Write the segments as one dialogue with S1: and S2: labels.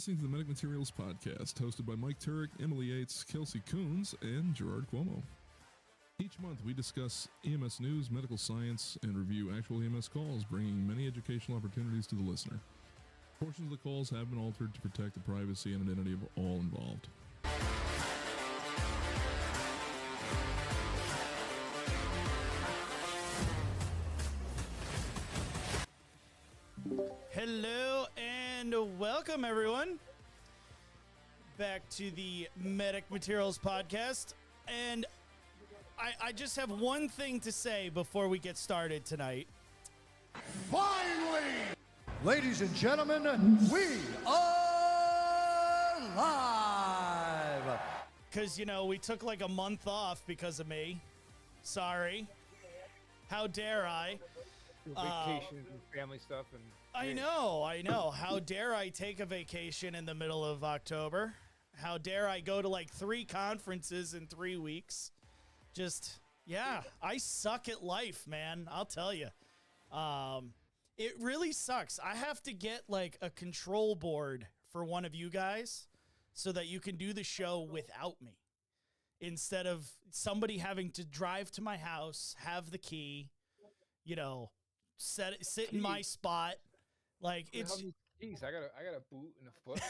S1: listening to the Medic Materials Podcast, hosted by Mike Turek, Emily Yates, Kelsey Coons, and Gerard Cuomo. Each month, we discuss EMS news, medical science, and review actual EMS calls, bringing many educational opportunities to the listener. Portions of the calls have been altered to protect the privacy and identity of all involved.
S2: Hello and welcome, everyone, back to the Medic Materials Podcast. And I just have one thing to say before we get started tonight.
S3: Finally! Ladies and gentlemen, we are live!
S2: Because, you know, we took like a month off because of me. Sorry. How dare I?
S4: Vacations and family stuff. And
S2: I know. How dare I take a vacation in the middle of October? How dare I go to like 3 conferences in 3 weeks? Just, yeah, I suck at life, man. I'll tell you. It really sucks. I have to get like a control board for one of you guys so that you can do the show without me, instead of somebody having to drive to my house, have the key, you know, sit in my spot. Like, it's
S4: Jeez, I got a boot and a foot.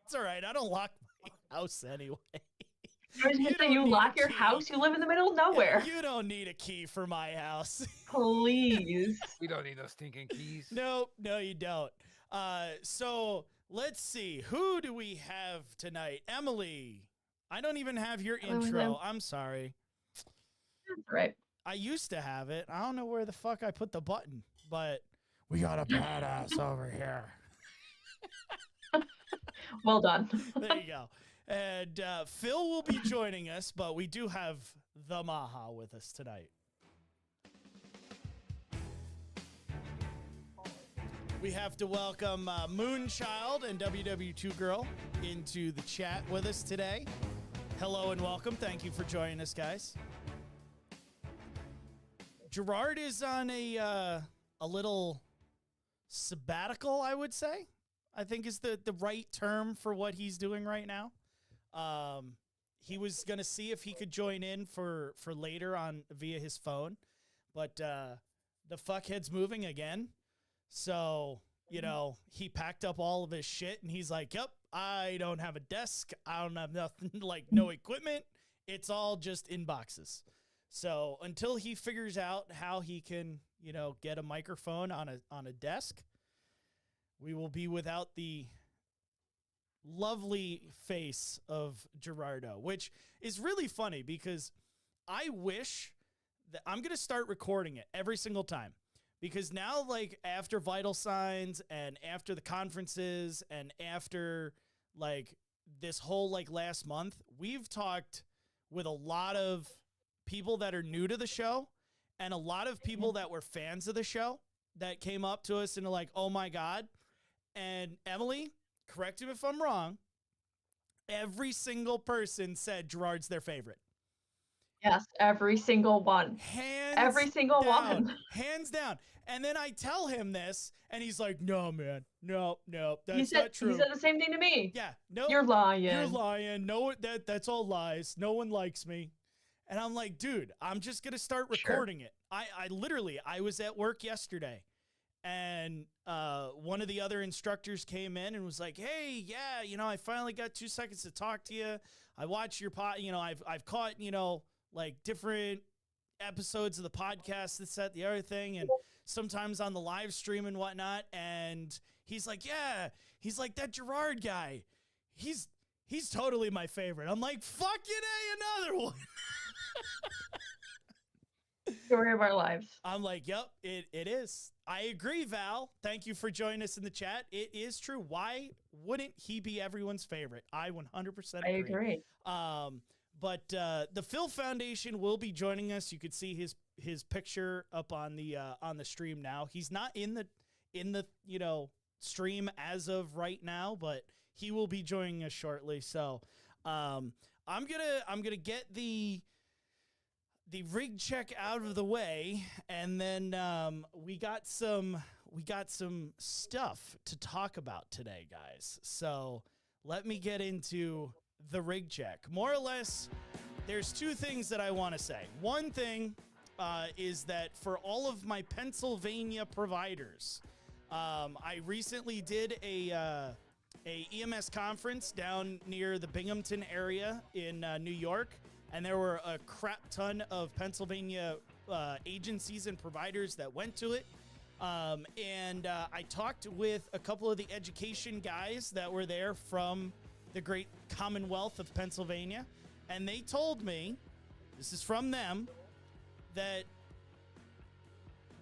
S2: it's all right. I don't lock my house anyway.
S5: I was gonna say, you lock your house? You live in the middle of nowhere.
S2: You don't need a key for my house.
S5: Please.
S4: We don't need those stinking keys.
S2: No, you don't. So let's see. Who do we have tonight? Emily. I don't even have your intro. I'm sorry.
S5: That's right.
S2: I used to have it. I don't know where the fuck I put the button, but we got a badass over here.
S5: Well done.
S2: There you go. And Phil will be joining us, but we do have the Maha with us tonight. We have to welcome Moonchild and WW2 Girl into the chat with us today. Hello and welcome. Thank you for joining us, guys. Gerard is on a little sabbatical, I would say. I think is the right term for what he's doing right now. He was going to see if he could join in for later on via his phone, but the fuckhead's moving again. So, you know, he packed up all of his shit and he's like, yep, I don't have a desk. I don't have nothing, like no equipment. It's all just in boxes. So until he figures out how he can, you know, get a microphone on a desk, we will be without the lovely face of Gerardo, which is really funny because I wish that I'm going to start recording it every single time, because now, like, after Vital Signs and after the conferences and after like this whole like last month, we've talked with a lot of people that are new to the show and a lot of people that were fans of the show that came up to us and are like, oh my God. And Emily, correct me if I'm wrong, every single person said Gerard's their favorite.
S5: Yes, every single one. Every single one.
S2: Hands down. And then I tell him this, and he's like, no, man. No, that's not true.
S5: He said the same thing to me.
S2: Yeah. No.
S5: You're lying.
S2: You're lying. No, that's all lies. No one likes me. And I'm like, dude, I'm just going to start recording it. I literally, I was at work yesterday. And one of the other instructors came in and was like, hey, yeah, you know, I finally got 2 seconds to talk to you. I watched your you know, I've caught, you know, like different episodes of the podcast, this, that, the other thing, and sometimes on the live stream and whatnot. And he's like, yeah, he's like, that Gerard guy, he's totally my favorite. I'm like, fucking A, another one.
S5: Story of our lives.
S2: I'm like, yep, it is. I agree, Val. Thank you for joining us in the chat. It is true. Why wouldn't he be everyone's favorite? I 100% agree.
S5: I agree.
S2: But the Phil Foundation will be joining us. You could see his picture up on the stream now. He's not in the you know, stream as of right now, but he will be joining us shortly. So I'm gonna get the rig check out of the way, and then we got some we got some stuff to talk about today, guys. So let me get into the rig check. More or less, there's two things that I want to say. One thing is that for all of my Pennsylvania providers, I recently did a EMS conference down near the Binghamton area in New York, and there were a crap ton of Pennsylvania agencies and providers that went to it. And I talked with a couple of the education guys that were there from the great Commonwealth of Pennsylvania, and they told me, this is from them, that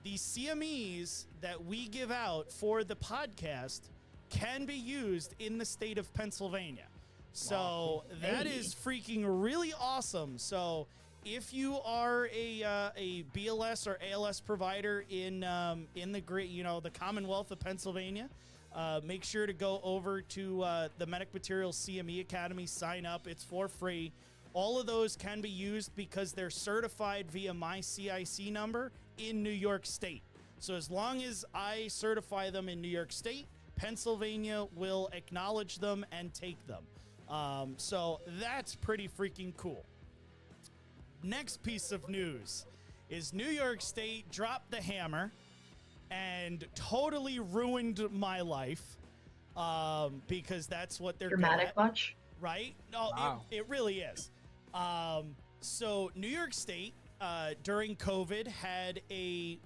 S2: the CMEs that we give out for the podcast can be used in the state of Pennsylvania. So that is freaking really awesome. So if you are a BLS or ALS provider in the great, the Commonwealth of Pennsylvania, make sure to go over to the Medic Materials CME Academy, sign up. It's for free. All of those can be used because they're certified via my CIC number in New York State. So as long as I certify them in New York State, Pennsylvania will acknowledge them and take them. So that's pretty freaking cool. Next piece of news is New York State dropped the hammer and totally ruined my life because that's what they're
S5: dramatic much,
S2: right? No, wow. It really is. So New York State during COVID had a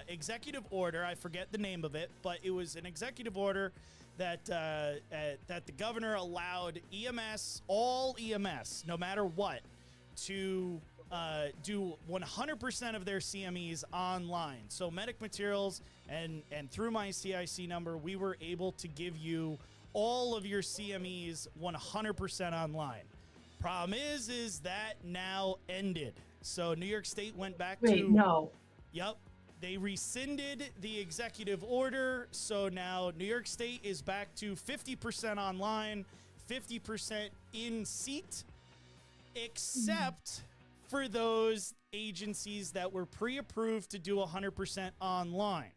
S2: executive order. I forget the name of it, but it was an executive order that that the governor allowed EMS, all EMS, no matter what, to do 100% of their CMEs online. So Medic Materials and through my CIC number, we were able to give you all of your CMEs 100% online. Problem is that now ended. So New York State went back to...
S5: no.
S2: Yep. They rescinded the executive order. So now New York State is back to 50% online, 50% in seat, except for those agencies that were pre-approved to do 100% online.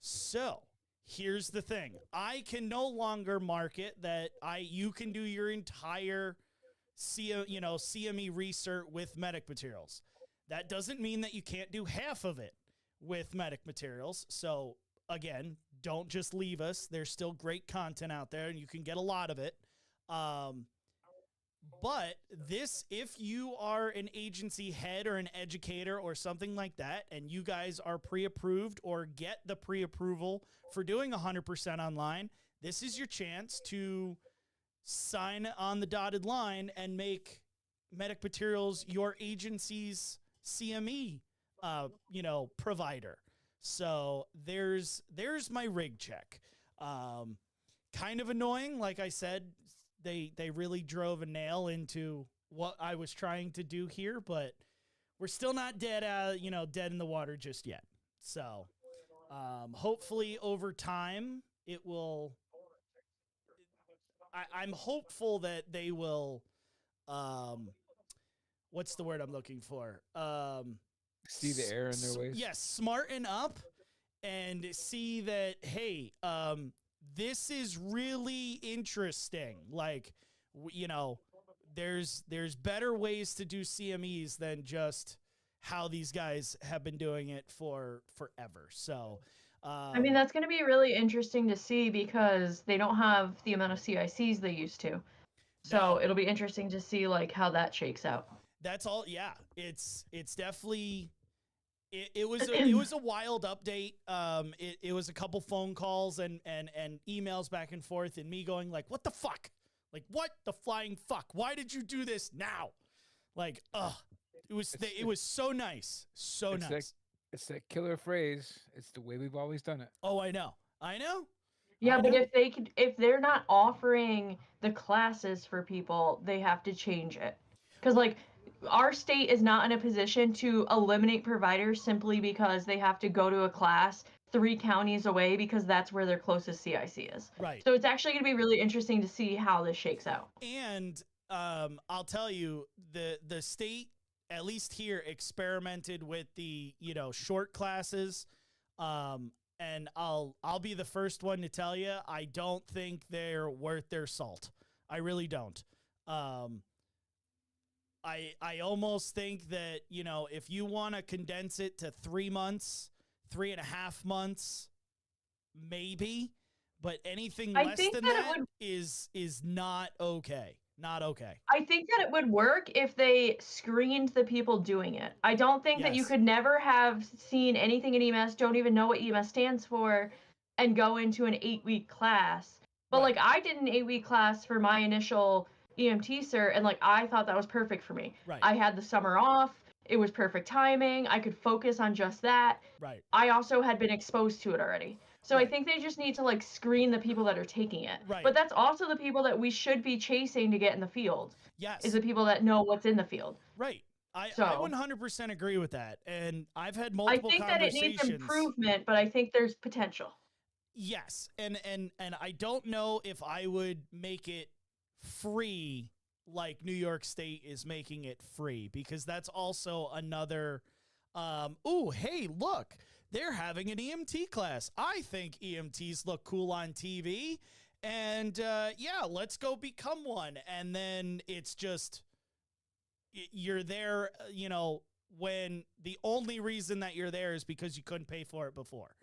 S2: So here's the thing. I can no longer market that you can do your entire CME research with Medic Materials. That doesn't mean that you can't do half of it with Medic Materials. So again, don't just leave us. There's still great content out there and you can get a lot of it. But this, if you are an agency head or an educator or something like that, and you guys are pre-approved or get the pre-approval for doing 100% online, this is your chance to sign on the dotted line and make Medic Materials your agency's CME, provider. So there's my rig check. Kind of annoying. Like I said, they really drove a nail into what I was trying to do here, but we're still not dead in the water just yet. So hopefully over time it will. I'm hopeful that they will. What's the word I'm looking for?
S4: See the error in their ways. Yes,
S2: smarten up and see that, hey, this is really interesting. Like, there's better ways to do CMEs than just how these guys have been doing it for forever. So,
S5: that's going to be really interesting to see because they don't have the amount of CICs they used to. So it'll be interesting to see like how that shakes out.
S2: That's all. Yeah, it's definitely. It was a wild update. It was a couple phone calls and emails back and forth, and me going like, "What the fuck? Like, what the flying fuck? Why did you do this now?" Like, it was so nice, so nice.
S4: It's that killer phrase. It's the way we've always done it.
S2: Oh, I know.
S5: Yeah, but if they're not offering the classes for people, they have to change it. Because like our state is not in a position to eliminate providers simply because they have to go to a class 3 counties away because that's where their closest CIC is.
S2: Right.
S5: So it's actually going to be really interesting to see how this shakes out.
S2: And I'll tell you, the state, at least here, experimented with the short classes. and I'll be the first one to tell you, I don't think they're worth their salt. I really don't. I almost think that, you know, if you want to condense it to 3 months, 3.5 months, maybe, but anything less than that is not okay. Not okay.
S5: I think that it would work if they screened the people doing it. I don't think that you could never have seen anything in EMS, don't even know what EMS stands for, and go into an 8-week class. But like I did an 8-week class for my initial EMT cert, and like I thought that was perfect for me.
S2: Right.
S5: I had the summer off. It was perfect timing. I could focus on just that.
S2: Right.
S5: I also had been exposed to it already. So I think they just need to like screen the people that are taking it.
S2: Right.
S5: But that's also the people that we should be chasing to get in the field.
S2: Yes.
S5: Is the people that know what's in the field.
S2: Right. I 100% agree with that. And I've had multiple
S5: conversations. I think that it needs improvement, but I think there's potential.
S2: Yes. And I don't know if I would make it free like New York State is making it free, because that's also another hey, look, they're having an EMT class. I think EMTs look cool on TV, and yeah, let's go become one. And then it's just, you're there, you know, when the only reason that you're there is because you couldn't pay for it before.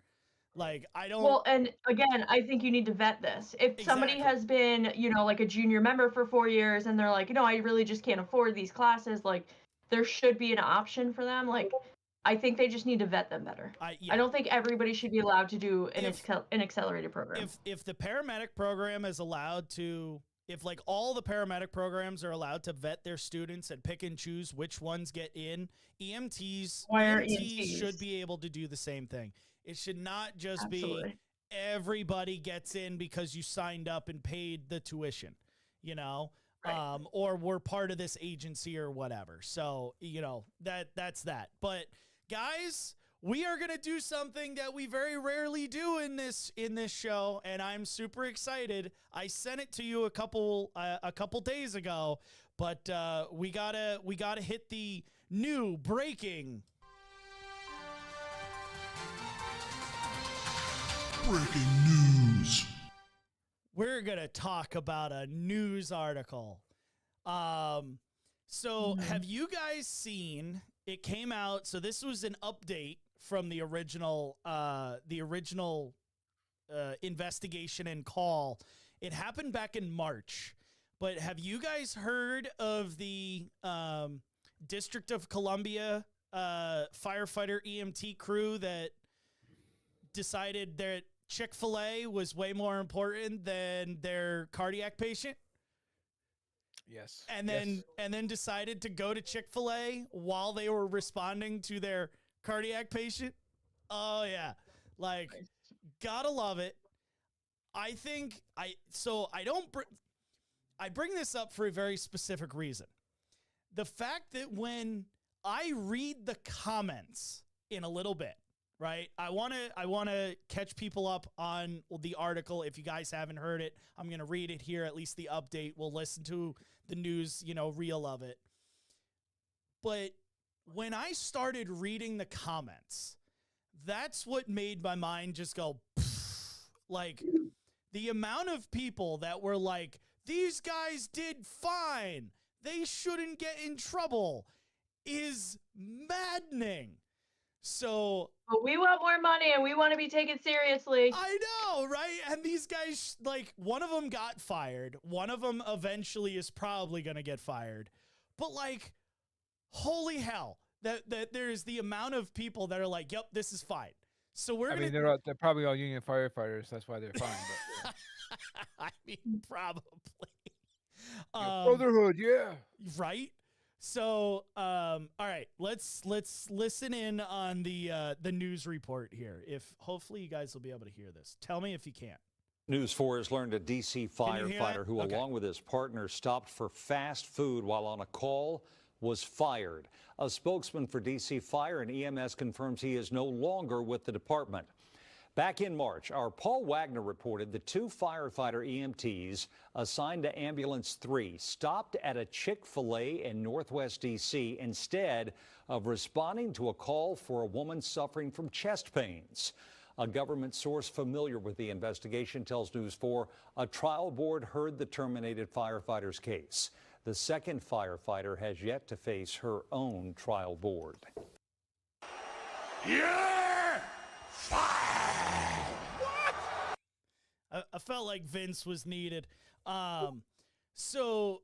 S2: Like, I don't.
S5: Well, and again, I think you need to vet this. If somebody has been, you know, like a junior member for 4 years, and they're like, you know, I really just can't afford these classes, like, there should be an option for them. Like, I think they just need to vet them better. I don't think everybody should be allowed to do an accelerated program.
S2: If the paramedic program is allowed to, if like all the paramedic programs are allowed to vet their students and pick and choose which ones get in, EMTs should be able to do the same thing. It should not just be everybody gets in because you signed up and paid the tuition, you know, or we're part of this agency or whatever. So, you know, that's that. But guys, we are going to do something that we very rarely do in this show, and I'm super excited. I sent it to you a couple days ago, but we gotta hit the new breaking
S1: news.
S2: We're gonna talk about a news article. So have you guys seen? It came out. So this was an update from the original investigation and call. It happened back in March. But have you guys heard of the District of Columbia firefighter EMT crew that decided that Chick-fil-A was way more important than their cardiac patient?
S4: Yes.
S2: And then decided to go to Chick-fil-A while they were responding to their cardiac patient? Oh yeah. Like, gotta love it. I think I bring this up for a very specific reason. The fact that when I read the comments in a little bit, right? I want to catch people up on the article. If you guys haven't heard it, I'm going to read it here, at least the update. We'll listen to the news, you know, reel of it. But when I started reading the comments, that's what made my mind just go, like, the amount of people that were like, these guys did fine, they shouldn't get in trouble, is maddening. So
S5: we want more money and we want to be taken seriously.
S2: I know, right? And these guys, like, one of them got fired. One of them eventually is probably going to get fired. But like, holy hell, that there's the amount of people that are like, yep, this is fine. So
S4: they're probably all union firefighters. That's why they're fine. But,
S2: I mean, probably.
S4: Brotherhood, yeah.
S2: Right? So, all right, let's listen in on the news report here. If hopefully you guys will be able to hear this. Tell me if you can't.
S6: News 4 has learned a D.C. firefighter who, along with his partner, stopped for fast food while on a call was fired. A spokesman for D.C. Fire and EMS confirms he is no longer with the department. Back in March, our Paul Wagner reported the 2 firefighter EMTs assigned to Ambulance 3 stopped at a Chick-fil-A in Northwest D.C. instead of responding to a call for a woman suffering from chest pains. A government source familiar with the investigation tells News 4 a trial board heard the terminated firefighter's case. The second firefighter has yet to face her own trial board.
S3: You're fired!
S2: I felt like Vince was needed. So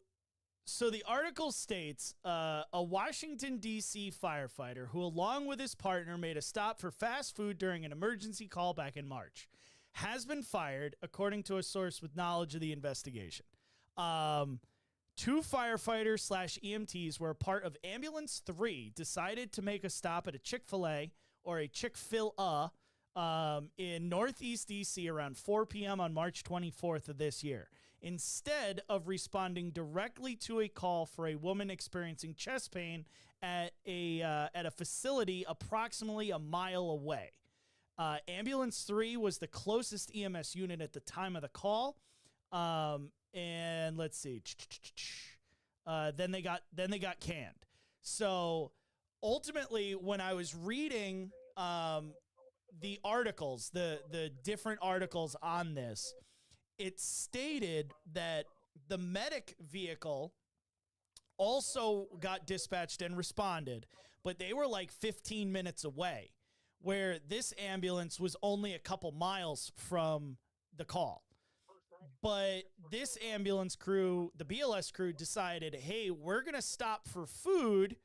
S2: the article states a Washington, D.C. firefighter who, along with his partner, made a stop for fast food during an emergency call back in March has been fired, according to a source with knowledge of the investigation. 2 firefighters / EMTs were a part of Ambulance 3 decided to make a stop at a Chick-fil-A or a Chick-fil-A in Northeast D.C. around 4 p.m. on March 24th of this year, instead of responding directly to a call for a woman experiencing chest pain at a facility approximately a mile away. Ambulance 3 was the closest EMS unit at the time of the call. And let's see. Then they got canned. So ultimately, when I was reading the articles, the different articles on this, it stated that the medic vehicle also got dispatched and responded, but they were like 15 minutes away, where this ambulance was only a couple miles from the call. But this ambulance crew, the BLS crew, decided, hey, we're going to stop for food.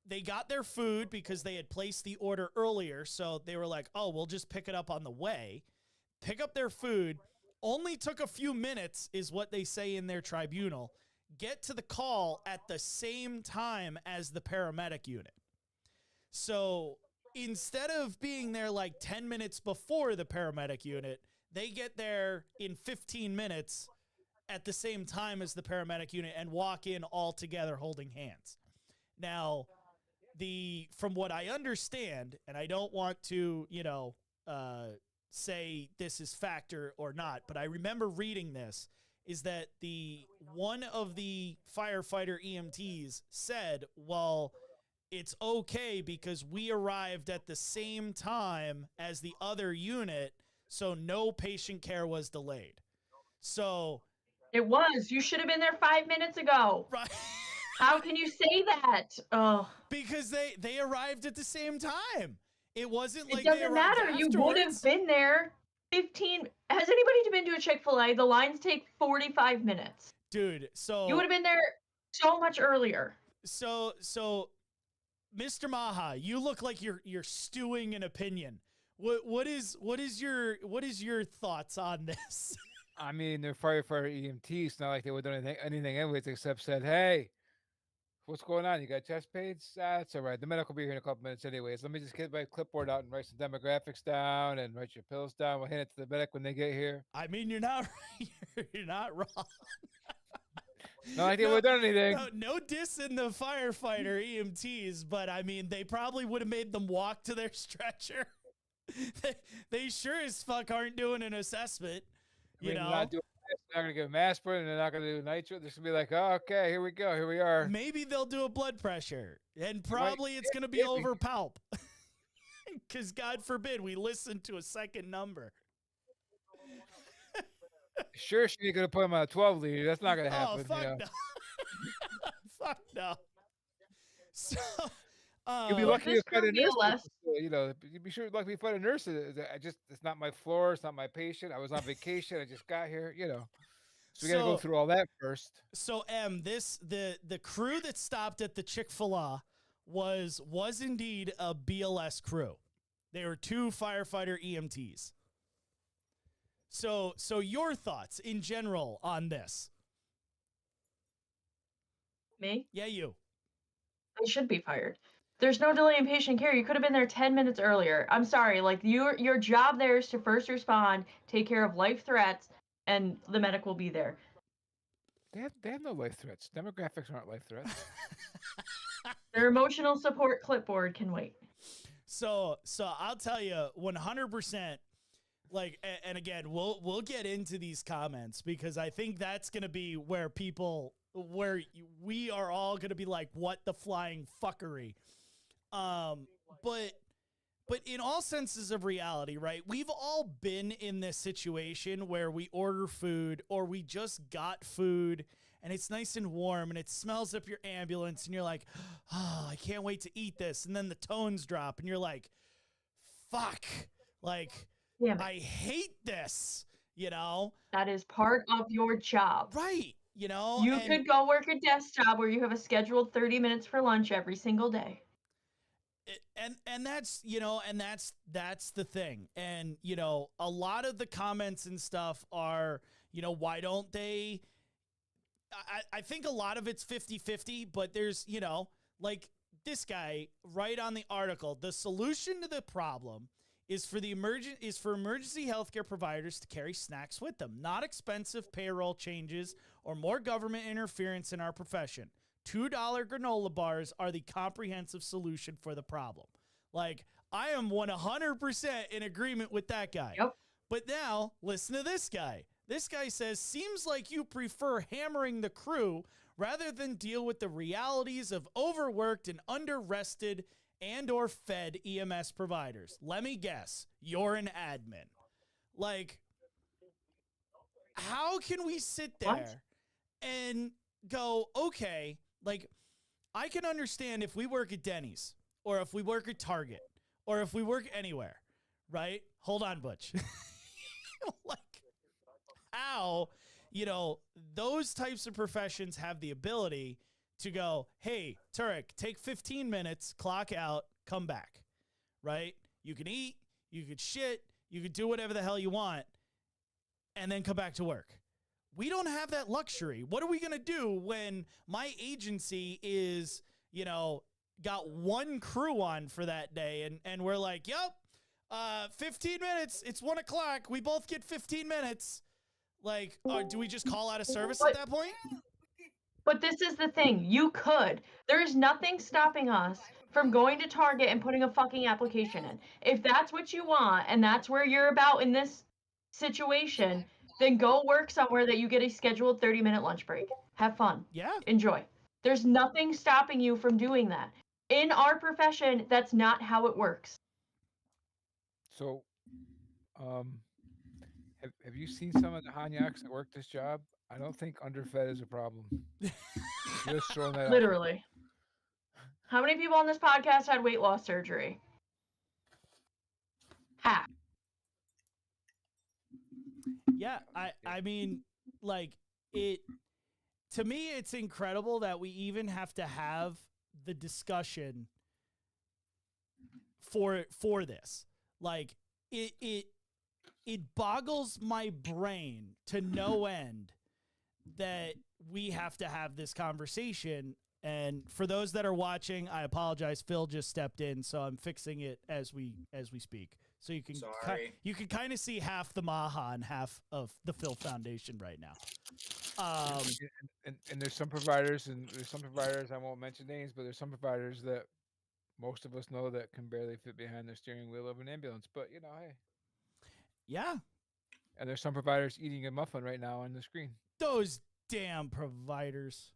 S2: They got their food because they had placed the order earlier. So they were like, oh, we'll just pick it up on the way. Pick up their food. Only took a few minutes is what they say in their tribunal. Get to the call at the same time as the paramedic unit. So instead of being there like 10 minutes before the paramedic unit, they get there in 15 minutes at the same time as the paramedic unit and walk in all together holding hands. Now, from what I understand, and I don't want to, say this is fact or not, but I remember reading this, is that one of the firefighter EMTs said, well, it's okay because we arrived at the same time as the other unit, so no patient care was delayed. So
S5: it was. You should have been there 5 minutes ago.
S2: Right.
S5: How can you say that? Oh,
S2: because they arrived at the same time. It wasn't like
S5: it doesn't matter. You would have been there 15. Has anybody been to a Chick-fil-A? The lines take 45 minutes.
S2: Dude, so
S5: you would have been there so much earlier.
S2: So Mr. Maha, you look like you're stewing an opinion. What is your thoughts on this?
S4: I mean, they're firefighter EMTs. It's not like they would have done anything anyways except said, hey, what's going on? You got chest pains? That's all right. The medic will be here in a couple minutes anyways. Let me just get my clipboard out and write some demographics down and write your pills down. We'll hand it to the medic when they get here.
S2: I mean, you're not you're not wrong.
S4: Not like they would have done anything.
S2: No diss in the firefighter EMTs, but I mean, they probably would have made them walk to their stretcher. They sure as fuck aren't doing an assessment. You know,
S4: they're not gonna give them aspirin, and they're not gonna do nitro. They're gonna be like, oh, okay, here we go, here we are.
S2: Maybe they'll do a blood pressure, and probably it's gonna be over palp, because God forbid we listen to a second number.
S4: Sure, she ain't gonna put him on a 12 leader. That's not gonna happen.
S2: Oh fuck no! Fuck no! So.
S4: You'll be lucky to find a nurse. You'd be sure lucky to find a nurse. It's not my floor. It's not my patient. I was on vacation. I just got here. So we gotta go through all that first.
S2: So the crew that stopped at the Chick-fil-A was indeed a BLS crew. They were 2 firefighter EMTs. So your thoughts in general on this?
S5: Me?
S2: Yeah, you.
S5: They should be fired. There's no delay in patient care. You could have been there 10 minutes earlier. I'm sorry. Like your job there is to first respond, take care of life threats, and the medic will be there.
S4: They have no life threats. Demographics aren't life threats.
S5: Their emotional support clipboard can wait.
S2: So I'll tell you 100%. Like, and again, we'll get into these comments because I think that's gonna be where we are all gonna be like, what the flying fuckery. But But in all senses of reality, right? We've all been in this situation where we order food or we just got food and it's nice and warm and it smells up your ambulance and you're like, oh, I can't wait to eat this. And then the tones drop and you're like, fuck, like,
S5: Damn it.
S2: I hate this, you know?
S5: That is part of your job.
S2: Right. You know,
S5: You could go work a desk job where you have a scheduled 30 minutes for lunch every single day.
S2: And that's, you know, and that's the thing. And, you know, a lot of the comments and stuff are, you know, why don't they, I think a lot of it's 50-50, but there's, you know, like this guy right on the article, the solution to the problem is for emergency healthcare providers to carry snacks with them, not expensive payroll changes or more government interference in our profession. $2 granola bars are the comprehensive solution for the problem. Like, I am 100% in agreement with that guy.
S5: Yep.
S2: But now, listen to this guy. This guy says, seems like you prefer hammering the crew rather than deal with the realities of overworked and under-rested and or fed EMS providers. Let me guess, you're an admin. Like, how can we sit there and go, okay, like, I can understand if we work at Denny's or if we work at Target or if we work anywhere, right? Hold on, Butch. Like, how, you know, those types of professions have the ability to go, hey, Turek, take 15 minutes, clock out, come back, right? You can eat, you could shit, you could do whatever the hell you want, and then come back to work. We don't have that luxury. What are we going to do when my agency is, you know, got one crew on for that day and we're like, yep, 15 minutes, it's 1 o'clock, we both get 15 minutes. Like, do we just call out of service at that point?
S5: But this is the thing. You could. There's nothing stopping us from going to Target and putting a fucking application in. If that's what you want and that's where you're about in this situation, then go work somewhere that you get a scheduled 30-minute lunch break. Have fun.
S2: Yeah.
S5: Enjoy. There's nothing stopping you from doing that. In our profession, that's not how it works.
S4: So, have you seen some of the Hanyaks that work this job? I don't think underfed is a problem. Just throwing that out.
S5: Literally. How many people on this podcast had weight loss surgery? Half.
S2: Yeah, I mean, like, it, to me, it's incredible that we even have to have the discussion for this. Like, it boggles my brain to no end that we have to have this conversation. And for those that are watching, I apologize. Phil just stepped in, so I'm fixing it as we speak. So you can kind of see half the Maha and half of the Phil Foundation right now.
S4: And there's some providers, I won't mention names, but there's some providers that most of us know that can barely fit behind the steering wheel of an ambulance. But you know, hey.
S2: Yeah.
S4: And there's some providers eating a muffin right now on the screen.
S2: Those damn providers.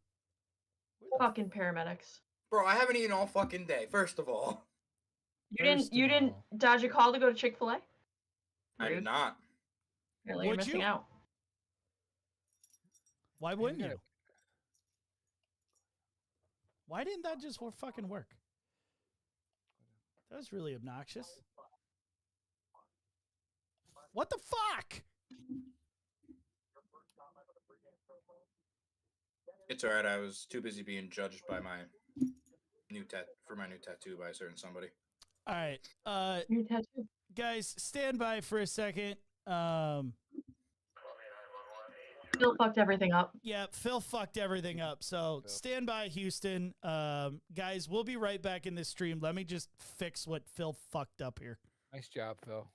S5: Fucking paramedics.
S7: Bro, I haven't eaten all fucking day, first of all.
S5: You didn't dodge a call to go to Chick-fil-A?
S7: I did not.
S5: Apparently you're missing out.
S2: Why wouldn't you? Why didn't that just fucking work? That was really obnoxious. What the fuck?
S7: It's alright, I was too busy being judged by my new tattoo by a certain somebody.
S2: All right.
S5: New tattoo.
S2: Guys, stand by for a second.
S5: Phil fucked everything up.
S2: Yeah, Phil fucked everything up. So stand by, Houston. Guys, we'll be right back in this stream. Let me just fix what Phil fucked up here.
S4: Nice job, Phil.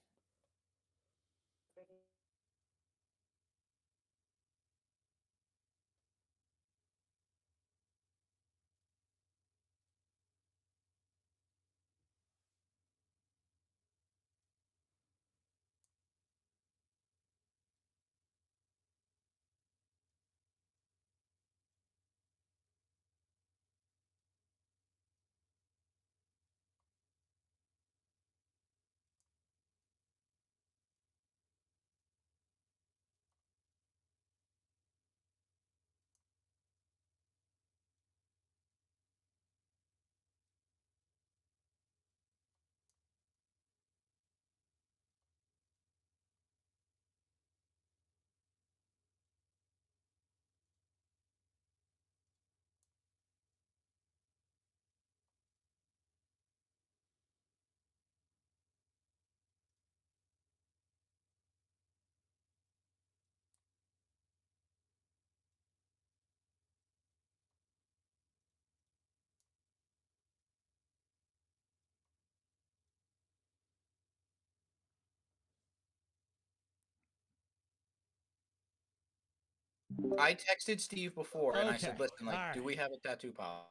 S7: I texted Steve before and I said,
S2: Okay,
S7: listen, like, do
S2: alright.
S7: we have a tattoo policy?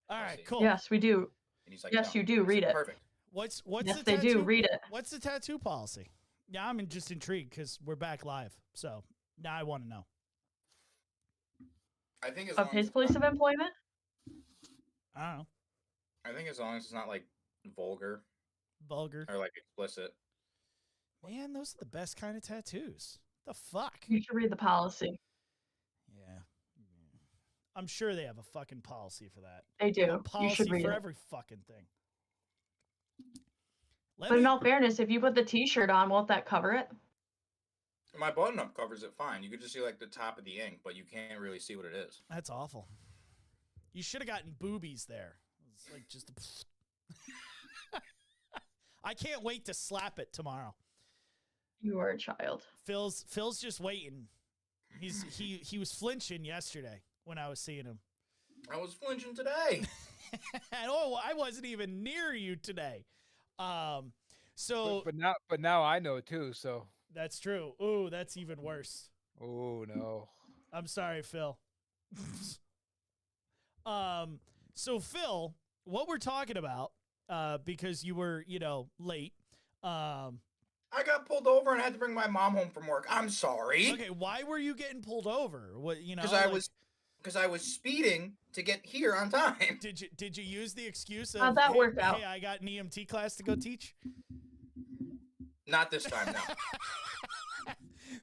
S2: All right,
S7: See.
S2: cool.
S5: Yes, we do.
S7: And he's like,
S5: Yes,
S7: no.
S5: you do.
S7: I
S5: Read
S7: said,
S5: it.
S7: perfect.
S2: What's
S5: Yes,
S2: the
S5: they
S2: tattoo?
S5: do. Read it.
S2: What's the tattoo policy? Yeah, I'm just intrigued because we're back live. So now I want to know.
S7: I think as
S5: Of
S7: long
S5: his
S7: as
S5: place of employment?
S2: I don't know.
S7: I think as long as it's not like vulgar
S2: Vulgar.
S7: or like explicit.
S2: Man, those are the best kind of tattoos. The fuck?
S5: You should read the policy.
S2: Yeah. I'm sure they have a fucking policy for that.
S5: They
S2: They have
S5: do.
S2: a
S5: You
S2: policy
S5: should read
S2: for
S5: it.
S2: every fucking thing. Let
S5: But in
S2: me-
S5: all fairness, if you put the T-shirt on, won't that cover it?
S7: My button up covers it fine. You could just see like the top of the ink, but you can't really see what it is.
S2: That's awful. You should have gotten boobies there. It's like just. I can't wait to slap it tomorrow.
S5: You are a child.
S2: Phil's just waiting. He was flinching yesterday when I was seeing him.
S7: I was flinching today.
S2: And I wasn't even near you today. So
S4: But now I know too. So.
S2: that's true. Ooh, that's even worse.
S4: Oh no.
S2: I'm sorry, Phil. So Phil, what we're talking about, because you were, late.
S7: I got pulled over and I had to bring my mom home from work. I'm sorry.
S2: Okay, why were you getting pulled over? What
S7: Because I was speeding to get here on time.
S2: Did you use the excuse of
S5: How'd that
S2: hey,
S5: work out?
S2: Hey, I got an EMT class to go teach?
S7: Not this time, no.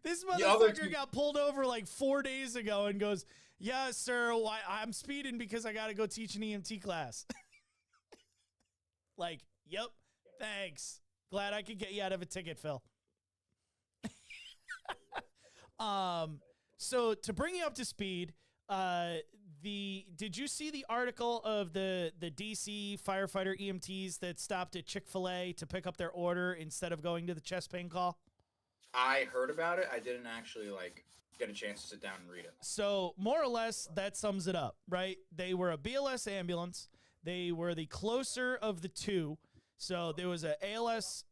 S2: This
S7: The other
S2: motherfucker
S7: two-
S2: got pulled over like 4 days ago and goes, "Yeah, sir, I'm speeding because I got to go teach an EMT class." Like, yep, thanks. Glad I could get you out of a ticket, Phil. So to bring you up to speed, did you see the article of the DC firefighter EMTs that stopped at Chick-fil-A to pick up their order instead of going to the chest pain call?
S7: I heard about it. I didn't actually get a chance to sit down and read it.
S2: So more or less that sums it up, right? They were a BLS ambulance. They were the closer of the two. So there was a ALS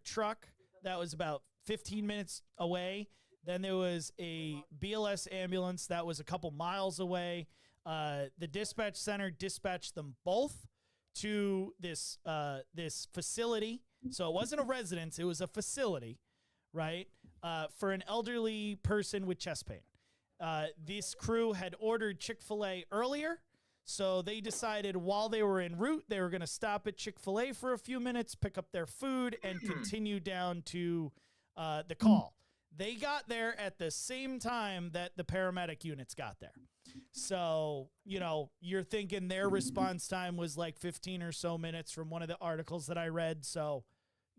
S2: truck that was about 15 minutes away. Then there was a BLS ambulance that was a couple miles away. The dispatch center dispatched them both to this facility. So it wasn't a residence, it was a facility, right? For an elderly person with chest pain. This crew had ordered Chick-fil-A earlier, so they decided while they were en route, they were going to stop at Chick-fil-A for a few minutes, pick up their food, and continue down to the call. They got there at the same time that the paramedic units got there. So, you're thinking their response time was like 15 or so minutes from one of the articles that I read. So,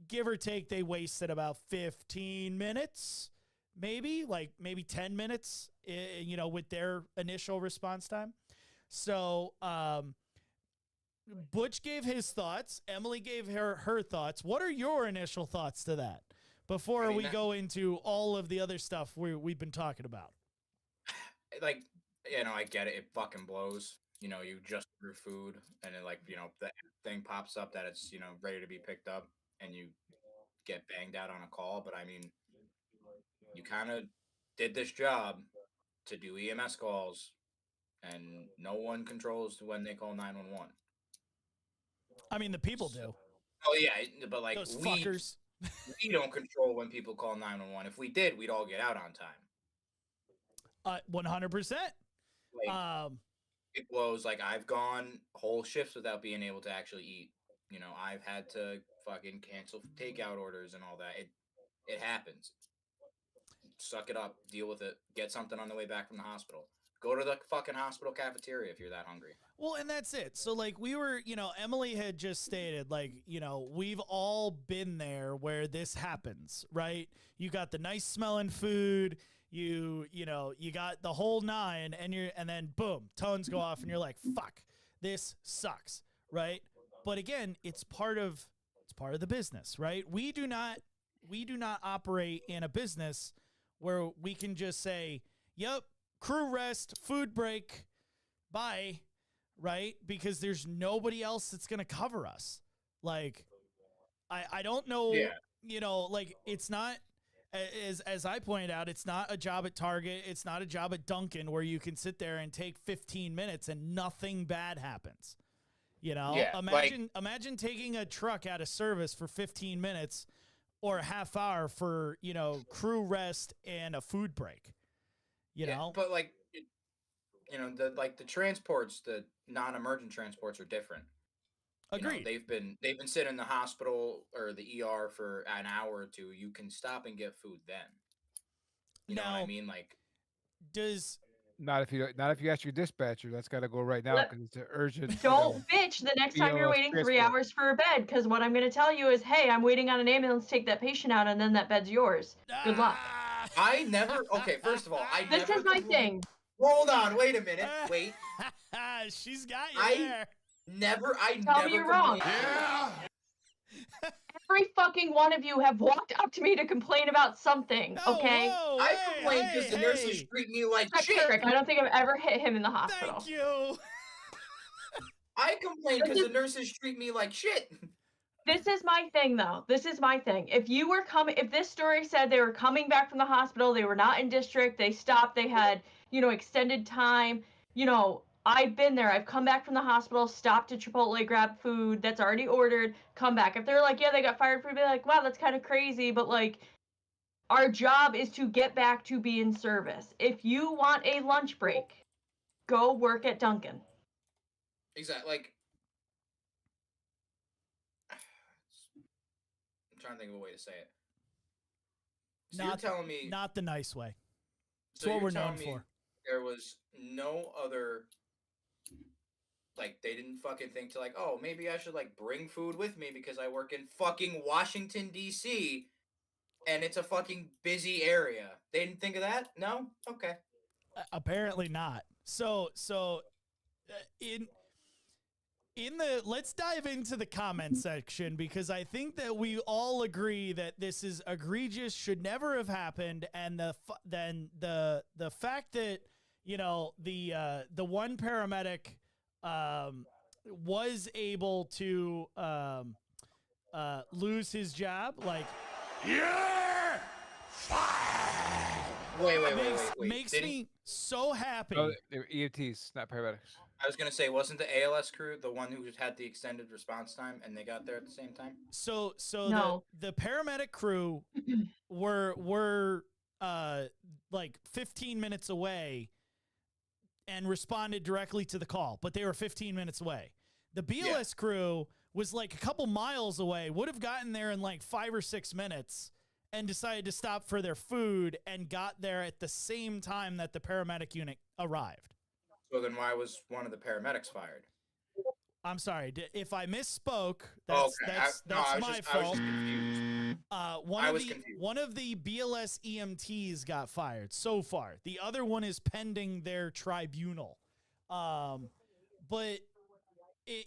S2: give or take, they wasted about 15 minutes, maybe 10 minutes, with their initial response time. So, Butch gave his thoughts. Emily gave her thoughts. What are your initial thoughts to that before we go into all of the other stuff we've been talking about?
S7: I get it. It fucking blows. You just order food and it the thing pops up that it's, ready to be picked up and you get banged out on a call. But I mean, you kind of did this job to do EMS calls and no one controls when they call 911.
S2: I mean, the people do.
S7: Oh yeah, but
S2: Those fuckers.
S7: we don't control when people call 911. If we did, we'd all get out on time.
S2: 100%.
S7: It blows. I've gone whole shifts without being able to actually eat. I've had to fucking cancel takeout orders and all that. It happens. Suck it up. Deal with it. Get something on the way back from the hospital. Go to the fucking hospital cafeteria if you're that hungry.
S2: Well, and that's it. So, we were, Emily had just stated, we've all been there where this happens, right? You got the nice smelling food, you got the whole nine, and then boom, tones go off, and you're like, fuck, this sucks, right? But again, it's part of the business, right? We do not operate in a business where we can just say, yep, crew rest, food break, bye, right? Because there's nobody else that's going to cover us. I don't know,
S7: Yeah.
S2: it's not, as I pointed out, it's not a job at Target. It's not a job at Dunkin' where you can sit there and take 15 minutes and nothing bad happens. You know,
S7: Yeah,
S2: imagine taking a truck out of service for 15 minutes or a half hour for, you know, crew rest and a food break. You know,
S7: but like, you know, the transports, the non-emergent transports are different. You know,
S2: agreed.
S7: they've been sitting in the hospital or the ER for an hour or two. You can stop and get food then. You know what I
S2: Now,
S7: mean? Like,
S2: does
S4: Not if you ask your dispatcher. That's got to go right now
S5: Let-
S4: because it's an urgent.
S5: Don't bitch the next time you're
S4: BLS
S5: waiting 3
S4: transport.
S5: hours for a bed, because what I'm going to tell you is, hey, I'm waiting on an ambulance to take that patient out, and then that bed's yours. Good luck.
S7: I never. Okay, first of all, I
S5: This
S7: never
S5: is my
S7: complained-
S5: thing.
S7: Hold on, wait a minute. Wait,
S2: She's got you
S7: I-
S2: there.
S7: I
S5: Tell
S7: never
S5: me you're wrong.
S7: complained.
S3: Yeah.
S5: Every fucking one of you have walked up to me to complain about something,
S2: Oh,
S5: okay?
S2: whoa,
S7: I
S2: hey,
S7: complained because
S2: hey,
S7: the nurses
S2: hey.
S7: treat me like
S5: Check
S7: shit.
S5: Turek, I don't think I've ever hit him in the hospital.
S2: Thank you.
S7: I complained because the nurses treat me like shit.
S5: This is my thing, though. This is my thing. If this story said they were coming back from the hospital, they were not in district, they stopped, they had, you know, extended time, you know, I've been there. I've come back from the hospital, stopped at Chipotle, grabbed food that's already ordered, come back. If they're like, yeah, they got fired for, be like, wow, that's kind of crazy, but like, our job is to get back to be in service. If you want a lunch break, go work at Dunkin'.
S7: Exactly. Like, I'm trying to think of a way to say it. So
S2: Not-
S7: you're telling me
S2: Not the nice way. It's
S7: so
S2: what
S7: you're
S2: we're
S7: telling
S2: known
S7: me
S2: for.
S7: there was no other, like, they didn't fucking think to, like, oh, maybe I should, like, bring food with me because I work in fucking Washington, D.C., and it's a fucking busy area. They didn't think of that? No? Okay.
S2: Apparently not. So in the let's dive into the comment section, because I think that we all agree that this is egregious, should never have happened, and the fact that, you know, the one paramedic was able to lose his job, like,
S3: You're fired.
S7: Wait.
S2: makes
S7: Didn't-
S2: me so happy.
S4: Oh, they were EMTs, not paramedics.
S7: I was going to say, wasn't the ALS crew the one who had the extended response time and they got there at the same time?
S2: So
S5: No.
S2: the paramedic crew were like 15 minutes away and responded directly to the call, but they were 15 minutes away. The BLS crew was like a couple miles away, would have gotten there in like 5 or 6 minutes, and decided to stop for their food and got there at the same time that the paramedic unit arrived.
S7: So then why was one of the paramedics fired?
S2: I'm sorry if I misspoke. That's
S7: Okay.
S2: that's
S7: I was
S2: my
S7: just
S2: fault.
S7: confused.
S2: One
S7: I
S2: of
S7: was
S2: the
S7: confused.
S2: one of the BLS EMTs got fired so far. The other one is pending their tribunal. But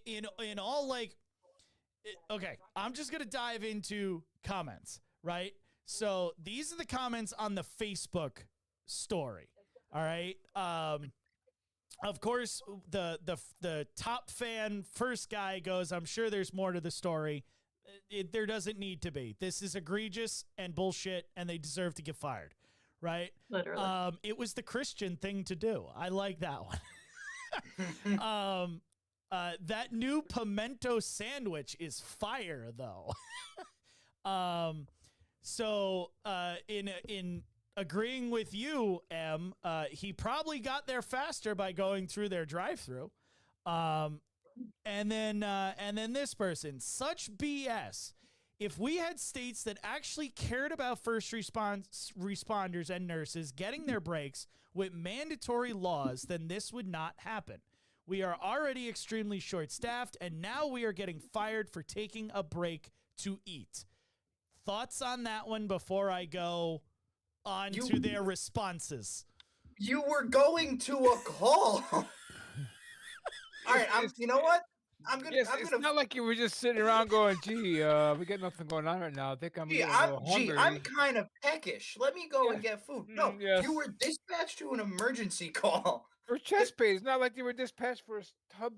S2: in all, like, okay, I'm just gonna dive into comments, right? So these are the comments on the Facebook story. All right. Of course, the top fan first guy goes, I'm sure there's more to the story. There doesn't need to be. This is egregious and bullshit, and they deserve to get fired, right?
S5: Literally.
S2: It was the Christian thing to do. I like that one. That new pimento sandwich is fire, though. So in agreeing with you, M, he probably got there faster by going through their drive-through. And then this person, such BS. If we had states that actually cared about first responders and nurses getting their breaks with mandatory laws, then this would not happen. We are already extremely short-staffed, and now we are getting fired for taking a break to eat. Thoughts on that one before I go on to their responses?
S7: You were going to a call. All right, you know what?
S4: It's not like you were just sitting around going, "Gee, we got nothing going on right now. I think I'm getting a little hungry."
S7: I'm kind of peckish. Let me go and get food. No,
S4: yes.
S7: you were dispatched to an emergency call.
S4: For chest pain, it's not like you were dispatched for a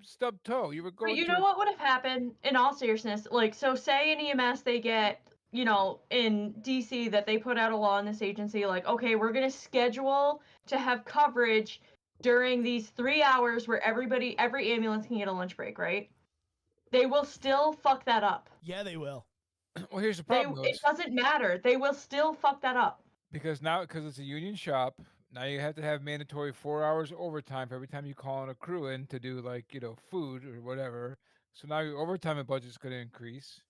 S4: stub toe. You were going.
S5: But you
S4: to
S5: know what would have happened in all seriousness? Like, so say in EMS they get in DC that they put out a law in this agency, like, okay, we're going to schedule to have coverage during these 3 hours where every ambulance can get a lunch break, right? They will still fuck that up.
S2: Yeah, they will.
S4: Well, here's the problem.
S5: It doesn't matter. They will still fuck that up.
S4: Because it's a union shop, now you have to have mandatory 4 hours overtime for every time you call a crew in to do food or whatever. So now your overtime budget's going to increase.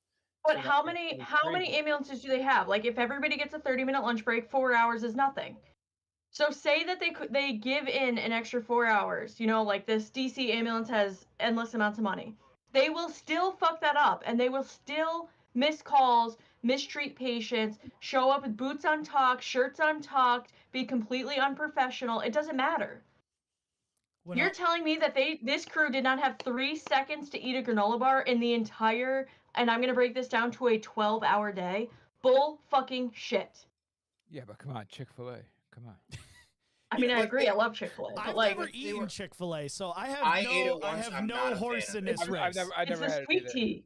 S5: But
S4: So
S5: how
S4: that's
S5: many
S4: really
S5: how many
S4: crazy.
S5: ambulances do they have? Like, if everybody gets a 30-minute lunch break, 4 hours is nothing. So say that they give in an extra 4 hours. Like this DC ambulance has endless amounts of money. They will still fuck that up, and they will still miss calls, mistreat patients, show up with boots untucked, shirts untucked, be completely unprofessional. It doesn't matter. You're telling me that this crew did not have 3 seconds to eat a granola bar in the entire, and I'm gonna break this down to a 12-hour day? Bull fucking shit.
S4: Yeah, but come on, Chick-fil-A. Come on.
S5: I mean, I agree. I love Chick-fil-A, but
S2: I've never eaten Chick-fil-A, so I have
S7: ate it once,
S2: have
S7: I'm
S2: no
S7: not a
S2: horse
S7: fan
S2: in
S7: of it.
S2: this race.
S4: I've
S5: it's
S4: never
S5: the
S4: had
S5: sweet
S4: it either.
S5: tea.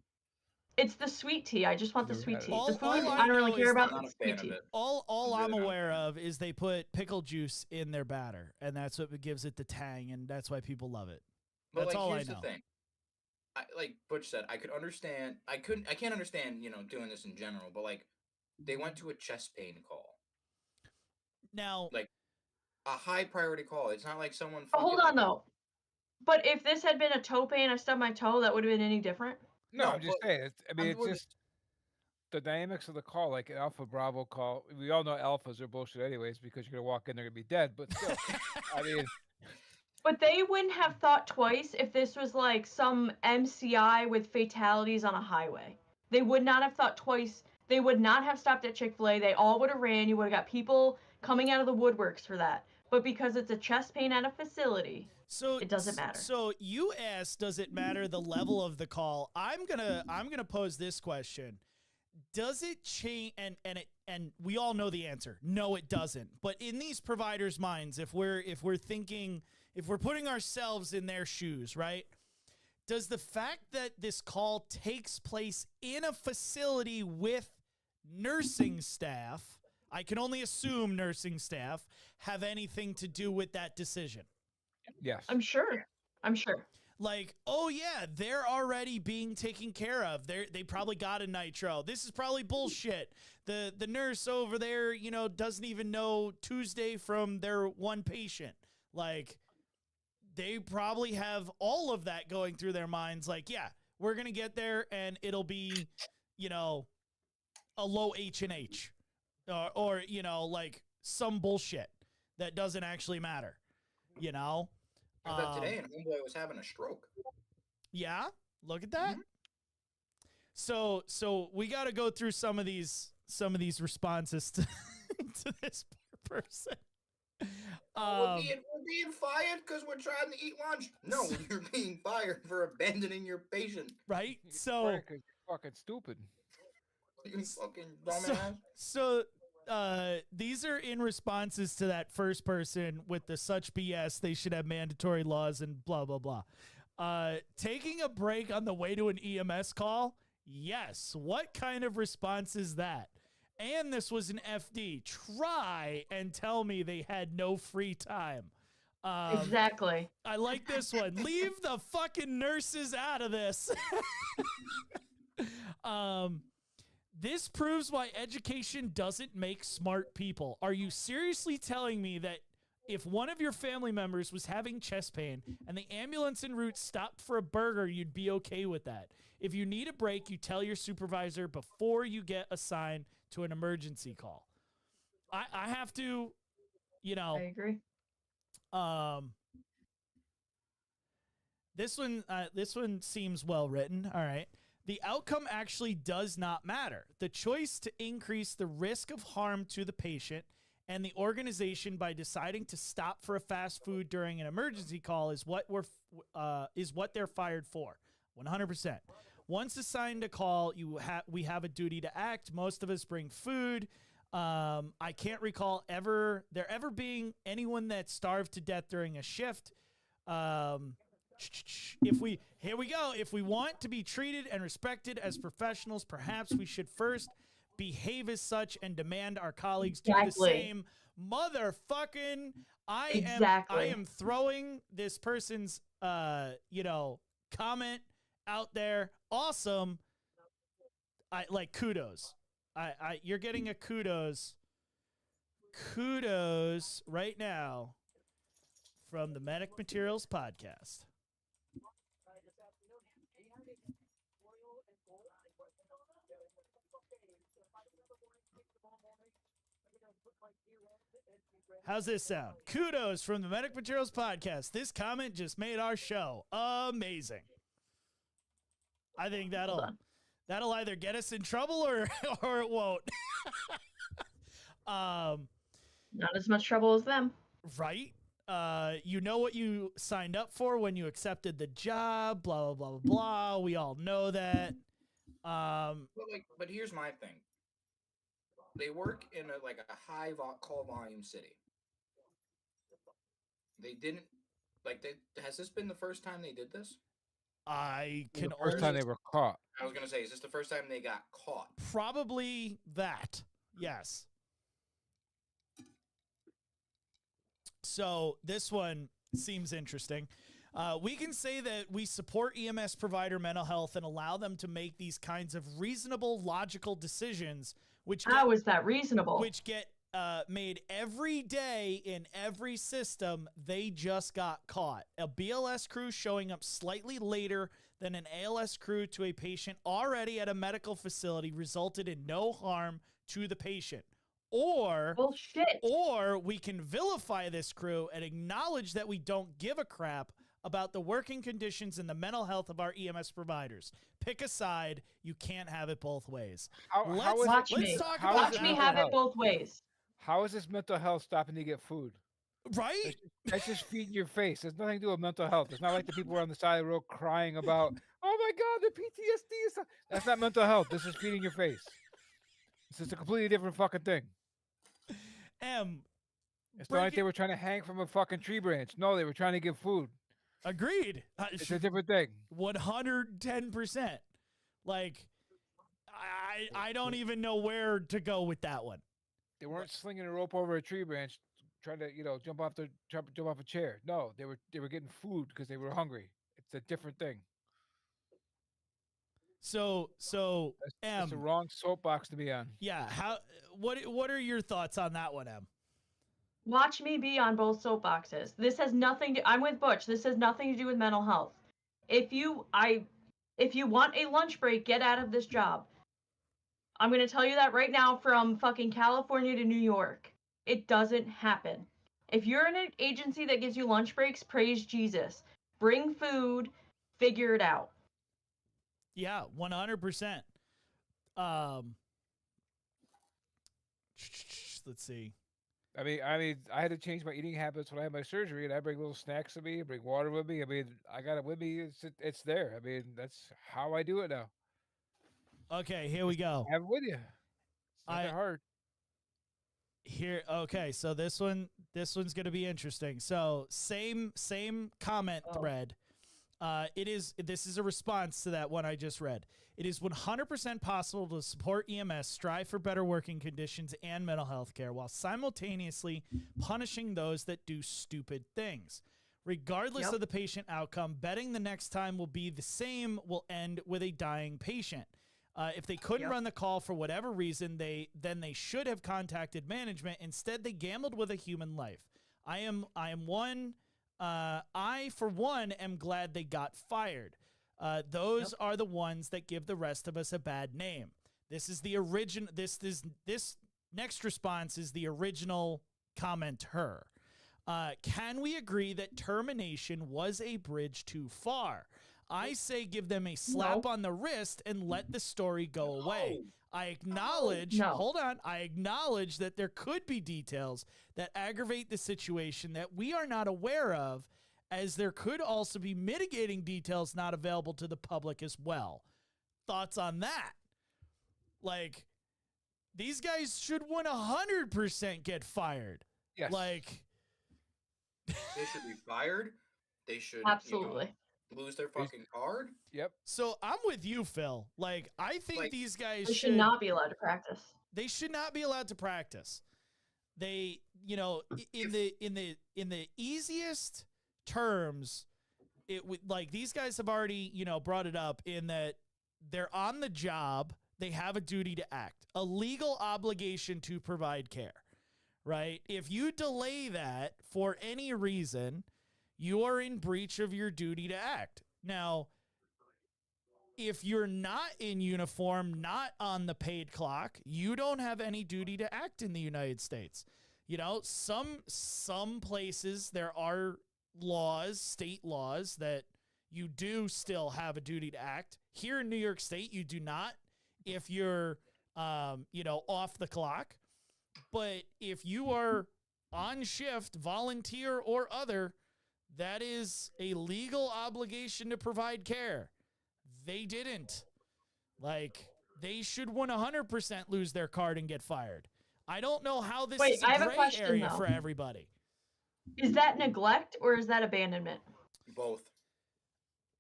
S5: It's the sweet tea. I just want the
S4: Never
S5: sweet
S4: had it.
S5: tea.
S2: All-
S5: The food,
S2: all
S5: I don't really
S2: know
S5: care
S2: is
S5: about.
S7: I'm not a
S5: The sweet
S7: fan of
S5: tea.
S7: it.
S2: All
S7: I'm
S2: I'm
S7: really not.
S2: aware of is they put pickle juice in their batter, and that's what gives it the tang, and that's why people love it.
S7: But
S2: That's all I
S7: here's
S2: know.
S7: the thing. Like Butch said, I could understand. I can't understand, doing this in general. But they went to a chest pain call,
S2: Now,
S7: like a high priority call. It's not like someone.
S5: But hold
S7: fucking,
S5: on though. But if this had been a toe pain, I stubbed my toe, that would have been any different.
S4: No,
S7: No,
S4: I'm just
S7: but
S4: saying. It's
S7: we're-
S4: just the dynamics of the call, like an Alpha Bravo call. We all know alphas are bullshit anyways because you're gonna walk in, they're gonna be dead. But still, I mean,
S5: But they wouldn't have thought twice if this was like some MCI with fatalities on a highway. They would not have thought twice. They would not have stopped at Chick-fil-A. They all would have ran. You would have got people coming out of the woodworks for that. But because it's a chest pain at a facility,
S2: so
S5: it doesn't matter.
S2: So you asked, does it matter the level of the call? I'm gonna pose this question. Does it change? And we all know the answer. No, it doesn't. But in these providers' minds, if we're putting ourselves in their shoes, right? Does the fact that this call takes place in a facility with nursing staff, I can only assume nursing staff, have anything to do with that decision?
S4: yes.
S5: I'm sure.
S2: Like, oh yeah, they're already being taken care of. They probably got a nitro. This is probably bullshit. The nurse over there, doesn't even know Tuesday from their one patient. Like, they probably have all of that going through their minds. Like, yeah, we're gonna get there and it'll be, a low H&H, or like some bullshit that doesn't actually matter.
S7: I thought today, and homeboy was having a stroke.
S2: Yeah, look at that. So we got to go through some of these responses to this person.
S7: We're being fired because we're trying to eat lunch. No, you're being fired for abandoning your patient.
S2: Right?
S4: Right,
S2: So
S4: 'cause you're fucking stupid.
S7: You fucking dumbass.
S2: so these are in responses to that first person with the such BS. They should have mandatory laws and blah blah blah. Taking a break on the way to an EMS call. Yes. What kind of response is that? And this was an FD. Try and tell me they had no free time.
S5: Exactly.
S2: I like this one. Leave the fucking nurses out of this. This proves why education doesn't make smart people. Are you seriously telling me that if one of your family members was having chest pain and the ambulance en route stopped for a burger, you'd be okay with that? If you need a break, you tell your supervisor before you get assigned to an emergency call. I have to,
S5: I agree.
S2: This one seems well written. All right. The outcome actually does not matter. The choice to increase the risk of harm to the patient and the organization by deciding to stop for a fast food during an emergency call is what they're fired for. 100%. Once assigned a call, we have a duty to act. Most of us bring food. I can't recall there ever being anyone that starved to death during a shift. Here we go. If we want to be treated and respected as professionals, perhaps we should first behave as such and demand our colleagues do the
S5: Exactly.
S2: same. Motherfucking, I
S5: Exactly.
S2: am throwing this person's comment out there. Awesome. I like kudos. You're getting a kudos right now from the Medic Materials podcast. How's this sound? Kudos from the Medic Materials podcast. This comment just made our show amazing. I think that'll either get us in trouble or it won't.
S5: Not as much trouble as them.
S2: Right? You know what you signed up for when you accepted the job, blah, blah, blah, blah, blah. We all know that.
S7: But here's my thing. They work in a high call volume city. They didn't has this been the first time they did this?
S2: I can
S4: The first time they were caught.
S7: I was gonna say, is this the first time they got caught?
S2: Probably that. Yes. So this one seems interesting. We can say that we support EMS provider mental health and allow them to make these kinds of reasonable, logical decisions,
S5: How is that reasonable?
S2: which get made every day in every system. They just got caught. A BLS crew showing up slightly later than an ALS crew to a patient already at a medical facility resulted in no harm to the patient. Or
S5: Bullshit.
S2: Or we can vilify this crew and acknowledge that we don't give a crap about the working conditions and the mental health of our EMS providers. Pick a side. You can't have it both ways.
S5: Watch me.
S2: talk
S4: how
S2: about
S4: is
S5: Watch me
S4: mental
S5: have it
S4: health?
S5: both ways.
S4: How is this mental health stopping to get food?
S2: Right?
S4: That's just feeding your face. There's nothing to do with mental health. It's not like the people who are on the side of the road crying about, oh my God, the PTSD is. That's not mental health. This is feeding your face. This is a completely different fucking thing. It's not like they were trying to hang from a fucking tree branch. No, they were trying to give food.
S2: Agreed.
S4: It's a different thing.
S2: 110%. Like, I don't even know where to go with that one.
S4: They weren't slinging a rope over a tree branch, trying to jump off a chair. No, they were getting food because they were hungry. It's a different thing.
S2: So
S4: It's the wrong soapbox to be on.
S2: Yeah, what are your thoughts on that one, Em?
S5: Watch me be on both soapboxes. This has nothing to. I'm with Butch. This has nothing to do with mental health. If you want a lunch break, get out of this job. I'm gonna tell you that right now from fucking California to New York. It doesn't happen. If you're in an agency that gives you lunch breaks, praise Jesus. Bring food, figure it out.
S2: Yeah, 100%. Let's see.
S4: I mean, I had to change my eating habits when I had my surgery, and I bring little snacks with me, I bring water with me. I mean, I got it with me. It's there. I mean, that's how I do it now.
S2: Okay, here we go.
S4: Have it with you. It's not that hard.
S2: Okay, so this one's gonna be interesting. So same comment thread. This is a response to that one I just read. It is 100% possible to support EMS, strive for better working conditions and mental health care while simultaneously punishing those that do stupid things. Regardless of the patient outcome, betting the next time will be the same will end with a dying patient. If they couldn't run the call for whatever reason, then they should have contacted management. Instead, they gambled with a human life. I for one am glad they got fired. Those are the ones that give the rest of us a bad name. This is the original. This next response is the original commenter. Can we agree that termination was a bridge too far? I say give them a slap on the wrist and let the story go away. I acknowledge, hold on, I acknowledge that there could be details that aggravate the situation that we are not aware of, as there could also be mitigating details not available to the public as well. Thoughts on that? Like, these guys should 100% get fired.
S4: Yes.
S2: Like,
S7: they should be fired. They should
S5: Absolutely.
S7: lose their fucking card.
S4: Yep.
S2: So I'm with you, Phil. Like, I think
S7: Like,
S2: these guys
S5: They should not be allowed to practice.
S2: They should not be allowed to practice. They, you know, in the easiest terms, it would like these guys have already, you know, brought it up in that they're on the job. They have a duty to act, a legal obligation to provide care, right? If you delay that for any reason, you are in breach of your duty to act. Now, if you're not in uniform, not on the paid clock, you don't have any duty to act in the United States. You know, some places there are laws, state laws, that you do still have a duty to act. Here in New York State, you do not if you're, you know, off the clock. But if you are on shift, volunteer or other, that is a legal obligation to provide care. They didn't. Like, they should 100% lose their card and get fired. I don't know how this is
S5: I
S2: a
S5: have a
S2: gray
S5: question,
S2: area
S5: though.
S2: for everybody.
S5: Is that neglect or is that abandonment?
S7: Both.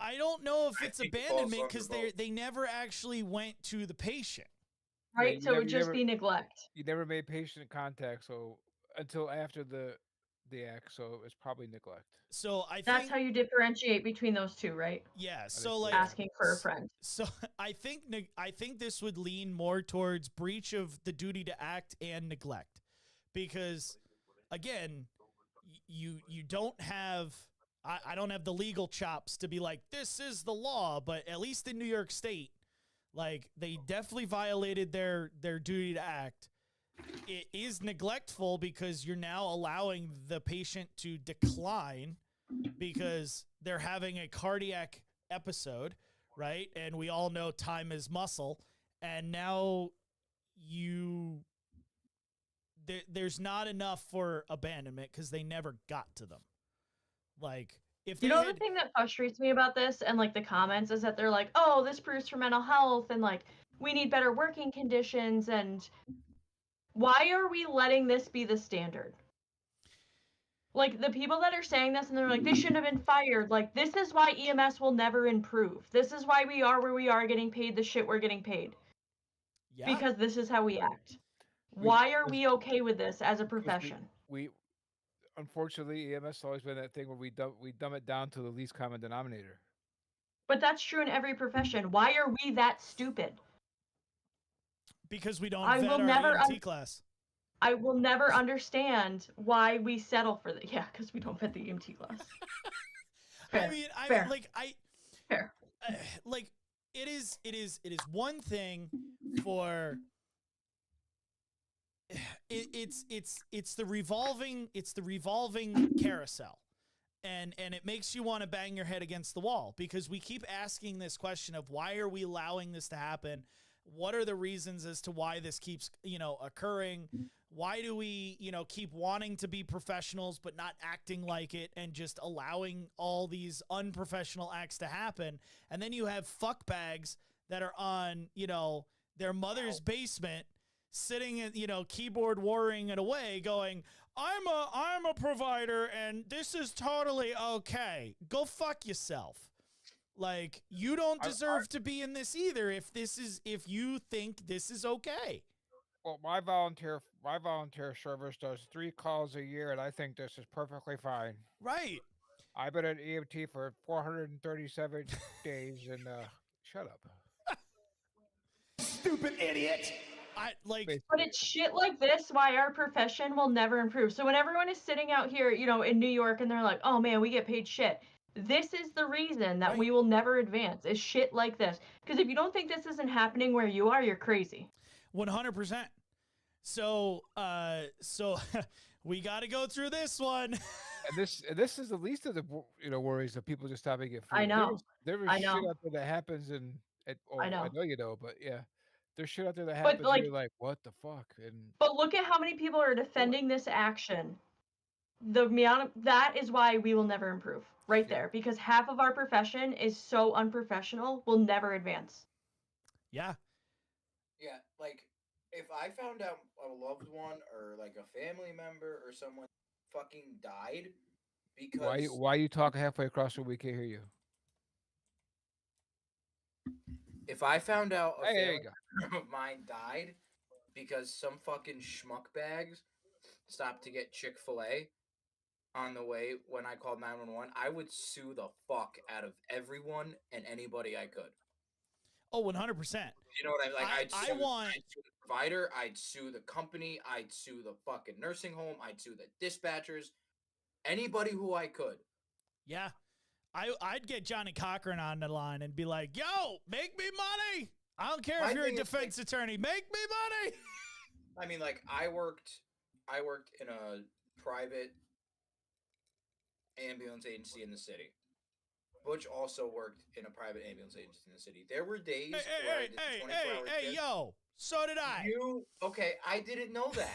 S2: I don't know if
S7: I
S2: it's
S7: think it falls
S2: abandonment
S7: under
S2: because
S7: both.
S2: they never actually went to the patient.
S5: Right?
S4: you
S5: So it
S4: never-
S5: would
S4: you
S5: just
S4: never-
S5: be neglect.
S4: You never made patient contact, so until after the act, so it's probably neglect.
S2: So I
S5: That's
S2: think
S5: how you differentiate between those two, right?
S2: yeah.
S4: is
S2: So
S4: true.
S2: like
S5: Asking for a friend.
S2: So I think this would lean more towards breach of the duty to act and neglect, because again, you don't have I don't have the legal chops to be like, this is the law, but at least in New York State, like, they definitely violated their duty to act. It is neglectful because you're now allowing the patient to decline because they're having a cardiac episode, right? And we all know time is muscle. And now there's not enough for abandonment because they never got to them. Like, if they
S5: You know,
S2: had,
S5: the thing that frustrates me about this and like the comments is that they're like, oh, this proves for mental health and like we need better working conditions. And why are we letting this be the standard? Like, the people that are saying this and they're like, they shouldn't have been fired. Like, this is why EMS will never improve. This is why we are where we are, getting paid the shit we're getting paid.
S2: yeah,
S5: Because this is how we act.
S4: We-
S5: Why are
S4: because-
S5: we okay with this as a
S4: 'cause
S5: profession?
S4: we unfortunately EMS has always been that thing where we dumb it down to the least common denominator.
S5: But that's true in every profession. Why are we that stupid?
S2: because we don't
S5: I
S2: vet
S5: will
S2: our
S5: never
S2: EMT class.
S5: I will never understand why we settle for that. Yeah, because we don't fit the EMT class.
S2: I
S5: Fair,
S2: mean,
S5: fair. Fair.
S2: Like, it is one thing for it's the revolving carousel, and it makes you want to bang your head against the wall, because we keep asking this question of why are we allowing this to happen? What are the reasons as to why this keeps, occurring? Why do we, keep wanting to be professionals but not acting like it and just allowing all these unprofessional acts to happen? And then you have fuckbags that are on, their mother's basement sitting at, keyboard warring it away going, I'm a provider and this is totally okay. Go fuck yourself. Like, you don't deserve to be in this either if you think this is okay.
S4: Well, my volunteer service does 3 calls a year, and I think this is perfectly fine.
S2: Right.
S4: I've been an EMT for 437 days, and shut up.
S3: Stupid idiot!
S5: But it's shit like this why our profession will never improve. So when everyone is sitting out here, in New York, and they're like, oh man, we get paid shit. This is the reason that we will never advance, is shit like this. Because if you don't think this isn't happening where you are, you're crazy.
S2: 100%. So we got to go through this one.
S4: And this is the least of the worries of people just stopping to get food.
S5: I know.
S4: There is
S5: I
S4: shit
S5: know.
S4: out there that happens, and
S5: I know.
S4: I know you know, but yeah, there's shit out there that
S5: But,
S4: happens.
S5: like-
S4: And you're like, what the fuck? And
S5: But look at how many people are defending this action. That is why we will never improve. Right there. Because half of our profession is so unprofessional, we'll never advance.
S2: Yeah.
S7: Yeah, like, if I found out a loved one or like a family member or someone fucking died because
S4: why you talk halfway across the room? We can't hear you.
S7: If I found out a
S4: Hey, there you
S7: family member of mine died because some fucking schmuck bags stopped to get Chick-fil-A on the way when I called 911, I would sue the fuck out of everyone and anybody I could.
S2: Oh, 100%.
S7: You know what I mean? Like
S2: I
S7: I'd sue the provider, I'd sue the company, I'd sue the fucking nursing home, I'd sue the dispatchers, anybody who I could.
S2: Yeah. I'd get Johnny Cochran on the line and be like, yo, make me money. I don't care
S7: My
S2: if you're a
S7: thing is,
S2: defense attorney. Make me money.
S7: I mean, like I worked in a private ambulance agency in the city. Butch also worked in a private ambulance agency in the city. There were days where I did 24-hour shifts.
S2: Yo, so did I.
S7: Okay, I didn't know that.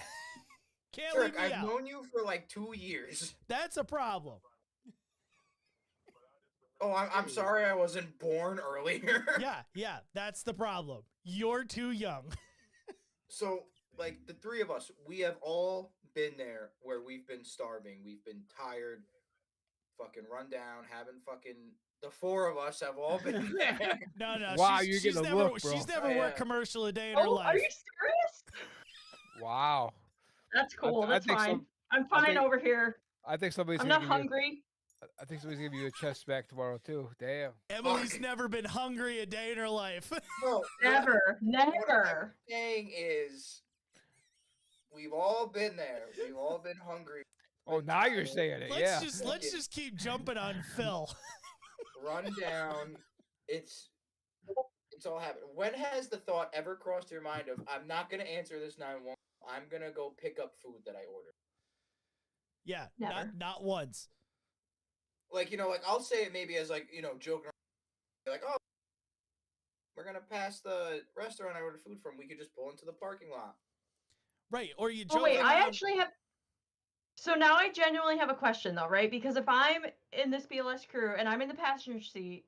S2: Can't
S7: Turk,
S2: leave me
S7: I've
S2: out.
S7: known you for like 2 years.
S2: That's a problem.
S7: Oh, I'm sorry I wasn't born earlier.
S2: Yeah, that's the problem. You're too young.
S7: So, like, the three of us, we have all been there where we've been starving. We've been tired, fucking run down, having fucking... The four of us have all been there.
S2: No.
S4: Wow,
S2: she's
S4: you're getting a look, bro.
S2: She's never worked commercial a day in her
S5: Oh,
S2: life.
S5: are you serious?
S4: Wow.
S5: That's cool.
S4: I
S5: That's
S4: think
S5: fine.
S4: some-
S5: I'm
S4: I
S5: fine
S4: think-
S5: over here.
S4: I think somebody's
S5: I'm
S4: gonna
S5: not
S4: give you
S5: hungry.
S4: I think somebody's gonna give you a chest back tomorrow too. Damn.
S2: Emily's
S7: Fuck.
S2: never been hungry a day in her life.
S7: No,
S5: Never.
S7: what I'm
S5: Never.
S7: saying is, we've all been there. We've all been hungry.
S4: Oh, now you're saying it. Yeah.
S2: Let's just keep jumping on Phil.
S7: Run down. It's all happened. When has the thought ever crossed your mind of, I'm not going to answer this 911. I'm going to go pick up food that I ordered?
S2: Yeah,
S5: Never.
S2: not once.
S7: Like, like I'll say it maybe as like, joking around. Like, oh, we're going to pass the restaurant I ordered food from. We could just pull into the parking lot.
S2: Right, or you
S5: Oh,
S2: joke
S5: wait,
S2: around.
S5: I actually have. So now I genuinely have a question though, right? Because if I'm in this BLS crew and I'm in the passenger seat,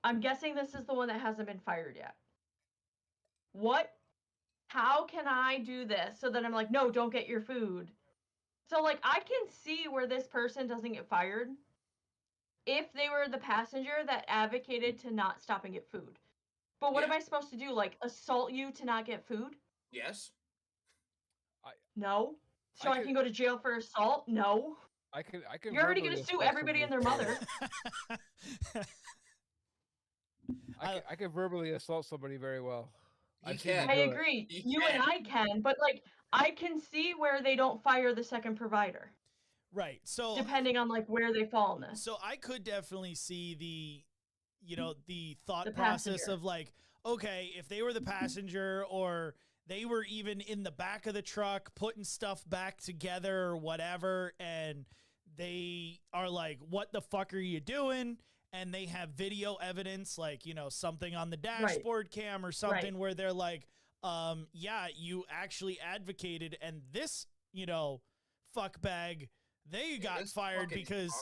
S5: I'm guessing this is the one that hasn't been fired yet. How can I do this so that I'm like, no, don't get your food? So like I can see where this person doesn't get fired if they were the passenger that advocated to not stop and get food. But what am
S7: Yeah.
S5: I supposed to do? Like assault you to not get food?
S7: Yes.
S5: No. So
S4: I
S5: I
S4: could-
S5: can go to jail for assault? No.
S4: I can
S5: You're already
S4: verbally
S5: gonna sue
S4: assault
S5: everybody and their
S4: somebody.
S5: mother.
S4: I can verbally assault somebody very well.
S7: You
S4: I've seen
S7: can.
S4: you
S5: I
S4: do it.
S5: agree.
S7: You
S5: You and I can, but like I can see where they don't fire the second provider,
S2: Right. So
S5: depending on like where they fall in this.
S2: So I could definitely see the thought
S5: The
S2: process
S5: passenger.
S2: of like, okay, if they were the passenger or they were even in the back of the truck putting stuff back together or whatever, and they are like, what the fuck are you doing? And they have video evidence, like, something on the dashboard cam or something where they're like, yeah, you actually advocated, and this, fuck bag, they got
S7: This
S2: fired
S7: fucking
S2: because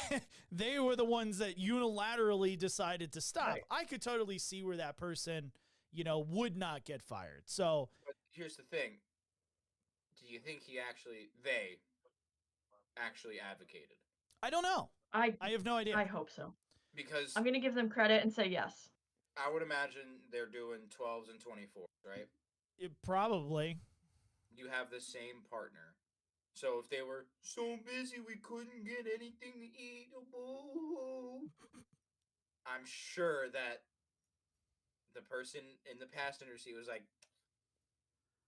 S7: fuck.
S2: they were the ones that unilaterally decided to stop.
S5: Right.
S2: I could totally see where that person, would not get fired. So
S7: But here's the thing. Do you think they actually advocated?
S2: I don't know.
S5: I
S2: I have no idea.
S5: I hope so.
S7: Because
S5: I'm gonna give them credit and say yes.
S7: I would imagine they're doing 12s and 24s, right?
S2: Probably.
S7: You have the same partner. So if they were so busy we couldn't get anything to eat, I'm sure that the person in the passenger seat was like,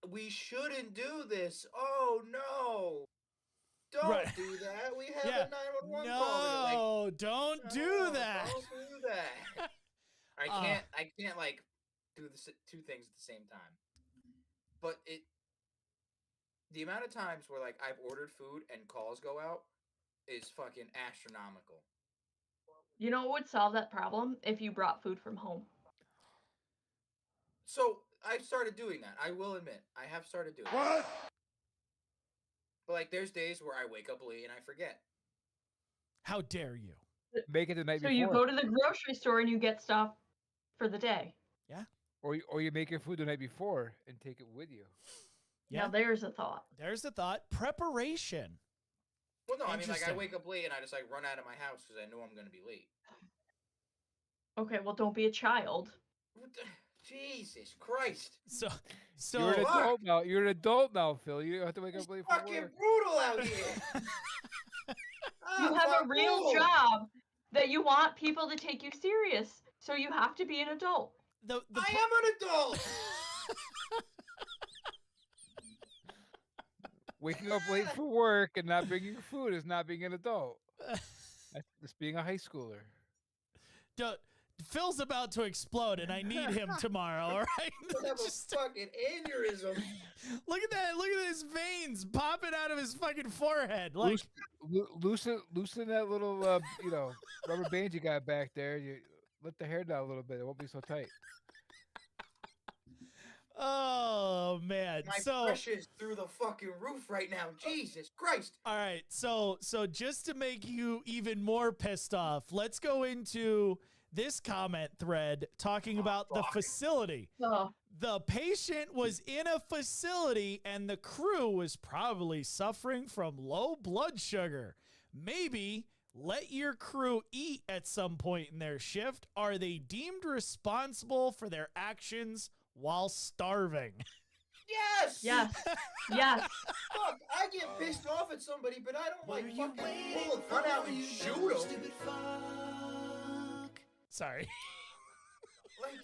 S7: we shouldn't do this. Oh no. Don't
S2: Right.
S7: do that. We have
S2: Yeah.
S7: a 911 call. Like,
S2: No, don't do
S7: "No,
S2: that.
S7: Don't do that. I can't like do the two things at the same time. But the amount of times where like I've ordered food and calls go out is fucking astronomical.
S5: You know what would solve that problem? If you brought food from home.
S7: So I've started doing that. I will admit, I have started doing it.
S3: What?
S7: But like, there's days where I wake up late and I forget.
S2: How dare you?
S4: Make it the night
S5: So
S4: before.
S5: you go to the grocery store and you get stuff for the day.
S4: Or you make your food the night before and take it with you.
S2: Yeah.
S5: Now there's a thought.
S2: There's the thought. Preparation.
S7: Well, no, I mean, like, I
S2: Interesting.
S7: wake up late and I just, like, run out of my house because I know I'm going to be late.
S5: Okay, well, don't be a child.
S7: What the- Jesus Christ.
S2: So
S4: You're an
S7: Fuck.
S4: adult now. You're an adult now, Phil. You don't have to wake
S7: It's
S4: up late for
S7: fucking
S4: work.
S7: brutal out here.
S5: You
S7: Ah,
S5: have a
S7: fuck
S5: real
S7: you.
S5: job that you want people to take you serious, so you have to be an adult.
S2: the
S7: I am an adult.
S4: Waking up late for work and not bringing food is not being an adult. That's being a high schooler.
S2: Phil's about to explode, and I need him tomorrow. All right,
S7: I have a
S2: Just
S7: fucking aneurysm.
S2: look at that! Look at his veins popping out of his fucking forehead. Like,
S4: Loosen that little, rubber band you got back there. You let the hair down a little bit. It won't be so tight.
S2: oh man.
S7: My
S2: So,
S7: pressure's through the fucking roof right now. Jesus Christ.
S2: all right. So just to make you even more pissed off, let's go into this comment thread talking about the
S7: fuck.
S2: facility.
S5: Oh,
S2: The patient was in a facility and the crew was probably suffering from low blood sugar. Maybe let your crew eat at some point in their shift. Are they deemed responsible for their actions while starving?
S7: Yes.
S5: yes, yes.
S7: Fuck, I get pissed off at somebody, but I don't like fucking pull a gun out and shoot them.
S2: Sorry.
S7: Like,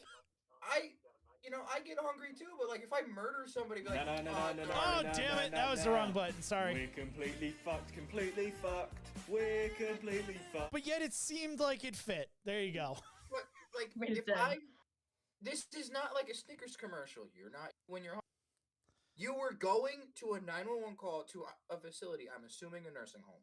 S7: I get hungry too, but like if I murder somebody, be like,
S8: No.
S2: Oh, damn it. That was the wrong button. Sorry.
S8: We're completely fucked. We're completely fucked.
S2: But yet it seemed like it fit. There you go.
S7: But, like
S5: Made
S7: if
S5: sense.
S7: this is not like a Snickers commercial. You're not when you're. You were going to a 911 call to a facility. I'm assuming a nursing home.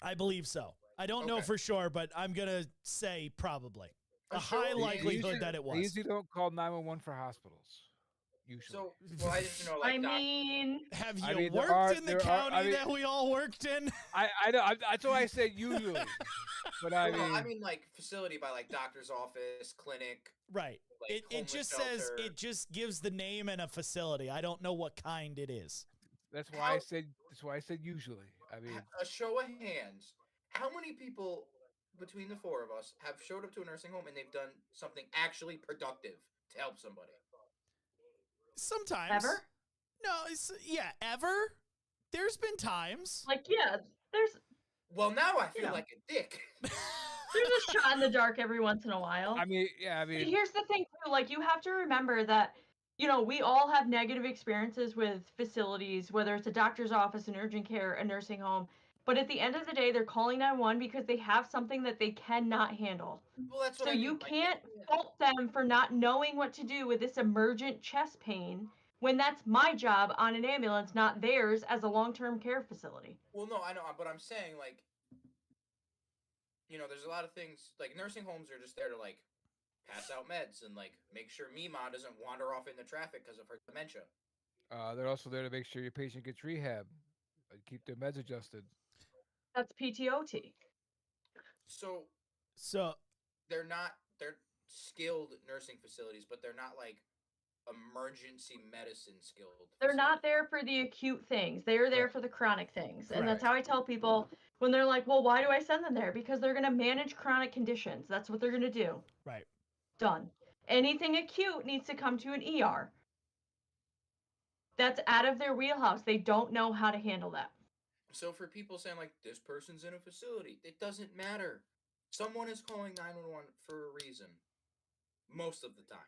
S2: I believe so. I don't know
S7: Okay.
S2: for sure, but I'm going to say probably. A
S7: A sure-
S2: high
S7: They
S2: likelihood that it
S4: They
S2: was.
S4: usually don't call 911 for hospitals. Usually.
S7: So, well, I didn't know. Like,
S5: I mean,
S2: Have you
S4: I mean, there
S2: worked
S4: are-
S2: in the
S4: there are-
S2: county
S4: I mean-
S2: that we all worked in?
S4: I know. That's why I said usually. But
S7: I mean, like facility by like doctor's office, clinic.
S2: Right.
S7: Like
S2: It
S7: homeless
S2: just says,
S7: shelter.
S2: it just gives the name and a facility. I don't know what kind it is.
S4: that's why I
S7: How-
S4: said. That's why I said usually. I mean,
S7: A show of hands. How many people between the four of us have showed up to a nursing home and they've done something actually productive to help somebody?
S2: Sometimes.
S5: ever?
S2: No, ever. There's been times.
S5: Like, yeah, there's
S7: Well, now I feel
S5: Yeah.
S7: like a dick.
S5: there's a shot in the dark every once in a while.
S4: I mean, yeah. I
S5: But
S4: mean,
S5: here's the thing too, like you have to remember that, we all have negative experiences with facilities, whether it's a doctor's office, an urgent care, a nursing home. But at the end of the day, they're calling 911 because they have something that they cannot handle.
S7: Well, that's what
S5: So
S7: I mean.
S5: you
S7: like,
S5: can't fault them for not knowing what to do with this emergent chest pain when that's my job on an ambulance, not theirs as a long-term care facility.
S7: Well, no, I know, but I'm saying like, there's a lot of things like nursing homes are just there to like pass out meds and like make sure Mima doesn't wander off into traffic because of her dementia.
S4: they're also there to make sure your patient gets rehab, keep their meds adjusted.
S5: That's PTOT.
S7: So
S2: So,
S7: they're skilled nursing facilities, but they're not like emergency medicine skilled.
S5: They're not
S7: facilities.
S5: there for the acute things. They're there for the chronic things. And that's
S2: Correct.
S5: how I tell people when they're like, well, why do I send them there? Because they're going to manage chronic conditions. That's what they're going to do.
S2: right.
S5: Done. Anything acute needs to come to an ER. That's out of their wheelhouse. They don't know how to handle that.
S7: So for people saying like this person's in a facility, it doesn't matter. Someone is calling 911 for a reason. Most of the time.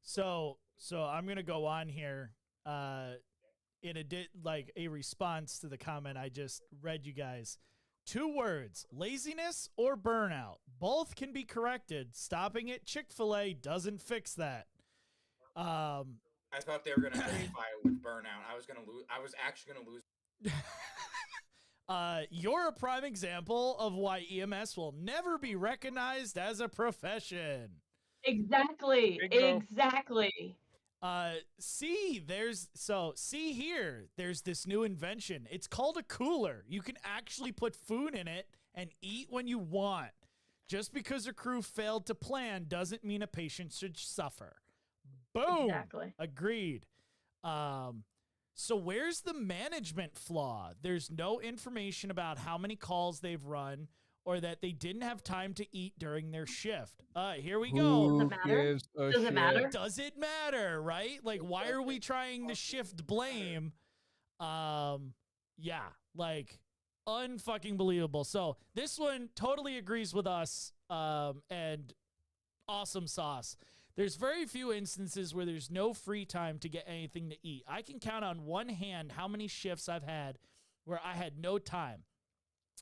S2: So I'm gonna go on here. In a response to the comment I just read you guys. 2 words: laziness or burnout. Both can be corrected. Stopping at Chick-fil-A doesn't fix that.
S7: I thought they were gonna identify it with burnout. I was actually gonna lose.
S2: You're a prime example of why EMS will never be recognized as a profession.
S5: Exactly.
S4: Bingo.
S5: Exactly.
S2: See here, there's this new invention. It's called a cooler. You can actually put food in it and eat when you want. Just because a crew failed to plan doesn't mean a patient should suffer. Boom.
S5: Exactly.
S2: Agreed. So where's the management flaw? There's no information about how many calls they've run or that they didn't have time to eat during their shift. Here we go.
S5: Does it matter? Does it matter?
S2: Does it matter, right? Like, why are we trying to shift blame? Yeah, like, unfucking believable. So this one totally agrees with us, and awesome sauce. There's very few instances where there's no free time to get anything to eat. I can count on one hand how many shifts I've had where I had no time.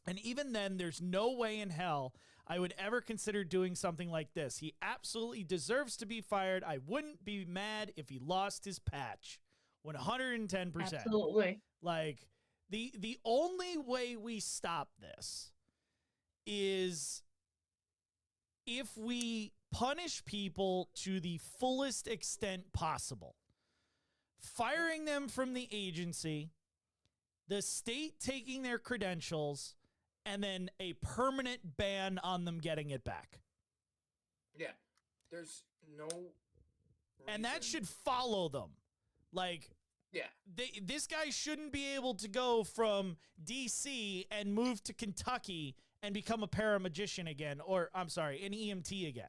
S2: And even then, there's no way in hell I would ever consider doing something like this. He absolutely deserves to be fired. I wouldn't be mad if he lost his patch. 110%.
S5: Absolutely.
S2: Like, the only way we stop this is if we punish people to the fullest extent possible. Firing them from the agency, the state taking their credentials, and then a permanent ban on them getting it back.
S7: Yeah. There's no reason.
S2: And that should follow them. Like,
S7: yeah.
S2: This guy shouldn't be able to go from DC and move to Kentucky and become a paramagician again, or I'm sorry, an EMT again.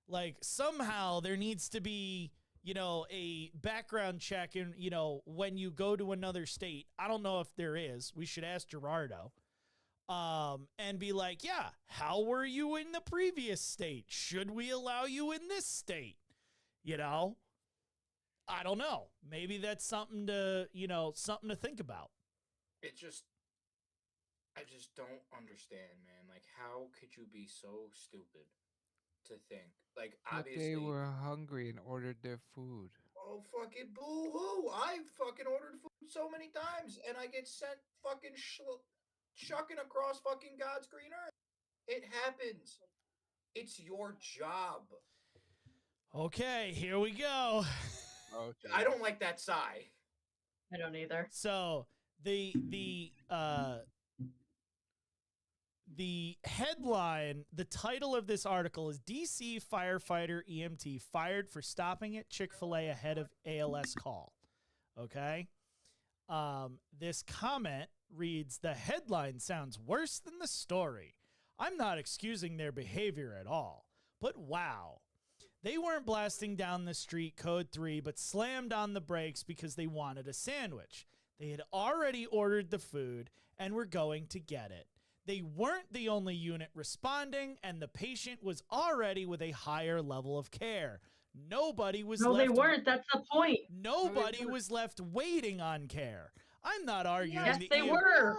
S2: Like, somehow there needs to be, you know, a background check in, you know, when you go to another state. I don't know if there is. We should ask Gerardo. And be like, yeah, how were you in the previous state? Should we allow you in this state? You know? I don't know. Maybe that's something to, you know, something to think about.
S7: I just don't understand, man. Like, how could you be so stupid to think? Like,
S4: But
S7: obviously.
S4: they were hungry and ordered their food.
S7: Oh, fucking boo-hoo. I fucking ordered food so many times, and I get sent fucking chucking across fucking God's green earth. It happens. It's your job.
S2: Okay, here we go.
S4: Okay.
S7: I don't like that sigh.
S5: I don't either.
S2: So the headline, the title of this article is DC firefighter EMT fired for stopping at Chick-fil-A ahead of ALS call. Okay. This comment reads, the headline sounds worse than the story. I'm not excusing their behavior at all, but wow. They weren't blasting down the street code 3, but slammed on the brakes because they wanted a sandwich. They had already ordered the food and were going to get it. They weren't the only unit responding, and the patient was already with a higher level of care. Nobody was
S5: No,
S2: left.
S5: they weren't. That's the point.
S2: Nobody was left waiting on care. I'm not arguing.
S5: Yes, they were.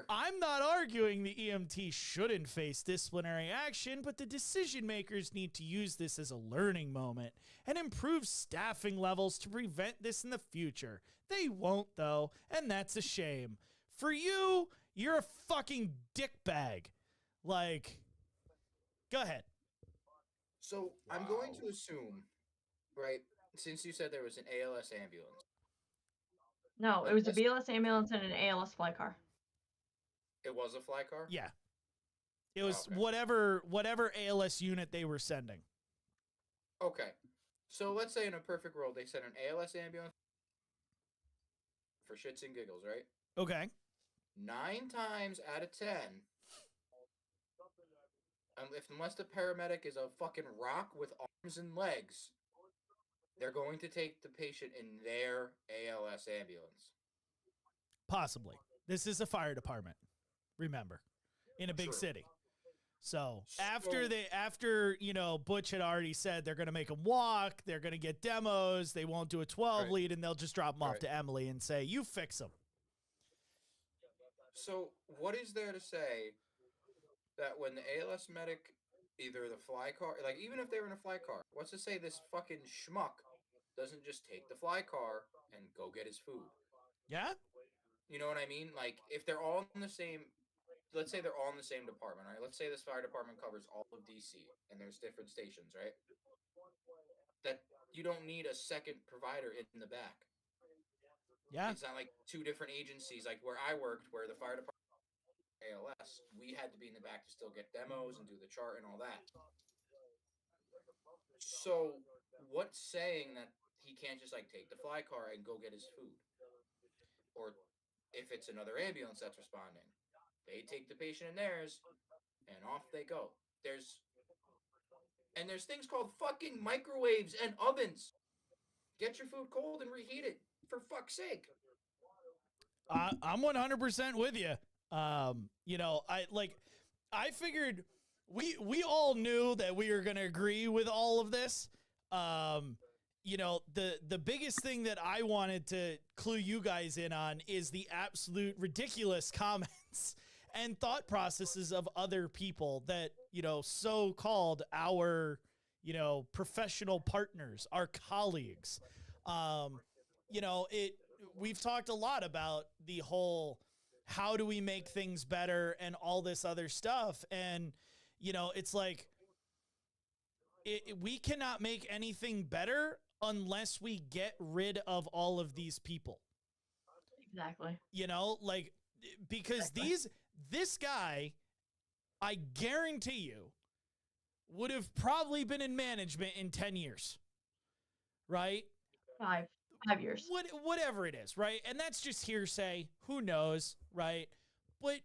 S2: I'm not arguing the EMT shouldn't face disciplinary action, but the decision makers need to use this as a learning moment and improve staffing levels to prevent this in the future. They won't, though, and that's a shame. For you, you're a fucking dickbag. Like, go ahead.
S7: So I'm going to assume, right, since you said there was an ALS ambulance.
S5: No, it was a BLS ambulance and an ALS fly car.
S7: It was a fly car?
S2: Yeah. It was
S7: Okay.
S2: whatever ALS unit they were sending.
S7: Okay. So let's say in a perfect world they sent an ALS ambulance for shits and giggles, right?
S2: Okay.
S7: 9 times out of 10, unless the paramedic is a fucking rock with arms and legs, they're going to take the patient in their ALS ambulance.
S2: Possibly. This is a fire department. Remember, in a big
S7: True.
S2: city. So after you know, Butch had already said they're going to make them walk, they're going to get demos, they won't do a 12 lead, and they'll just drop them off to Emily and say, you fix them.
S7: So what is there to say that when the ALS medic, either the fly car, like even if they were in a fly car, what's to say this fucking schmuck doesn't just take the fly car and go get his food?
S2: Yeah?
S7: You know what I mean? Like if they're all in the same, let's say they're all in the same department, right? Let's say this fire department covers all of DC and there's different stations, right? That you don't need a second provider in the back.
S2: Yeah.
S7: It's not like 2 different agencies, like where I worked, where the fire department ALS, we had to be in the back to still get demos and do the chart and all that. So what's saying that he can't just like take the fly car and go get his food? or if it's another ambulance that's responding, they take the patient in theirs, and off they go. There's things called fucking microwaves and ovens. Get your food cold and reheat it, for fuck's sake.
S2: I'm 100% with you. You know, I figured we all knew that we were going to agree with all of this. You know, the biggest thing that I wanted to clue you guys in on is the absolute ridiculous comments and thought processes of other people that, you know, so-called our, you know, professional partners, our colleagues. You know, we've talked a lot about the whole, how do we make things better and all this other stuff. And, you know, it's like, we cannot make anything better unless we get rid of all of these people.
S5: Exactly.
S2: You know, like, because this guy, I guarantee you, would have probably been in management in 10 years, right?
S5: 5 years.
S2: Whatever it is, right? And that's just hearsay. Who knows, right? But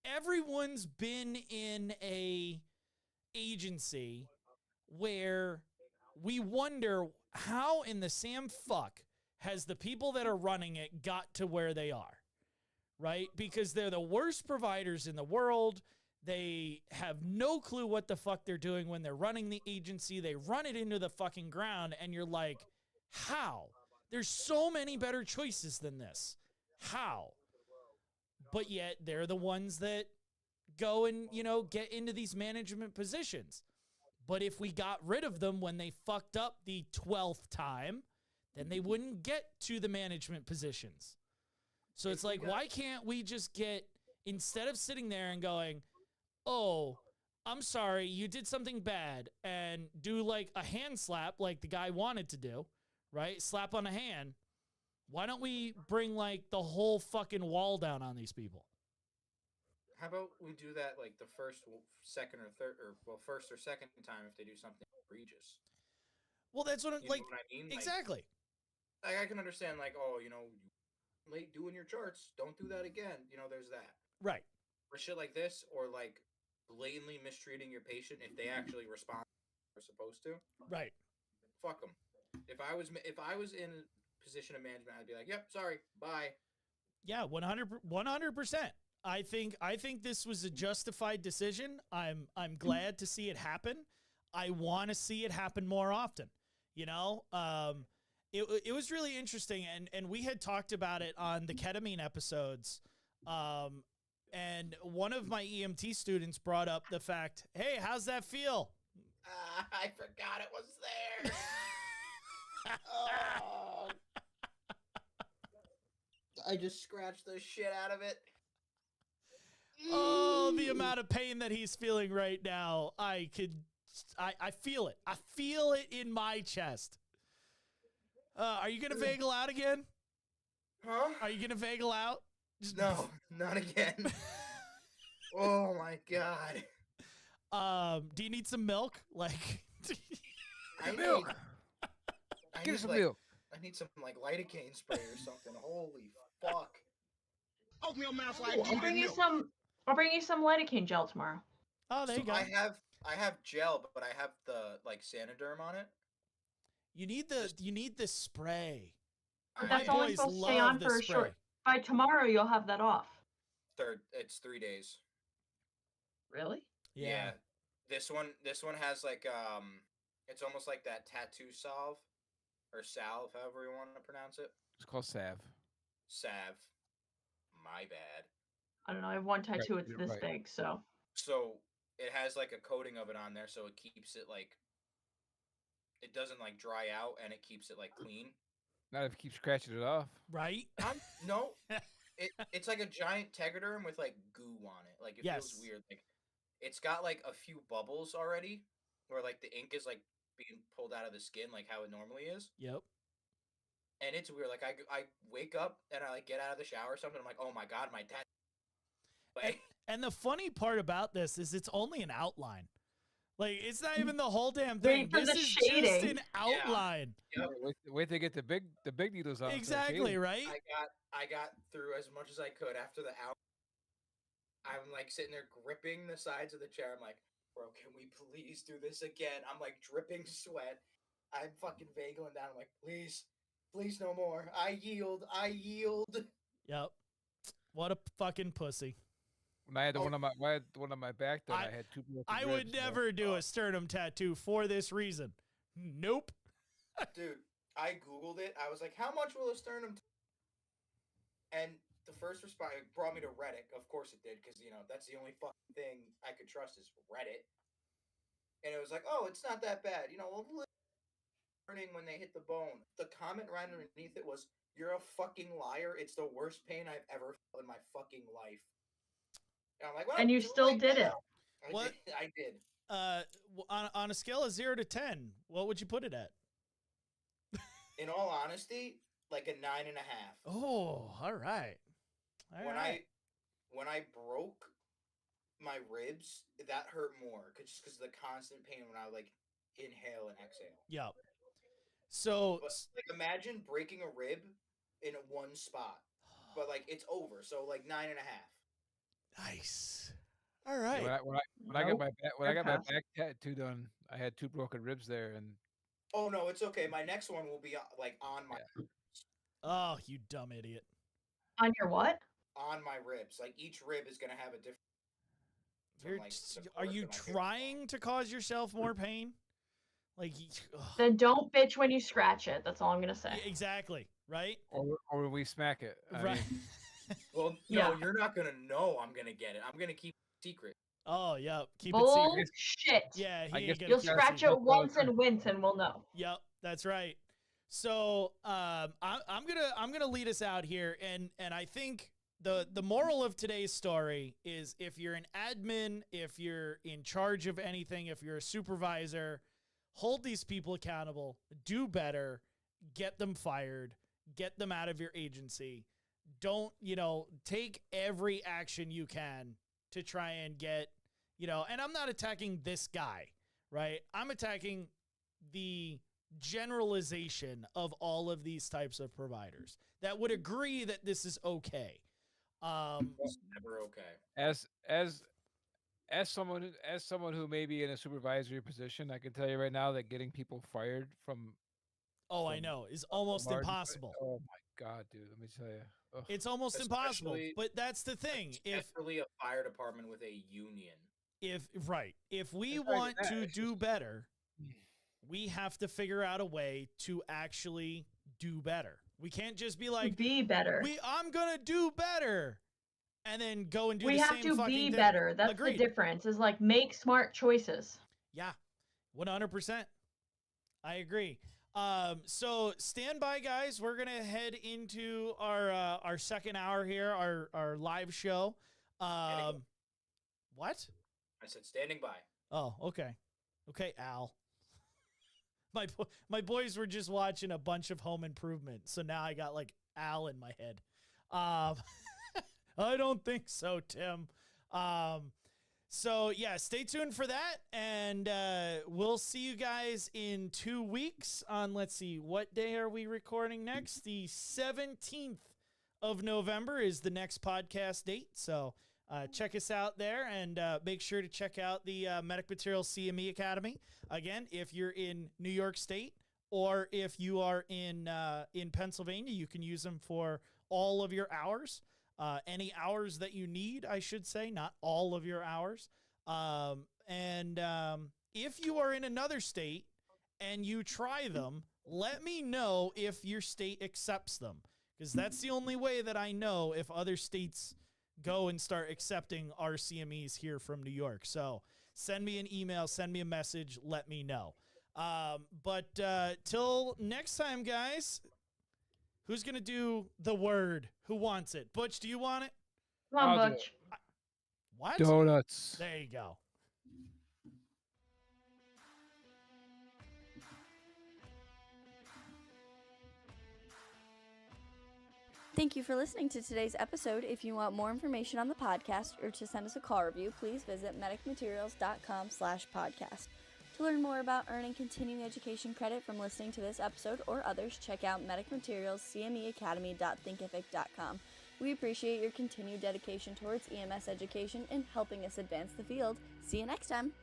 S2: everyone's been in a agency where we wonder how in the Sam fuck has the people that are running it got to where they are, right? Because they're the worst providers in the world. They have no clue what the fuck they're doing when they're running the agency. They run it into the fucking ground, and you're like, how? There's so many better choices than this. How? But yet they're the ones that go and, you know, get into these management positions. But if we got rid of them when they fucked up the 12th time, then they wouldn't get to the management positions. So it's like, why can't we just get, instead of sitting there and going, oh, I'm sorry, you did something bad, and do like a hand slap like the guy wanted to do, right? Slap on a hand. Why don't we bring like the whole fucking wall down on these people?
S7: How about we do that like the first or second time if they do something egregious?
S2: Well, that's what I'm
S7: You
S2: like.
S7: know what I mean?
S2: Exactly.
S7: Like I can understand, like, oh, you know, late doing your charts, don't do that again. You know, there's that.
S2: Right.
S7: For shit like this, or like blatantly mistreating your patient if they actually respond they're supposed to.
S2: Right.
S7: Fuck them. If I was in a position of management, I'd be like, yep, sorry, bye.
S2: Yeah, 100%. I think this was a justified decision. I'm glad to see it happen. I want to see it happen more often. You know, it was really interesting, and we had talked about it on the ketamine episodes. And one of my EMT students brought up the fact, hey, how's that feel?
S7: I forgot it was there. Oh. I just scratched the shit out of it.
S2: Oh, the amount of pain that he's feeling right now. I feel it. I feel it in my chest. Are you going to vagal out again?
S7: Huh?
S2: Are you going to vagal out?
S7: No, not again. Oh my god.
S2: Do you need some milk? Like,
S4: Give us some milk.
S7: I need some like lidocaine spray or something. Holy fuck.
S3: Open your mouth like
S5: I'll bring you some lidocaine gel tomorrow.
S2: Oh, there you go.
S7: I have gel, but I have the like Sanoderm on it.
S2: You need the spray.
S5: But
S2: My
S5: that's only
S2: boys
S5: supposed to stay
S2: love
S5: on
S2: the
S5: for a
S2: spray.
S5: short. By tomorrow, you'll have that off.
S7: It's 3 days.
S5: Really?
S2: Yeah.
S7: This one has like it's almost like that tattoo salve or salve, however you want to pronounce it.
S4: It's called salve.
S7: Salve. My bad.
S5: I don't know. I have one tattoo.
S4: Right,
S5: It's
S4: you're
S5: this
S4: right.
S5: big, so.
S7: So it has like a coating of it on there, so it keeps it like it doesn't like dry out, and it keeps it like clean.
S4: Not if you keep scratching it off.
S2: Right?
S7: No, it's like a giant Tegaderm with like goo on it. Like it feels
S2: Yes.
S7: weird. Like it's got like a few bubbles already, where like the ink is like being pulled out of the skin, like how it normally is.
S2: Yep.
S7: And it's weird. Like I wake up and I like get out of the shower or something. I'm like, oh my god, my tattoo. Like,
S2: And the funny part about this is it's only an outline. Like it's not even the whole damn thing.
S5: Wait for
S2: This
S5: the
S2: is just
S5: shading.
S2: an outline.
S7: Yep.
S4: Wait to get the big needles out.
S2: Exactly, right?
S7: I got through as much as I could after the hour. I'm like sitting there gripping the sides of the chair. I'm like, bro, can we please do this again? I'm like dripping sweat. I'm fucking vagueling down. I'm like, please, please, no more. I yield. I yield.
S2: Yep. What a fucking pussy.
S4: When I had the
S7: Oh.
S4: one on my back, then I had two. broken
S2: I would
S4: ribs, so-
S2: never do a sternum tattoo for this reason. Nope.
S7: Dude, I Googled it. I was like, how much will a sternum and the first response brought me to Reddit. Of course it did, because, you know, that's the only fucking thing I could trust is Reddit. And it was like, oh, it's not that bad. You know, a little burning when they hit the bone. The comment right underneath it was, you're a fucking liar. It's the worst pain I've ever felt in my fucking life. And I'm like, well,
S5: And you
S7: too
S5: still
S7: late
S5: did it.
S7: now.
S2: What?
S7: I did.
S2: On a scale of 0 to 10, what would you put it at?
S7: In all honesty, like a 9.5.
S2: Oh, all right.
S7: When I broke my ribs, that hurt more just because of the constant pain when I like inhale and exhale.
S2: Yep. So
S7: But like, imagine breaking a rib in one spot, but like it's over. So like 9.5.
S2: nice. All right.
S4: When I got
S5: Nope.
S4: my back tattoo done, I had 2 broken ribs there, and
S7: Oh no, it's okay. My next one will be like on my
S2: Oh, you dumb idiot.
S5: On your what?
S7: on my ribs. Like each rib is gonna have a different. from,
S2: You're
S7: like, the
S2: are
S7: fourth
S2: you
S7: to my fifth.
S2: trying to cause yourself more pain? Like, ugh.
S5: Then don't bitch when you scratch it. That's all I'm gonna say.
S2: Yeah, exactly, right?
S4: or when we smack it. I
S2: Right.
S4: mean,
S7: Well, no,
S5: Yeah.
S7: you're not gonna know I'm gonna get it. I'm gonna keep it secret.
S2: Oh, yeah. Keep it secret.
S5: Bullshit.
S2: Yeah,
S4: I
S2: he
S4: guess
S2: ain't gonna
S5: You'll
S2: keep it
S5: scratch
S2: secret.
S5: it once and wince, and we'll know.
S2: Yep, that's right. So I'm gonna lead us out here, and I think the moral of today's story is if you're an admin, if you're in charge of anything, if you're a supervisor, hold these people accountable, do better, get them fired, get them out of your agency. Don't, take every action you can to try and get, and I'm not attacking this guy, right? I'm attacking the generalization of all of these types of providers that would agree that this is okay.
S7: It's never okay.
S4: as someone who may be in a supervisory position, I can tell you right now that getting people fired from
S2: I
S4: from
S2: know is almost
S4: large-
S2: impossible.
S4: Oh my god, dude! Let me tell you. Ugh.
S2: It's almost impossible.
S7: Especially-
S2: But that's the thing.
S7: Especially a fire department with a union.
S2: If we
S4: It's not even
S2: want
S4: that,
S2: to
S4: it's
S2: do
S4: just-
S2: better, we have to figure out a way to actually do better. We can't just be like,
S5: Be better.
S2: I'm gonna do better, and then go and do
S5: We
S2: the
S5: have
S2: same
S5: to
S2: fucking
S5: be
S2: thing.
S5: better. That's
S2: Agreed.
S5: the difference. Is like make smart choices.
S2: Yeah, 100%. I agree. So stand by, guys. We're gonna head into our second hour here, our live show. What?
S7: I said standing by.
S2: Oh, okay. Okay, Al. My boys were just watching a bunch of Home Improvement, so now I got like Al in my head. I don't think so, Tim. So yeah, stay tuned for that, and we'll see you guys in 2 weeks on, let's see, what day are we recording next? The 17th of November is the next podcast date, so check us out there, and make sure to check out the Medic Materials CME Academy. Again, if you're in New York State or if you are in Pennsylvania, you can use them for all of your hours. Any hours that you need, I should say, not all of your hours. And if you are in another state and you try them, let me know if your state accepts them, because that's the only way that I know if other states go and start accepting our CMEs here from New York. So send me an email, send me a message, let me know. But till next time, guys, who's going to do the word? Who wants it? Butch, do you want it?
S5: Come on,
S4: I'll do
S5: Butch.
S2: What?
S4: Donuts.
S2: There you go.
S9: Thank you for listening to today's episode. If you want more information on the podcast or to send us a call review, please visit medicmaterials.com/podcast. To learn more about earning continuing education credit from listening to this episode or others, check out Medic Materials CMEacademy.thinkific.com. We appreciate your continued dedication towards EMS education and helping us advance the field. See you next time.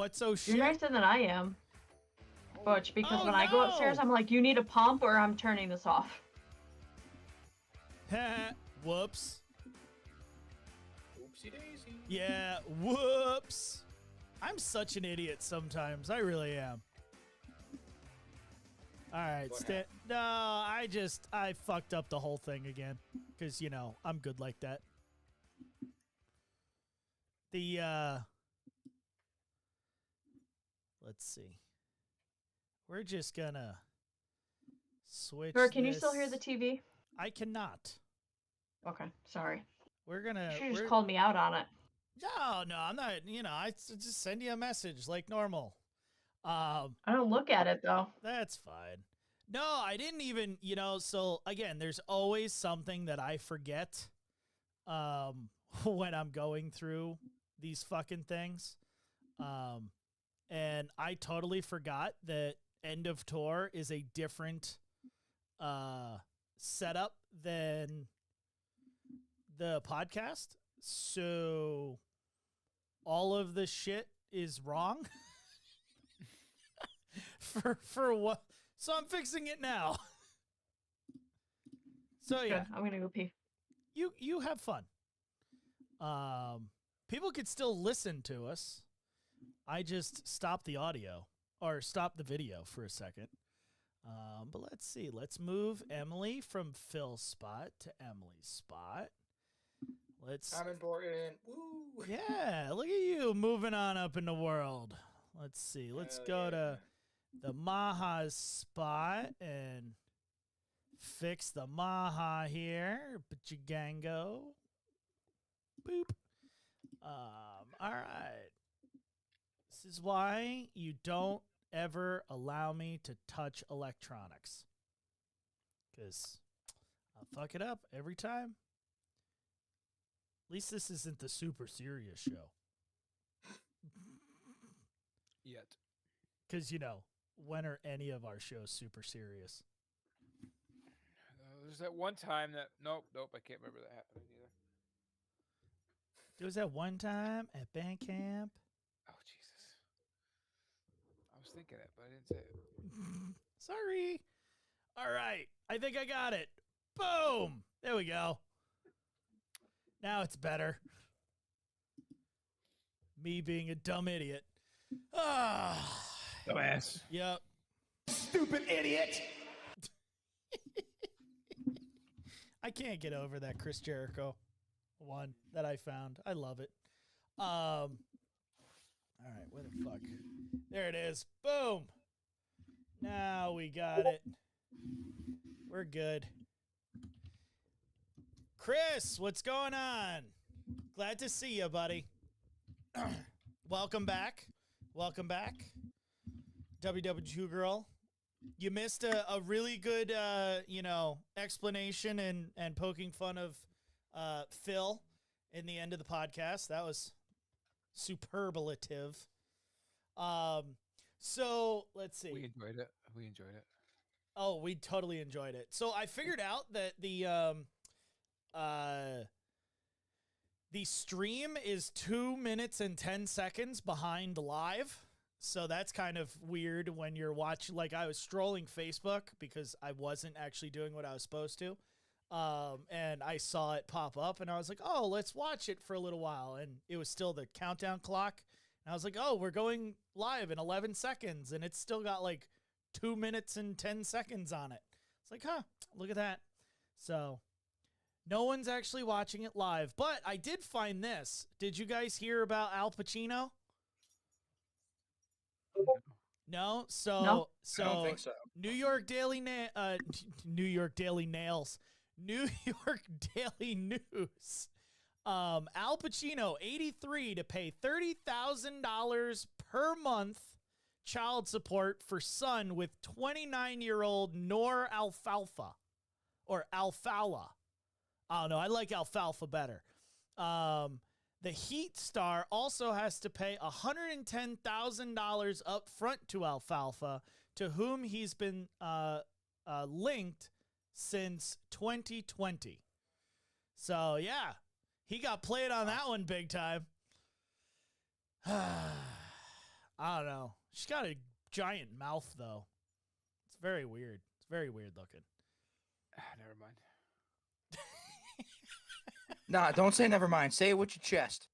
S2: What's so
S5: You're
S2: shit?
S5: nicer than I am, Butch, because
S2: Oh,
S5: when I go upstairs,
S2: no!
S5: I'm like, you need a pump or I'm turning this off.
S2: Whoops.
S7: Oopsie daisy.
S2: Yeah, whoops. I'm such an idiot sometimes. I really am. All right,
S7: What
S2: no, I fucked up the whole thing again. Because, you know, I'm good like that. Let's see. We're just gonna switch
S5: Or can you still hear the
S2: this.
S5: TV?
S2: I cannot.
S5: Okay, sorry.
S2: We're gonna.
S5: You should just called me out on it.
S2: No, I'm not. You know, I just send you a message like normal.
S5: I don't look at it though.
S2: That's fine. No, I didn't even. You know, so again, there's always something that I forget. When I'm going through these fucking things. And I totally forgot that End of Tour is a different setup than the podcast. So all of the shit is wrong. for what? So I'm fixing it now. So yeah,
S5: Good. I'm gonna go pee.
S2: you have fun. People could still listen to us. I just stopped the audio or stopped the video for a second. But let's see. Let's move Emily from Phil's spot to Emily's spot.
S7: I'm important. Woo.
S2: Yeah, look at you moving on up in the world. Let's see. Let's go to the Maha's spot and fix the Maha here. Bajango. Boop. All right. This is why you don't ever allow me to touch electronics. Because I'll fuck it up every time. At least this isn't the super serious show.
S4: Yet.
S2: Because, you know, when are any of our shows super serious?
S4: There's that one time that... Nope, I can't remember that happening either.
S2: There was that one time at band camp.
S4: Oh, Jesus. I was thinking it, but I didn't say it.
S2: Sorry. All right. I think I got it. Boom. There we go. Now it's better. Me being a dumb idiot.
S8: Dumbass.
S2: Yep.
S8: Stupid idiot.
S2: I can't get over that Chris Jericho one that I found. I love it. All right, where the fuck? There it is. Boom. Now we got it. We're good. Chris, what's going on? Glad to see you, buddy. Welcome back. Welcome back. WW2 girl. You missed a really good, explanation and poking fun of Phil in the end of the podcast. That was superlative. So let's see.
S4: We enjoyed it.
S2: Oh, we totally enjoyed it. So I figured out that the stream is 2 minutes and 10 seconds behind live. So that's kind of weird when you're watching. Like, I was strolling Facebook because I wasn't actually doing what I was supposed to. And I saw it pop up and I was like, oh, let's watch it for a little while. And it was still the countdown clock. And I was like, oh, we're going live in 11 seconds. And it's still got like 2 minutes and 10 seconds on it. It's like, huh, look at that. So no one's actually watching it live, but I did find this. Did you guys hear about Al Pacino? No? So
S7: I don't think so.
S2: New York Daily Nails. New York Daily News. Al Pacino, 83, to pay $30,000 per month child support for son with 29-year-old Noor Alfalfa. Or Alfala. I don't know. I like Alfalfa better. The Heat star also has to pay $110,000 up front to Alfalfa, to whom he's been linked since 2020. So, yeah, he got played on that one big time. I don't know. She's got a giant mouth, though. It's very weird. It's very weird looking.
S4: Never mind.
S3: Nah, don't say never mind. Say it with your chest.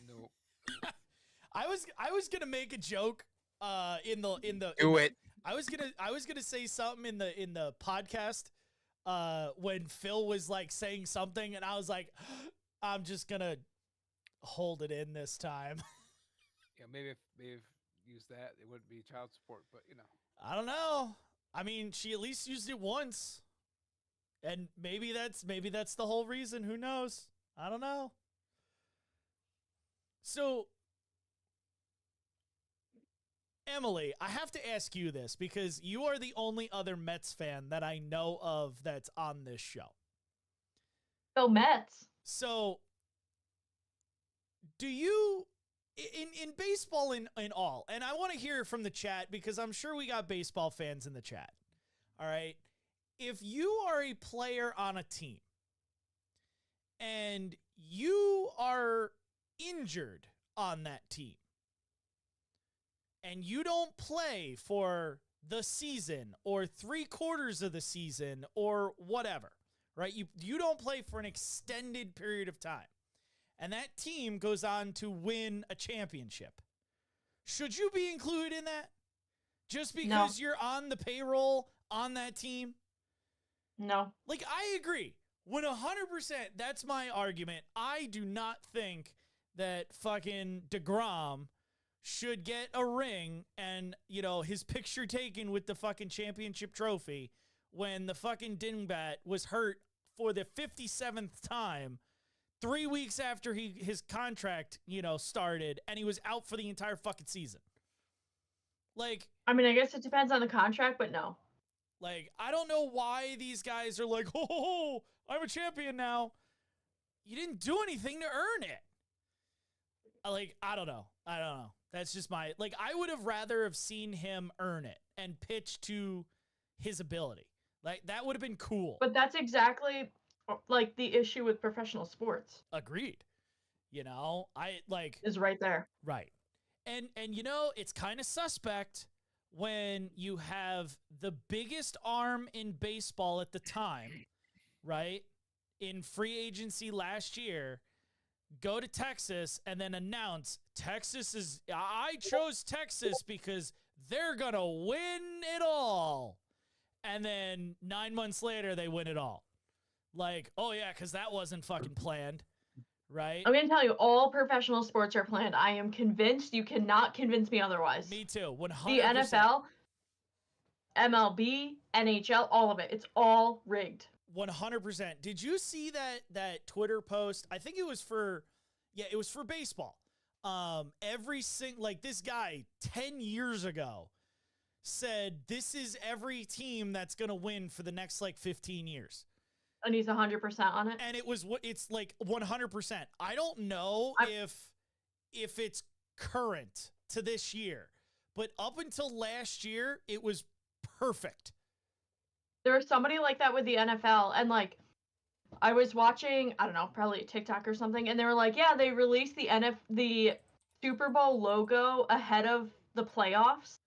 S4: No.
S2: I was gonna make a joke.
S3: Do it.
S2: I was gonna say something in the podcast. When Phil was like saying something, and I was like, I'm just gonna hold it in this time.
S4: Yeah, maybe if they've used that, it wouldn't be child support, but you know.
S2: I don't know. I mean, she at least used it once. And maybe that's the whole reason. Who knows? I don't know. So, Emily, I have to ask you this because you are the only other Mets fan that I know of that's on this show.
S5: Go Mets.
S2: So, do you in baseball in all, and I want to hear from the chat because I'm sure we got baseball fans in the chat. All right. If you are a player on a team and you are injured on that team and you don't play for the season or 3/4 of the season or whatever, right? You don't play for an extended period of time and that team goes on to win a championship. Should you be included in that? Just because you're on the payroll on that team?
S5: No.
S2: Like, I agree. 100%, that's my argument. I do not think that fucking DeGrom should get a ring and, you know, his picture taken with the fucking championship trophy when the fucking dingbat was hurt for the 57th time 3 weeks after his contract, you know, started, and he was out for the entire fucking season. Like,
S5: I mean, I guess it depends on the contract, but no.
S2: Like, I don't know why these guys are like, oh, I'm a champion now. You didn't do anything to earn it. Like, I don't know. That's just my, like, I would have rather have seen him earn it and pitch to his ability. Like, that would have been cool.
S5: But that's exactly, like, the issue with professional sports.
S2: Agreed. You know,
S5: is right there.
S2: Right. And you know, it's kind of suspect when you have the biggest arm in baseball at the time, right, in free agency last year, go to Texas and then announce I chose Texas because they're going to win it all. And then 9 months later, they win it all. Like, oh yeah, because that wasn't fucking planned, right?
S5: I'm going to tell you, all professional sports are planned. I am convinced. You cannot convince me otherwise.
S2: Me too, 100%.
S5: The NFL, MLB, NHL, all of it. It's all rigged.
S2: 100%. Did you see that Twitter post? I think it was for baseball. This guy 10 years ago said this is every team that's going to win for the next like 15 years.
S5: And he's 100% on it.
S2: And it's like 100%. I don't know if it's current to this year, but up until last year, it was perfect.
S5: There was somebody like that with the NFL, and like I was watching, I don't know, probably TikTok or something, and they were like, yeah, they released the Super Bowl logo ahead of the playoffs,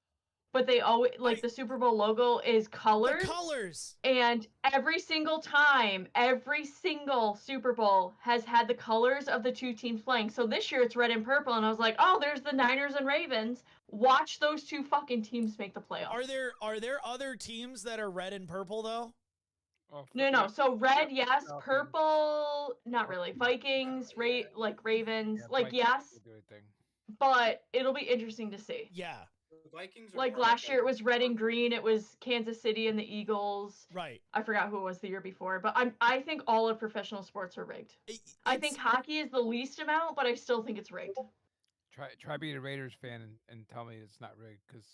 S5: but they always the Super Bowl logo is colored.
S2: The colors.
S5: And every single time, every single Super Bowl has had the colors of the two teams playing. So this year it's red and purple, and I was like, oh, there's the Niners and Ravens. Watch those two fucking teams make the playoffs.
S2: Are there other teams that are red and purple though?
S4: Oh,
S5: No. So red, yes. Purple, not really. Vikings, Ravens, yes. But it'll be interesting to see.
S2: Yeah.
S7: The Vikings
S5: like last year it was red and green. It was Kansas City and the Eagles.
S2: Right.
S5: I forgot who it was the year before, but I think all of professional sports are rigged. I think hockey is the least amount, but I still think it's rigged.
S4: Try being a Raiders fan and tell me it's not rigged, because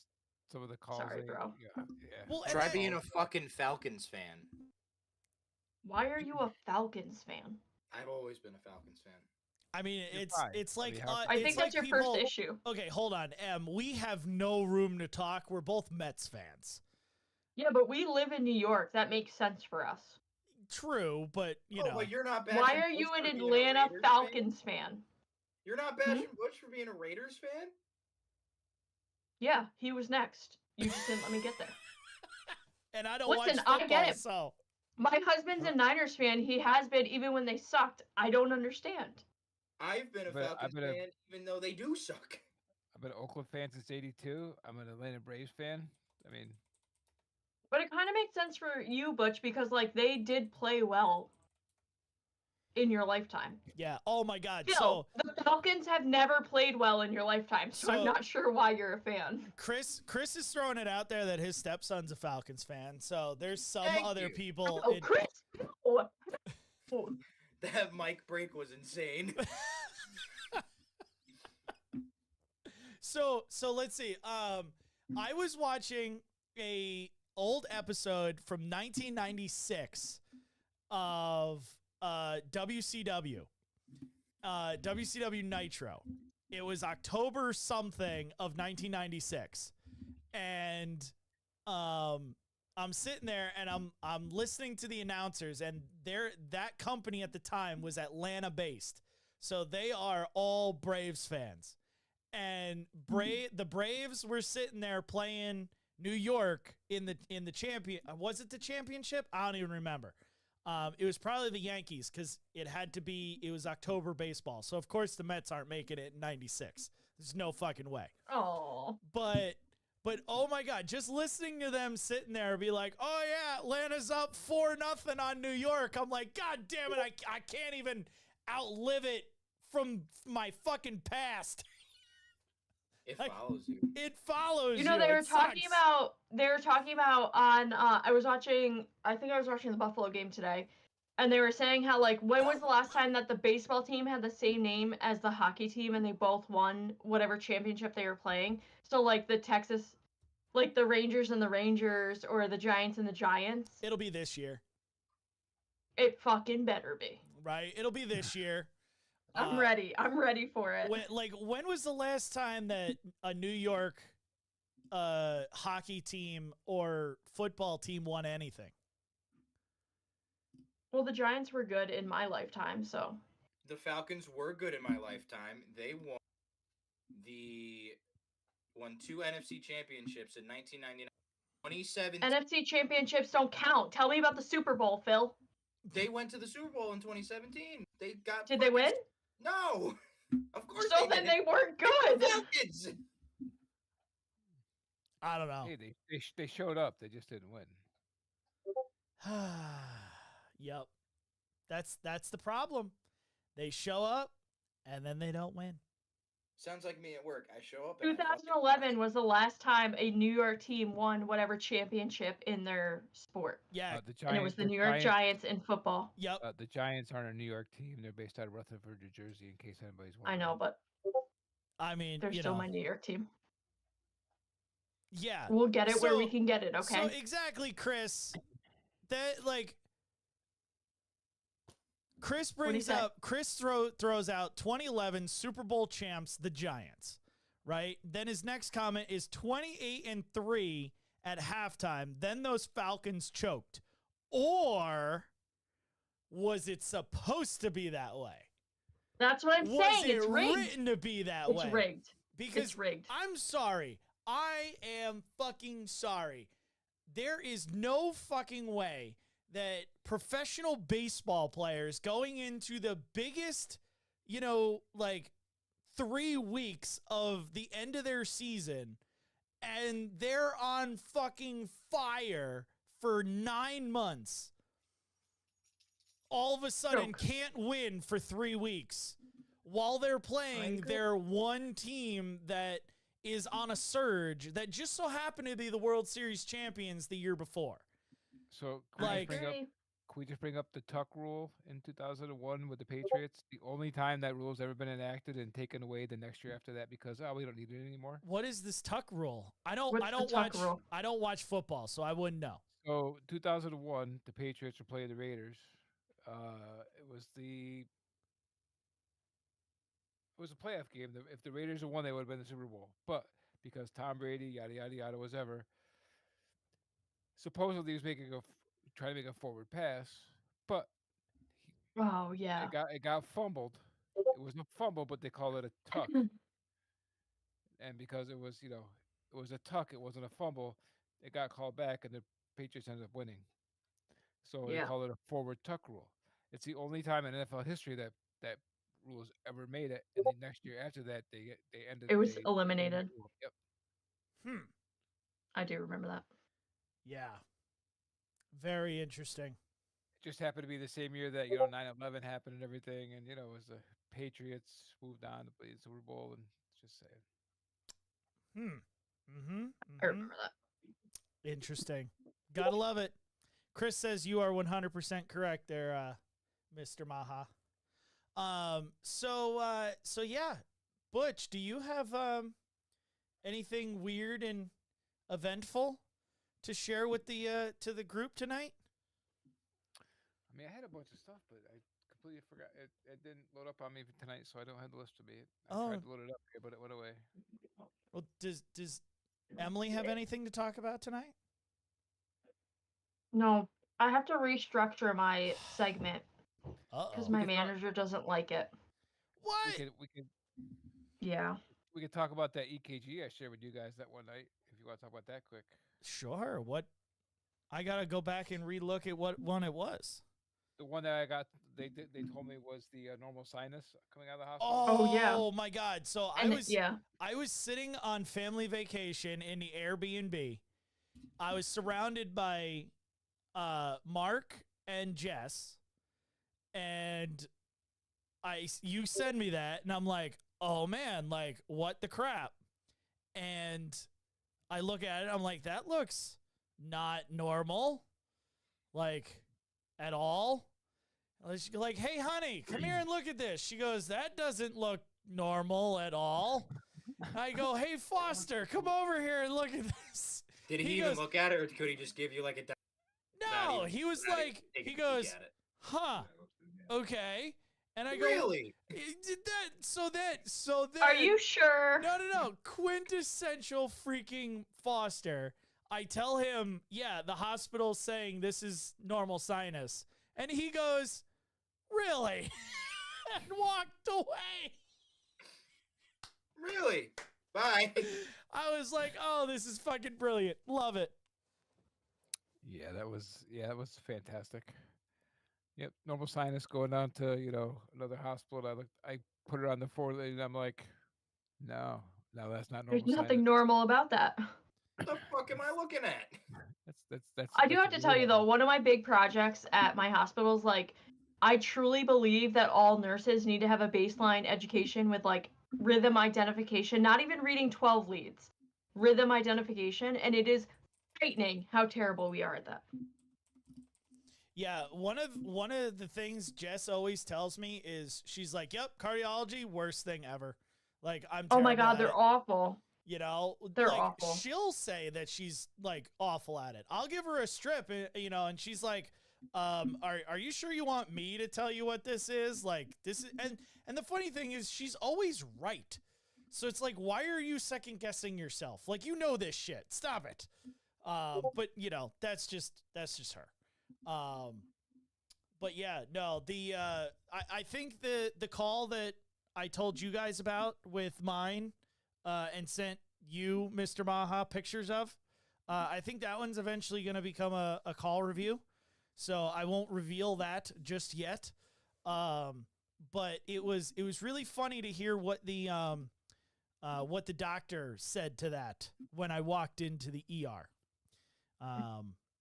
S4: some of the calls.
S5: Sorry, bro.
S4: Yeah.
S2: Well,
S3: try being a fucking Falcons fan.
S5: Why are you a Falcons fan?
S7: I've always been a Falcons fan.
S2: I mean, it's like
S5: I think that's your first issue.
S2: Okay, hold on, Em. We have no room to talk. We're both Mets fans.
S5: Yeah, but we live in New York. That makes sense for us.
S2: True, but you know.
S7: But you're not.
S5: Why are you an Atlanta Falcons fan?
S7: You're not bashing Bush for being a Raiders fan?
S5: Yeah, he was next. You just didn't let me get there.
S2: And I don't
S5: Listen,
S2: watch
S5: I
S2: football,
S5: get it.
S2: so
S5: My husband's a Niners fan. He has been even when they sucked. I don't understand.
S7: I've been a Falcons fan even though they do suck.
S4: I've been an Oakland fan since '82. I'm an Atlanta Braves fan. I mean,
S5: but it kind of makes sense for you, Butch, because like they did play well in your lifetime.
S2: Yeah. Oh my God.
S5: Still,
S2: So
S5: the Falcons have never played well in your lifetime, so I'm not sure why you're a fan.
S2: Chris is throwing it out there that his stepson's a Falcons fan. So there's some other people.
S5: Oh, Chris. Oh.
S7: That mic break was insane.
S2: So let's see. I was watching a old episode from 1996 of WCW. WCW Nitro. It was October something of 1996. And I'm sitting there and I'm listening to the announcers, and that company at the time was Atlanta based. So they are all Braves fans. And the Braves were sitting there playing New York in the champion. Was it the championship? I don't even remember. It was probably the Yankees because it was October baseball. So of course the Mets aren't making it in 96. There's no fucking way.
S5: Oh.
S2: But oh my God, just listening to them sitting there be like, oh yeah, Atlanta's up 4-0 on New York. I'm like, God damn it, I can't even outlive it from my fucking past.
S7: It follows you.
S2: It follows you.
S5: You know, they were talking about on I think I was watching the Buffalo game today, and they were saying how like when was the last time that the baseball team had the same name as the hockey team and they both won whatever championship they were playing. So like the Texas, like the Rangers and the Rangers, or the Giants and the Giants.
S2: It'll be this year.
S5: It fucking better be.
S2: Right? It'll be this year.
S5: I'm ready. I'm ready for it.
S2: When was the last time that a New York hockey team or football team won anything?
S5: Well, the Giants were good in my lifetime, so.
S7: The Falcons were good in my lifetime. They won 2 NFC championships in 1999. 2017.
S5: NFC championships don't count. Tell me about the Super Bowl, Phil.
S7: They went to the Super Bowl in 2017.
S5: Did they win?
S7: No, of course.
S5: So then they weren't good.
S7: Falcons.
S2: I don't know.
S4: Hey, they showed up. They just didn't win.
S2: Yep. That's the problem. They show up and then they don't win.
S7: Sounds like me at work. I show up.
S5: 2011 was the last time a New York team won whatever championship in their sport.
S2: Yeah,
S5: and it was the New York Giants in football.
S2: Yep.
S4: The Giants aren't a New York team. They're based out of Rutherford, New Jersey, in case anybody's wondering.
S5: I know, but
S2: I mean,
S5: they're still my New York team.
S2: Yeah.
S5: We'll get it where we can get it, okay?
S2: So exactly, Chris. That like Chris throws out 2011 Super Bowl champs, the Giants, right? Then his next comment is 28-3 at halftime. Then those Falcons choked. Or was it supposed to be that way?
S5: That's what I'm saying. It's rigged.
S2: Written to be that way?
S5: It's rigged.
S2: Because
S5: it's rigged.
S2: I'm sorry. I am fucking sorry. There is no fucking way that professional baseball players going into the biggest, 3 weeks of the end of their season, and they're on fucking fire for 9 months, all of a sudden can't win for 3 weeks while they're playing their one team that is on a surge that just so happened to be the World Series champions the year before.
S4: So can we just bring up the Tuck rule in 2001 with the Patriots? The only time that rule's ever been enacted and taken away the next year after that because we don't need it anymore.
S2: What is this Tuck rule? I don't watch football, so I wouldn't know.
S4: So 2001, the Patriots were playing the Raiders. It was a playoff game. If the Raiders had won, they would have been the Super Bowl. But because Tom Brady, yada yada yada, whatever, supposedly he was trying to make a forward pass, but it got fumbled. It was a fumble, but they call it a tuck. And because it was, it was a tuck. It wasn't a fumble. It got called back, and the Patriots ended up winning. So they
S5: Yeah.
S4: call it a forward tuck rule. It's the only time in NFL history that that rule was ever made it. And the next year after that, they ended.
S5: It was
S4: They
S5: eliminated.
S4: the rule. Yep.
S5: I do remember that.
S2: Yeah. Very interesting.
S4: It just happened to be the same year that 9/11 happened and everything, and it was the Patriots moved on to play the Super Bowl, and it's just saying.
S5: I remember that.
S2: Interesting. Gotta love it. Chris says you are 100% correct there, Mr. Maha. So yeah, Butch, do you have anything weird and eventful to share with the to the group tonight?
S4: I mean, I had a bunch of stuff, but I completely forgot. It didn't load up on me for tonight, so I don't have the list with me. I tried to load it up here, but it went away.
S2: Well, does Emily have anything to talk about tonight?
S5: No, I have to restructure my segment because my
S4: We could talk-
S5: manager doesn't like it.
S2: What?
S4: We could
S5: Yeah.
S4: we could talk about that EKG I shared with you guys that one night if you want to talk about that quick.
S2: Sure. What? I gotta go back and relook at what one it was.
S4: The one that I got, they told me was the normal sinus coming out of the hospital.
S5: Oh, yeah.
S2: Oh my God! So
S5: And
S2: I was sitting on family vacation in the Airbnb. I was surrounded by Mark and Jess, and you send me that, and I'm like, oh man, like what the crap? And I look at it, I'm like, that looks not normal, like at all. She's like, hey honey, come here and look at this. She goes, that doesn't look normal at all. I go, hey Foster, come over here and look at this.
S3: Did he even look at it, or could he just give you like a?
S2: No, he was like, he goes, huh, okay. And I go,
S3: really?
S2: Did that? So that.
S5: Are you sure?
S2: No. Quintessential freaking Foster. I tell him, yeah, the hospital's saying this is normal sinus. And he goes, really? And walked away.
S3: Really? Bye.
S2: I was like, oh, this is fucking brilliant. Love it.
S4: Yeah, that was fantastic. Yep, normal sinus going down to another hospital. I put it on the forward, and I'm like, no, that's not normal.
S5: There's nothing
S4: sinus.
S5: normal about that.
S3: What the fuck am I looking at?
S4: That's.
S5: I do have to tell you though, one of my big projects at my hospital is like, I truly believe that all nurses need to have a baseline education with like rhythm identification, not even reading 12 leads, rhythm identification, and it is frightening how terrible we are at that.
S2: Yeah, one of the things Jess always tells me is she's like, "Yep, cardiology, worst thing ever." Like I'm.
S5: Oh my God,
S2: terrible at
S5: they're
S2: it.
S5: awful.
S2: They're
S5: like, awful.
S2: She'll say that she's like awful at it. I'll give her a strip, and she's like, "Are you sure you want me to tell you what this is? Like this is." And the funny thing is, she's always right. So it's like, why are you second guessing yourself? Like this shit. Stop it. But that's just her. But yeah, no, I think the call that I told you guys about with mine, and sent you, Mr. Maha, pictures of, I think that one's eventually going to become a call review. So I won't reveal that just yet. But it was really funny to hear what the doctor said to that when I walked into the ER.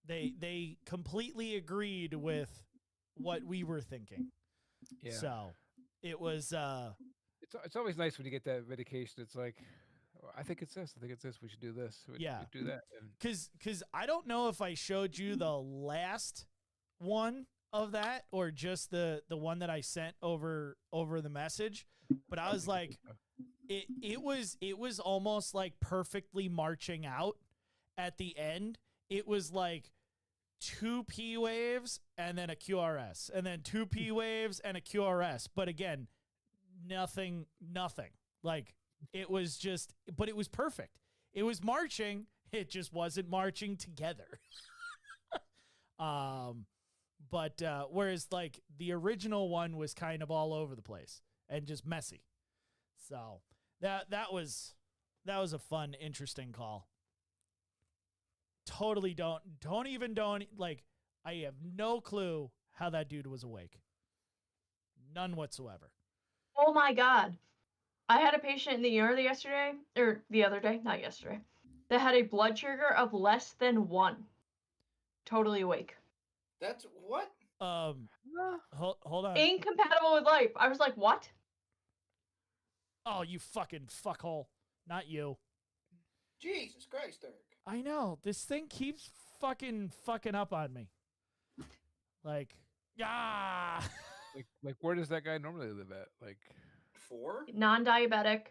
S2: They completely agreed with what we were thinking.
S4: Yeah.
S2: So it was.
S4: It's always nice when you get that medication. It's like, I think it's this. I think it's this. We should do this. We do that.
S2: Because I don't know if I showed you the last one of that or just the one that I sent over the message, but I was like, it was almost like perfectly marching out at the end. It was like 2 P waves and then a QRS, and then 2 P waves and a QRS. But again, nothing. Like it was just, but it was perfect. It was marching. It just wasn't marching together. But whereas like the original one was kind of all over the place and just messy. So that was that was a fun, interesting call. Totally don't like, I have no clue how that dude was awake. None whatsoever.
S5: Oh my God. I had a patient in the ER the other day, not yesterday, that had a blood sugar of less than 1. Totally awake.
S7: That's what?
S2: Hold on.
S5: Incompatible with life. I was like, what?
S2: Oh, you fucking fuckhole. Not you.
S7: Jesus Christ, Eric.
S2: I know. This thing keeps fucking up on me. Like, ah.
S4: Like where does that guy normally live at? Like
S7: 4?
S5: Non-diabetic.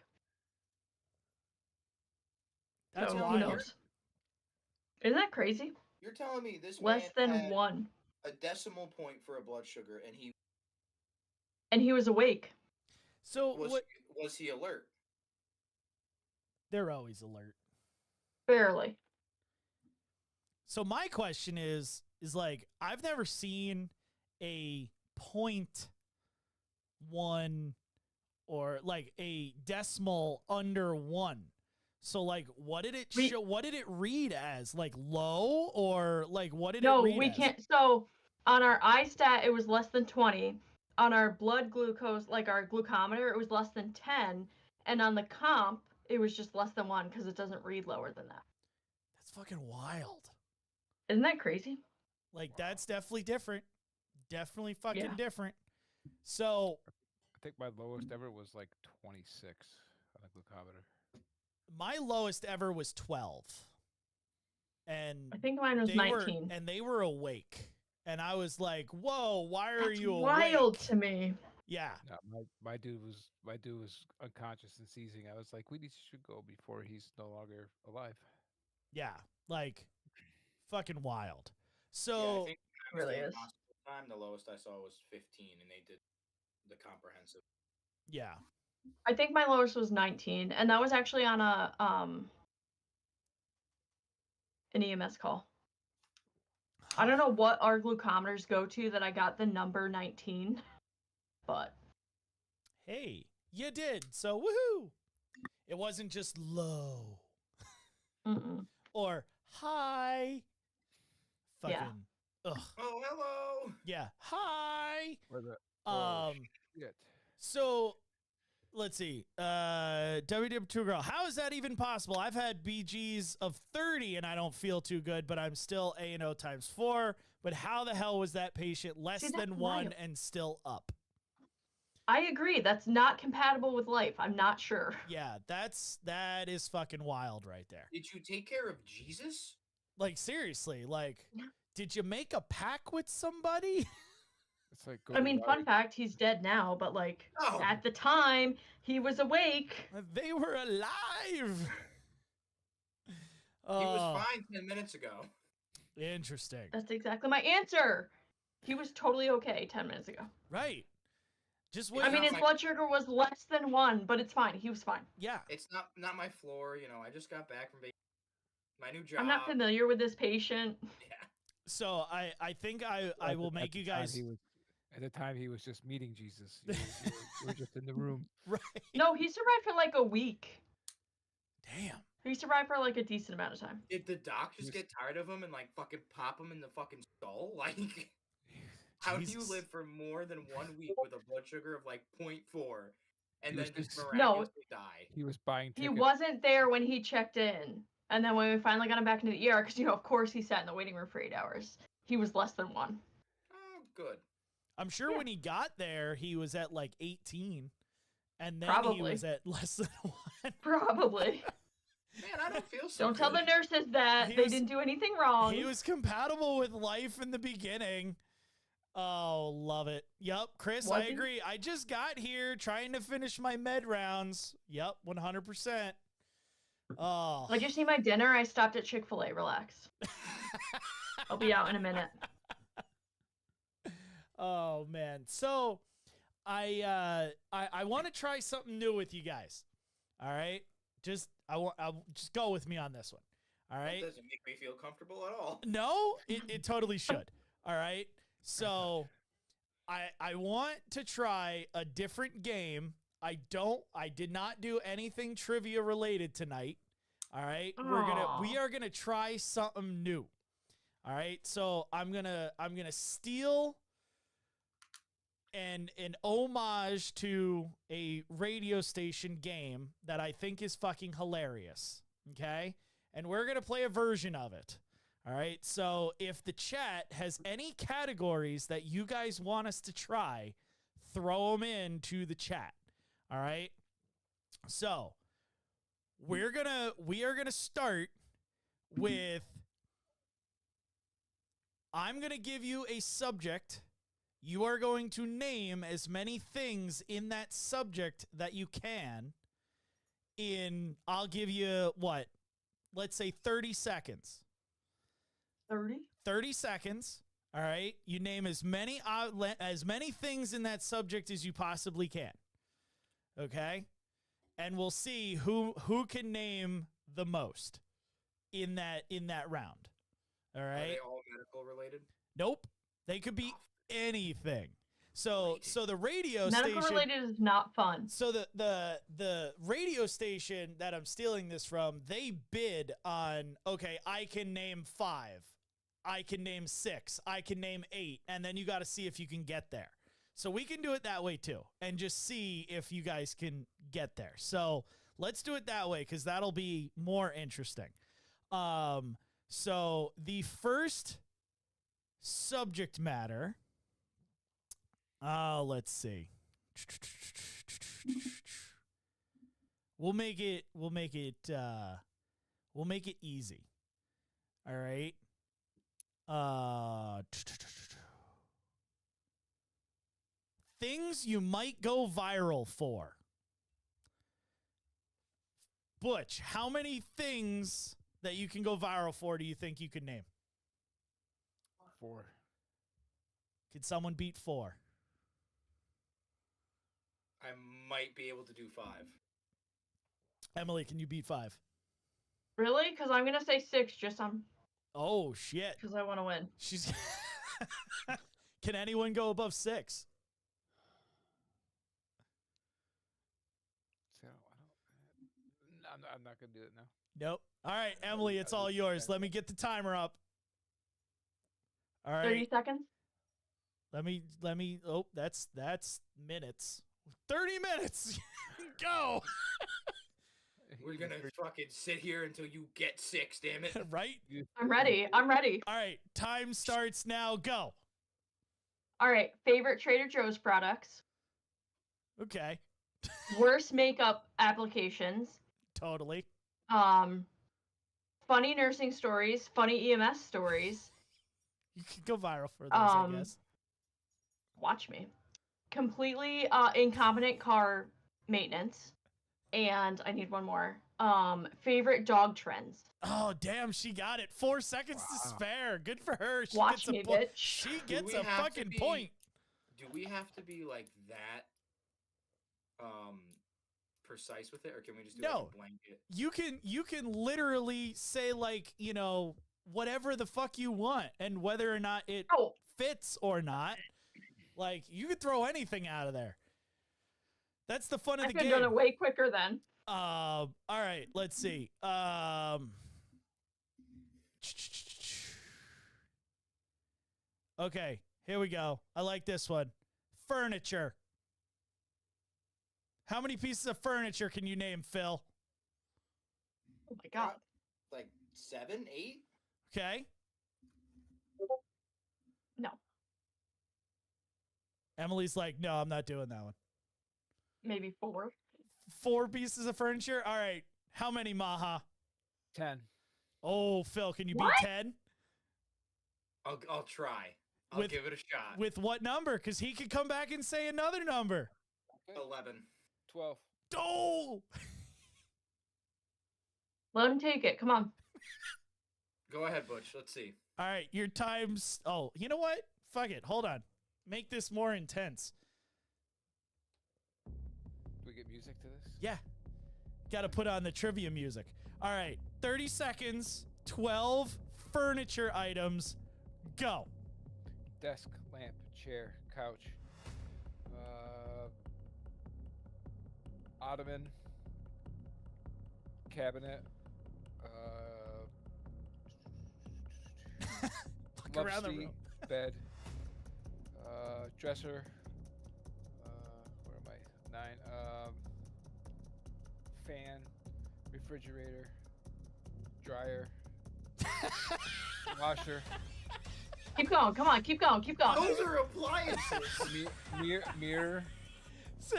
S2: That's
S5: so
S2: wild.
S5: who knows? Isn't that crazy?
S7: You're telling me this
S5: Less
S7: man
S5: than
S7: had
S5: 1.
S7: a decimal point for a blood sugar,
S5: And he was awake.
S2: So
S7: was he alert?
S2: They're always alert.
S5: Barely.
S2: So my question is like, I've never seen a 0.1 or like a decimal under 1. So like, what did it show? What did it read as? Like low, or like what did it read
S5: No, we
S2: as?
S5: can't. So on our iStat, it was less than 20. On our blood glucose, like our glucometer, it was less than 10. And on the comp, it was just less than 1 because it doesn't read lower than that.
S2: That's fucking wild.
S5: Isn't that crazy?
S2: Like, that's definitely different. Definitely fucking
S5: Yeah.
S2: different. So
S4: I think my lowest ever was like 26 on the glucometer.
S2: my lowest ever was 12. And
S5: I think mine was 19.
S2: And they were awake. And I was like, whoa, why are
S5: That's
S2: you
S5: wild
S2: awake?
S5: to me.
S2: Yeah.
S4: No, my dude was unconscious and seizing. I was like, should go before he's no longer alive.
S2: Yeah. Like, fucking wild.
S7: Yeah,
S2: So
S7: I think I was
S5: Really
S7: doing
S5: is.
S7: hospital time. The lowest I saw was 15, and they did the comprehensive.
S2: yeah.
S5: I think my lowest was 19, and that was actually on an EMS call. I don't know what our glucometers go to that I got the number 19, but
S2: Hey, you did. So woohoo. It wasn't just low. Or high. Fucking.
S5: Yeah.
S2: Ugh.
S7: Oh, hello.
S2: Yeah. Hi.
S4: Or the shit.
S2: So let's see. WW2 girl. How is that even possible? I've had BGs of 30 and I don't feel too good, but I'm still A&O times 4. But how the hell was that patient less
S5: See,
S2: than
S5: that's
S2: 1
S5: wild.
S2: and still up?
S5: I agree. That's not compatible with life. I'm not sure.
S2: Yeah, that is fucking wild right there.
S7: Did you take care of Jesus?
S2: Like, seriously, like, did you make a pact with somebody?
S4: It's like
S5: I mean, fun fact, he's dead now, but like
S7: Oh.
S5: at the time, he was awake.
S2: They were alive.
S7: He was
S2: Oh,
S7: fine 10 minutes ago.
S2: interesting.
S5: That's exactly my answer. He was totally okay 10 minutes ago.
S2: Right. Just
S7: Yeah,
S2: wait.
S5: I mean, his
S7: like-
S5: blood sugar was less than 1, but it's fine. He was fine.
S2: Yeah.
S7: It's not my floor. You know, I just got back from my new job.
S5: I'm not familiar with this patient.
S7: Yeah.
S2: So I think I will make you guys
S4: At the time, he was just meeting Jesus. You were just in the room.
S2: right.
S5: No, he survived for like a week.
S2: Damn.
S5: He survived for like a decent amount of time.
S7: Did the doc just get tired of him and like fucking pop him in the fucking skull? Like, how do you
S2: Jesus.
S7: live for more than 1 week with a blood sugar of like 0.4 and
S4: He
S7: then
S4: was
S7: just
S4: just-
S7: miraculously die?
S4: He was buying
S5: He
S4: tickets.
S5: wasn't there when he checked in. And then when we finally got him back into the ER, because, of course he sat in the waiting room for 8 hours, he was less than 1.
S7: Oh, good.
S2: I'm sure
S5: Yeah.
S2: when he got there, he was at like 18, and then he
S5: Probably.
S2: was at less than 1.
S5: Probably.
S7: Man, I don't feel so
S5: Don't tell the
S7: good.
S5: nurses that.
S2: He
S5: They
S2: was-
S5: didn't do anything wrong.
S2: He was compatible with life in the beginning. Oh, love it. Yep, Chris,
S5: Was
S2: I
S5: he?
S2: agree. I just got here trying to finish my med rounds. Yep, 100%. Oh.
S5: I just need my dinner. I stopped at Chick-fil-A. Relax. I'll be out in a minute.
S2: Oh man. So I want to try something new with you guys. All right? I'll just go with me on this one. All
S7: That
S2: right?
S7: doesn't make me feel comfortable at all.
S2: No, it totally should. All right? So I want to try a different game. I did not do anything trivia related tonight. All right. We are gonna try something new. All right. So I'm gonna steal an homage to a radio station game that I think is fucking hilarious. Okay. And we're gonna play a version of it. All right. So if the chat has any categories that you guys want us to try, throw them into the chat. All right. So we are gonna start with, I'm gonna give you a subject. You are going to name as many things in that subject that you can in, I'll give you what? Let's say 30 seconds. 30 seconds. All right. You name as many things in that subject as you possibly can. Okay. And we'll see who can name the most in that round. All right.
S7: Are they all medical related?
S2: Nope. They could be anything. So the radio
S5: Medical
S2: station
S5: related is not fun.
S2: So the radio station that I'm stealing this from, they bid on, okay, I can name 5. I can name 6. I can name 8. And then you got to see if you can get there. So we can do it that way too. And just see if you guys can get there. So let's do it that way because that'll be more interesting. So the first subject matter, let's see. We'll make it easy. All right. Things you might go viral for. Butch, how many things that you can go viral for do you think you could name?
S4: 4.
S2: Could someone beat 4?
S7: I might be able to do 5.
S2: Emily, can you beat 5?
S5: Really? Because I'm gonna say 6 just
S2: Oh shit.
S5: because I want to win.
S2: She's Can anyone go above 6?
S4: So I'm not gonna do it now.
S2: Nope. All right, Emily, it's all yours. Let me get the timer up. All right.
S5: 30 seconds.
S2: Let me oh, that's minutes. 30 minutes. Go.
S7: We're gonna fucking sit here until you get 6, damn it.
S2: Right?
S5: I'm ready. I'm ready.
S2: All right, time starts now. Go.
S5: All right. Favorite Trader Joe's products.
S2: Okay.
S5: Worst makeup applications.
S2: Totally.
S5: Funny nursing stories. Funny EMS stories.
S2: You could go viral for those, I guess.
S5: Watch me. Completely incompetent car maintenance. And I need one more. Favorite dog trends.
S2: Oh, damn, she got it. 4 seconds to spare. Good for her. She
S5: Watch
S2: gets
S5: me,
S2: a point.
S5: bitch.
S2: She
S7: Do
S2: gets
S7: we
S2: a
S7: have to
S2: fucking
S7: be-
S2: point.
S7: Do we have to be like that precise with it, or can we just do
S2: No.
S7: like a blanket?
S2: You can literally say, like, you know, whatever the fuck you want, and whether or not it
S5: Oh,
S2: fits or not, like, you could throw anything out of there. That's the fun of
S5: I
S2: the
S5: could have
S2: game.
S5: done it way quicker then.
S2: All right, let's see. Okay, here we go. I like this one. Furniture. How many pieces of furniture can you name, Phil?
S5: Oh my god.
S7: Like 7, 8?
S2: Okay.
S5: No.
S2: Emily's like, no, I'm not doing that one.
S5: Maybe 4.
S2: 4 pieces of furniture? All right. How many, Maha?
S4: 10.
S2: Oh, Phil, can you beat
S5: What?
S2: 10?
S7: I'll try. I'll
S2: With-
S7: give it a shot.
S2: With what number? Because he could come back and say another number.
S7: 11.
S4: 12.
S2: Oh!
S5: Let him take it. Come on.
S7: Go ahead, Butch. Let's see.
S2: All right, your time's... Oh, you know what? Fuck it. Hold on. Make this more intense.
S4: Do we get music to this?
S2: Yeah. Got to put on the trivia music. All right, 30 seconds, 12 furniture items. Go.
S4: Desk, lamp, chair, couch. ottoman, cabinet,
S2: Look
S4: love
S2: around the
S4: seat,
S2: room.
S4: bed, dresser. Where am I? 9. Fan, refrigerator, dryer, washer,
S5: Keep going. Come on. Keep going. Keep going.
S3: Those are appliances.
S4: mirror.
S2: So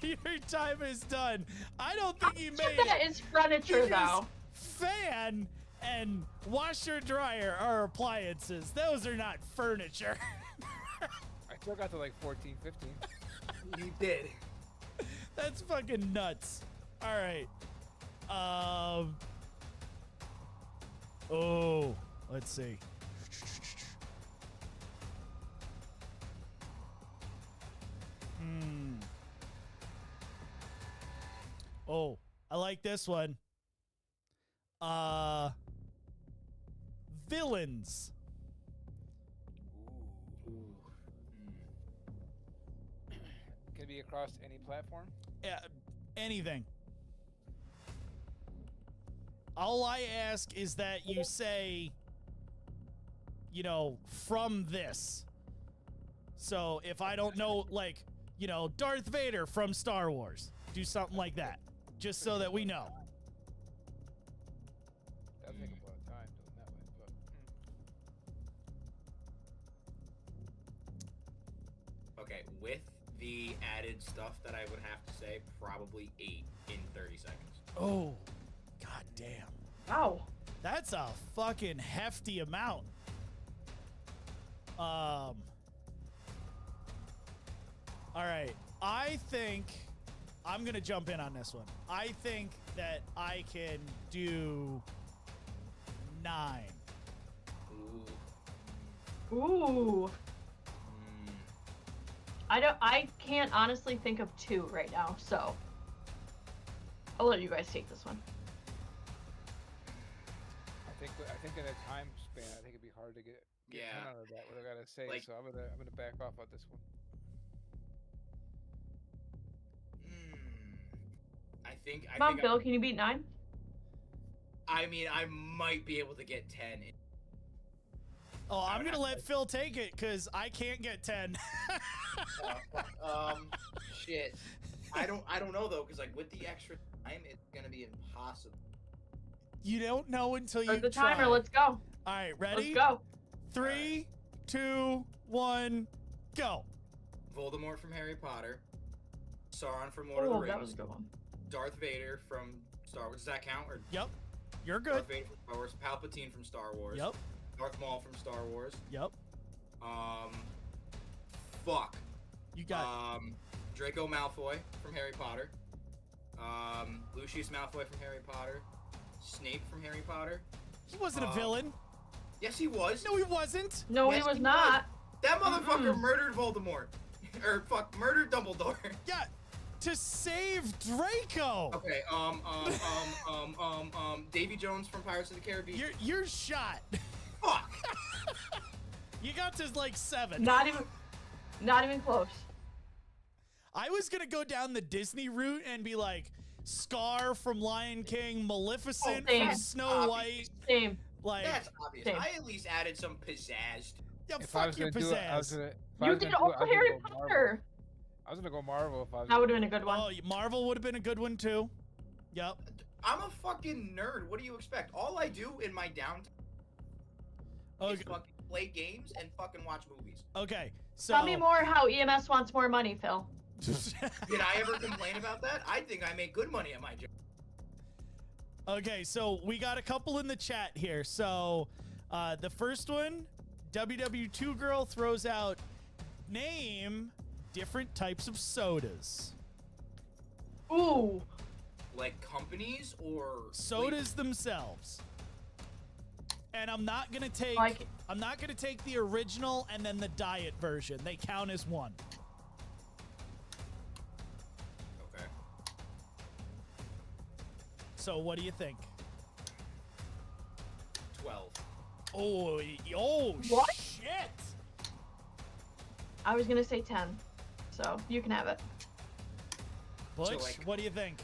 S2: your time is done. I don't think he made
S5: That
S2: it.
S5: is furniture,
S2: Because
S5: though.
S2: fan and washer dryer are appliances. Those are not furniture.
S4: I still got to like 14, 15.
S3: You did.
S2: That's fucking nuts. All right. Oh, let's see. Oh, I like this one. Villains.
S4: Can it be across any platform?
S2: Anything. All I ask is that you say, you know, from this. So if I don't know, like, you know, Darth Vader from Star Wars, do something like that, just so that we know.
S4: That'll take a lot of time doing that way, but
S7: Okay, with the added stuff that I would have to say, probably 8 in 30 seconds.
S2: Oh, god damn.
S5: Wow.
S2: That's a fucking hefty amount. All right. I think I'm going to jump in on this one. I think that I can do 9.
S7: Ooh.
S5: Ooh.
S7: Mm.
S5: I can't honestly think of 2 right now, so I'll let you guys take this one.
S4: I think in a time span, I think it'd be hard to get
S7: Yeah.
S4: 10 out of that. What I gotta say,
S7: Like-
S4: so I'm gonna back off on this one.
S7: I think.
S5: Come on, Phil, can you beat 9?
S7: I mean, I might be able to get 10.
S2: Oh, I'm
S7: would
S2: going to
S7: have
S2: let
S7: to-
S2: Phil take it because I can't get 10.
S7: Shit. I don't know though, because like with the extra time, it's gonna be impossible.
S2: You don't know until you
S5: Start the
S2: try.
S5: timer. Let's go.
S2: All right, ready?
S5: Let's go.
S2: 3, 2, 1, go.
S7: Voldemort from Harry Potter, Sauron from Lord of
S5: Oh,
S7: the Rings,
S5: that was a good one.
S7: Darth Vader from Star Wars. Does that count? Or
S2: Yep. You're good.
S7: Darth Vader from Star Wars, Palpatine from Star Wars.
S2: Yep.
S7: Darth Maul from Star Wars.
S2: Yep.
S7: Fuck.
S2: You got
S7: Draco Malfoy from Harry Potter. Lucius Malfoy from Harry Potter. Snape from Harry Potter.
S2: He wasn't a villain.
S7: Yes, he was.
S2: No, he wasn't.
S5: No,
S7: Yes,
S5: he was
S7: he
S5: not.
S7: That motherfucker murdered Voldemort. Or fuck, murdered Dumbledore.
S2: Yeah, to save Draco.
S7: Okay, Davy Jones from Pirates of the Caribbean.
S2: You're shot.
S7: Fuck.
S2: You got to like 7.
S5: Not even close.
S2: I was gonna go down the Disney route and be like Scar from Lion King, Maleficent
S5: same.
S2: from Snow White.
S5: Same.
S2: Like,
S7: That's obvious.
S5: Same.
S7: I at least added some pizzazz.
S2: yeah,
S4: If I
S2: fuck
S4: was
S2: your
S4: gonna do it, I was
S2: pizzazz.
S4: gonna. if I
S5: You
S4: was
S5: did
S4: gonna do
S5: all
S4: it, I was gonna
S5: Harry
S4: go Marvel.
S5: Potter.
S4: I was gonna go Marvel if I was.
S5: That would have been a good one.
S2: Oh, Marvel would have been a good one too. Yep.
S7: I'm a fucking nerd. What do you expect? All I do in my downtime is
S2: Okay.
S7: fucking play games and fucking watch movies.
S2: Okay. So.
S5: Tell me more how EMS wants more money, Phil.
S7: Did I ever complain about that? I think I make good money at my job.
S2: Okay, so we got a couple in the chat here. So, the first one, WW2 Girl throws out, name different types of sodas.
S5: Ooh.
S7: Like companies or
S2: Sodas themselves. And I'm not gonna take
S5: Like-
S2: I'm not gonna take the original and then the diet version. They count as one.
S7: Okay.
S2: So what do you think?
S7: 12.
S2: Oh,
S5: What?
S2: shit!
S5: I was gonna say 10. So you can have it.
S2: Butch,
S7: like-
S2: what do you think?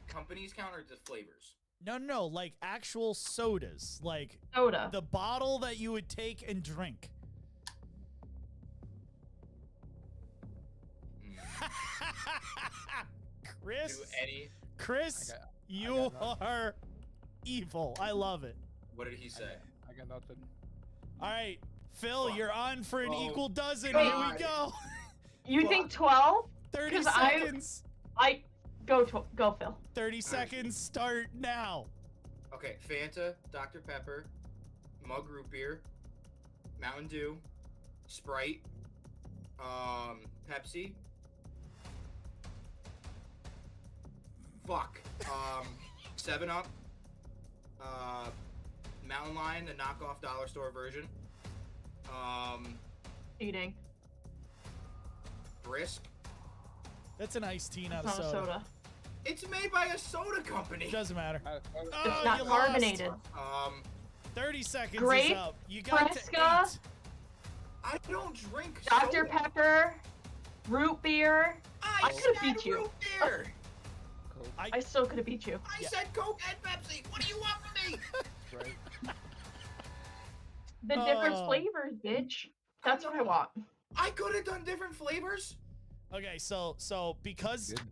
S7: Companies count or just flavors?
S2: No, like actual sodas, like
S5: Soda.
S2: the bottle that you would take and drink. Chris,
S7: Do any?
S2: Chris,
S4: I
S2: you
S4: got
S2: are evil. I love it.
S7: What did he say?
S4: I got nothing.
S2: All right, Phil,
S7: Fuck.
S2: you're on for an
S7: Oh,
S2: equal dozen.
S5: God.
S2: Here we go.
S5: You
S7: Fuck.
S5: think 12?
S2: 30
S5: 'Cause I-
S2: seconds.
S5: Go Phil.
S2: 30 seconds start now.
S7: Okay, Fanta, Dr. Pepper, Mug Root Beer, Mountain Dew, Sprite, Pepsi. Fuck. 7-Up, Mountain Lion, the knockoff dollar store version.
S5: Eating.
S7: Brisk.
S2: That's an iced tea, not
S5: It's
S2: a
S5: not a
S2: soda.
S5: soda.
S7: It's made by a soda company.
S2: Doesn't matter.
S4: I-
S2: Oh,
S5: It's not
S2: you
S5: carbonated.
S2: Lost. 30 seconds
S5: Grape,
S2: is up. You got
S5: Fresca,
S2: to 8.
S7: I don't drink
S5: Dr.
S7: soda.
S5: Pepper, root beer. I could've
S7: said
S5: beat you.
S7: root beer.
S4: Coke,
S5: I still could have beat you.
S7: I said Coke and Pepsi. What do you want from me?
S4: right?
S5: The different
S2: Oh.
S5: flavors, bitch. That's what I want.
S7: I could have done different flavors.
S2: Okay, so because
S4: Good.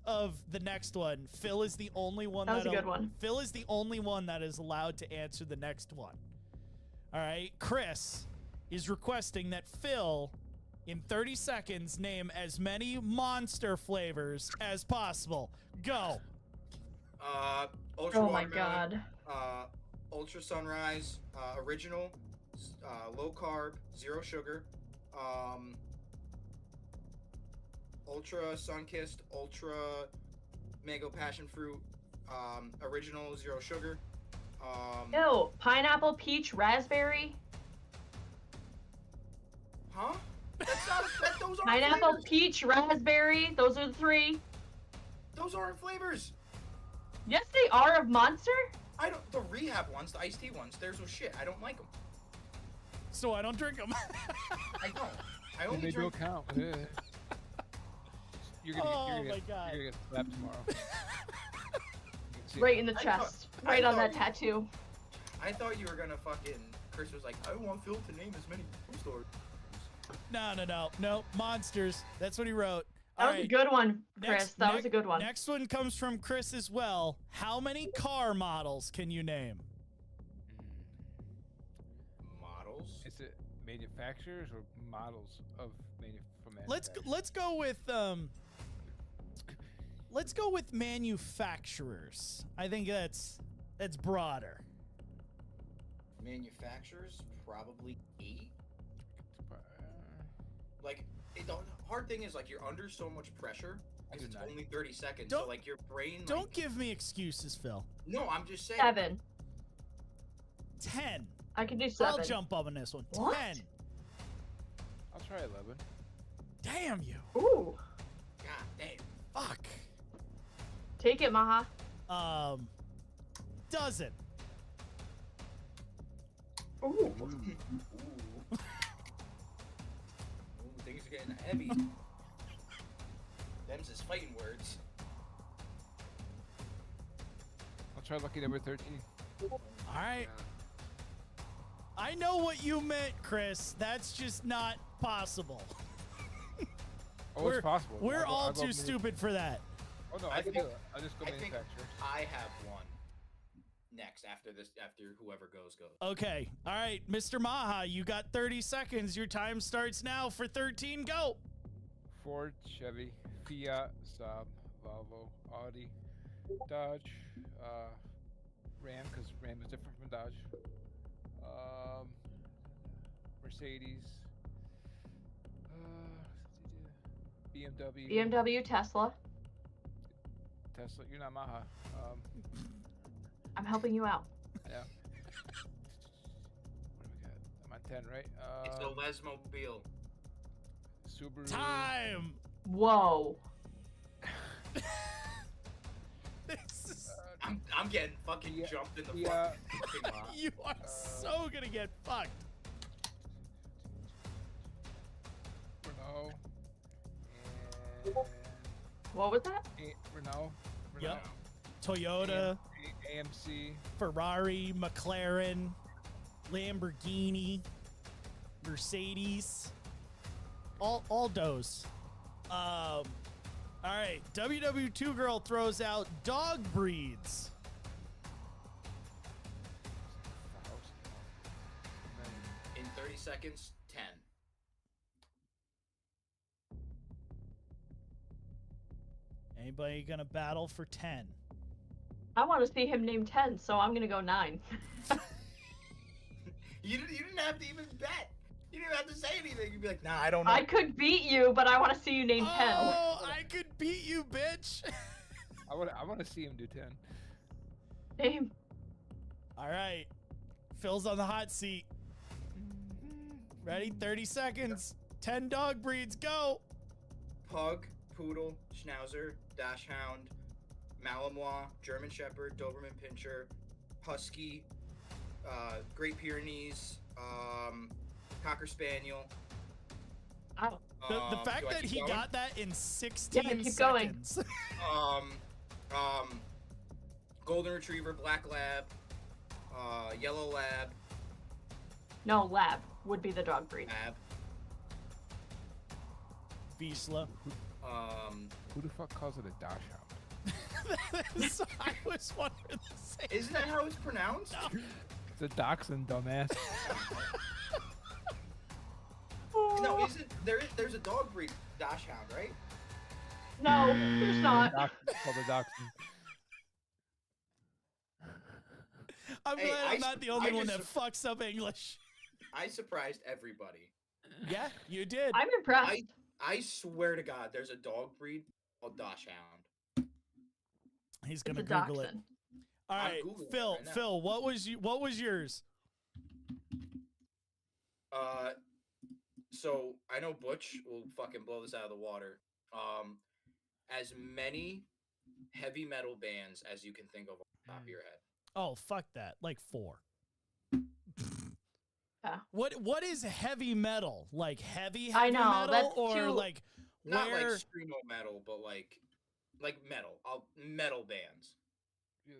S2: of the next one, Phil is the only one
S5: That was a
S2: that'll-
S5: good one.
S2: Phil is the only one that is allowed to answer the next one. All right, Chris is requesting that Phil, in 30 seconds, name as many monster flavors as possible. Go.
S7: Ultra
S5: Oh my
S7: watermelon,
S5: god.
S7: Ultra Sunrise, original, low carb, zero sugar, Ultra Sunkissed, Ultra Mango Passion Fruit, original, zero sugar.
S5: Ew. Pineapple, peach, raspberry.
S7: Huh? That's not. Those aren't
S5: Pineapple,
S7: flavors.
S5: peach, raspberry. Those are the 3.
S7: Those aren't flavors.
S5: Yes, they are of Monster.
S7: I don't. The rehab ones, the iced tea ones, theirs was shit. I don't like them.
S2: So I don't drink them.
S7: I don't. I
S4: And
S7: only
S4: they
S7: drink.
S4: don't count. Yeah. You're gonna,
S2: Oh
S4: you're gonna,
S2: my
S4: get-
S2: God.
S4: You're gonna get slapped tomorrow. You can see it.
S5: Right in the
S7: I
S5: chest.
S7: thought-
S5: Right
S7: I
S5: on that
S7: thought-
S5: tattoo.
S7: I thought you were gonna fucking. Chris was like, I want Phil to name as many food stores.
S2: No. Monsters. That's what he wrote.
S5: That
S2: All
S5: was a
S2: right.
S5: good one, Chris. That was a good one.
S2: Next one comes from Chris as well. How many car models can you name?
S7: Models.
S4: Is it manufacturers or models of from
S2: Let's go with manufacturers. I think that's broader.
S7: Manufacturers probably 8. Like, the hard thing is like you're under so much pressure because it's only 30 seconds. So
S2: Don't-
S7: like your brain.
S2: Don't
S7: like,
S2: give me excuses, Phil.
S7: No, I'm just saying.
S5: 7.
S2: 10.
S5: I can do 7.
S2: I'll jump up on this one.
S5: What?
S2: 10.
S4: I'll try 11.
S2: Damn you.
S5: Ooh.
S7: God damn.
S2: Fuck.
S5: Take it, Maha.
S2: Dozen.
S5: Ooh.
S7: Ooh, things are getting heavy. Them's his fighting words.
S4: I'll try lucky number 13.
S2: All right. I know what you meant, Chris. That's just not possible.
S4: Oh, it's possible.
S2: We're
S4: I'll
S2: all
S4: go
S2: too
S4: manu-
S2: stupid for that.
S4: Oh no,
S7: I
S4: I can
S7: think-
S4: do it. I'll just go
S7: I think
S4: manufacturer.
S7: I have one next after this. After whoever goes.
S2: Okay. All right, Mr. Maha, you got 30 seconds. Your time starts now for 13. Go.
S4: Ford, Chevy, Fiat, Saab, Volvo, Audi, Dodge, Ram, because Ram is different from Dodge. Mercedes, BMW,
S5: BMW, Tesla.
S4: Tesla. You're not Maha.
S5: I'm helping you out.
S4: Yeah. What do we got? I'm on 10, right?
S7: It's a Lesmobile.
S4: Subaru.
S2: Time.
S5: Whoa.
S2: This is,
S7: I'm getting fucking
S4: Yeah,
S7: jumped in the
S4: yeah.
S7: fucking lot.
S2: you are so gonna get fucked.
S4: Renault. And
S5: What was that?
S4: Renault.
S2: Yep. Toyota,
S4: AMC.
S2: Ferrari, McLaren, Lamborghini, Mercedes, all those. All right, WW2 girl throws out dog breeds.
S7: In 30 seconds, 10.
S2: Anybody gonna battle for 10?
S5: I want to see him name 10, so I'm gonna go 9.
S7: You didn't have to even bet. You didn't have to say anything. You'd be like, nah, I don't know.
S5: I could beat you, but I want to see you name 10.
S2: Oh, I could beat you, bitch.
S4: I want to see him do 10.
S5: Name.
S2: All right, Phil's on the hot seat. Ready? 30 seconds. 10 dog breeds. Go.
S7: Pug, Poodle, Schnauzer, Dachshund, Malinois, German Shepherd, Doberman Pinscher, Husky, Great Pyrenees, Cocker Spaniel.
S5: Oh.
S2: The fact
S7: do I
S2: that
S7: keep
S2: he
S7: going?
S2: got that in 16
S5: Yeah, keep going.
S2: seconds.
S7: Golden Retriever, Black Lab, Yellow Lab,
S5: No, Lab would be the dog breed.
S7: Lab.
S2: Vizsla.
S4: Who the fuck calls it a Dachshund?
S2: I was wondering the same.
S7: Isn't that how it's pronounced?
S4: It's a dachshund, dumbass.
S7: No, isn't there's a dog breed Dachshund, right?
S5: No, there's not.
S4: It's called a dachshund.
S2: I'm
S7: Hey,
S2: glad I'm not the only
S7: I
S2: one that
S7: just-
S2: fucks up English.
S7: I surprised everybody.
S2: Yeah, you did.
S5: I'm impressed.
S7: I swear to God, there's a dog breed called Dachshund.
S2: He's
S5: It's
S2: gonna
S5: a
S2: Google it.
S5: dachshund.
S2: All
S7: I'm
S2: right,
S7: Googling it
S2: Phil.
S7: right now.
S2: Phil, what was yours?
S7: So I know Butch will fucking blow this out of the water. As many heavy metal bands as you can think of off the top of your head.
S2: Oh, fuck that. Like 4.
S5: Yeah.
S2: What is heavy metal? Like heavy
S5: I know,
S2: metal
S5: that's
S2: or
S5: too-
S2: like
S7: Not
S2: where
S7: like screamo metal, but like metal. Metal bands.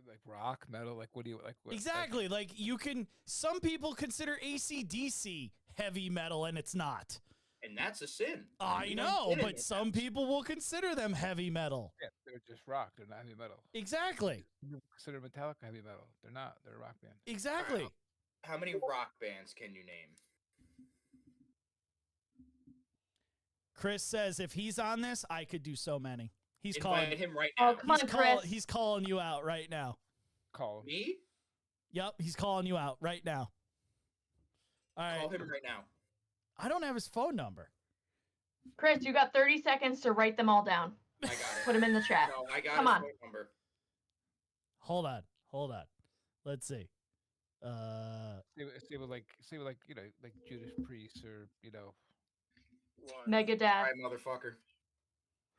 S4: Like rock, metal, like what do you like? What,
S2: exactly like you can some people consider AC/DC heavy metal and it's not.
S7: And that's a sin.
S2: I
S7: You
S2: know,
S7: don't get
S2: but
S7: it.
S2: some people will consider them heavy metal.
S4: Yeah, they're just rock. They're not heavy metal.
S2: Exactly.
S4: You consider Metallica heavy metal. They're not. They're a rock band.
S2: Exactly.
S7: How many rock bands can you name?
S2: Chris says if he's on this, I could do so many. He's
S7: Invite
S2: calling
S7: him right
S5: Oh,
S7: now.
S5: come on, Chris.
S2: He's calling you out right now.
S4: Call.
S7: Me?
S2: Yep, he's calling you out right now. All right.
S7: Call him right now.
S2: I don't have his phone number.
S5: Chris, you got 30 seconds to write them all down.
S7: I got it.
S5: Put them in the chat.
S7: No, I got
S5: Come
S7: his
S5: on.
S7: phone number.
S2: Hold on. Let's see.
S4: Say with like like Judas Priest or
S5: Megadeth,
S7: All right, motherfucker.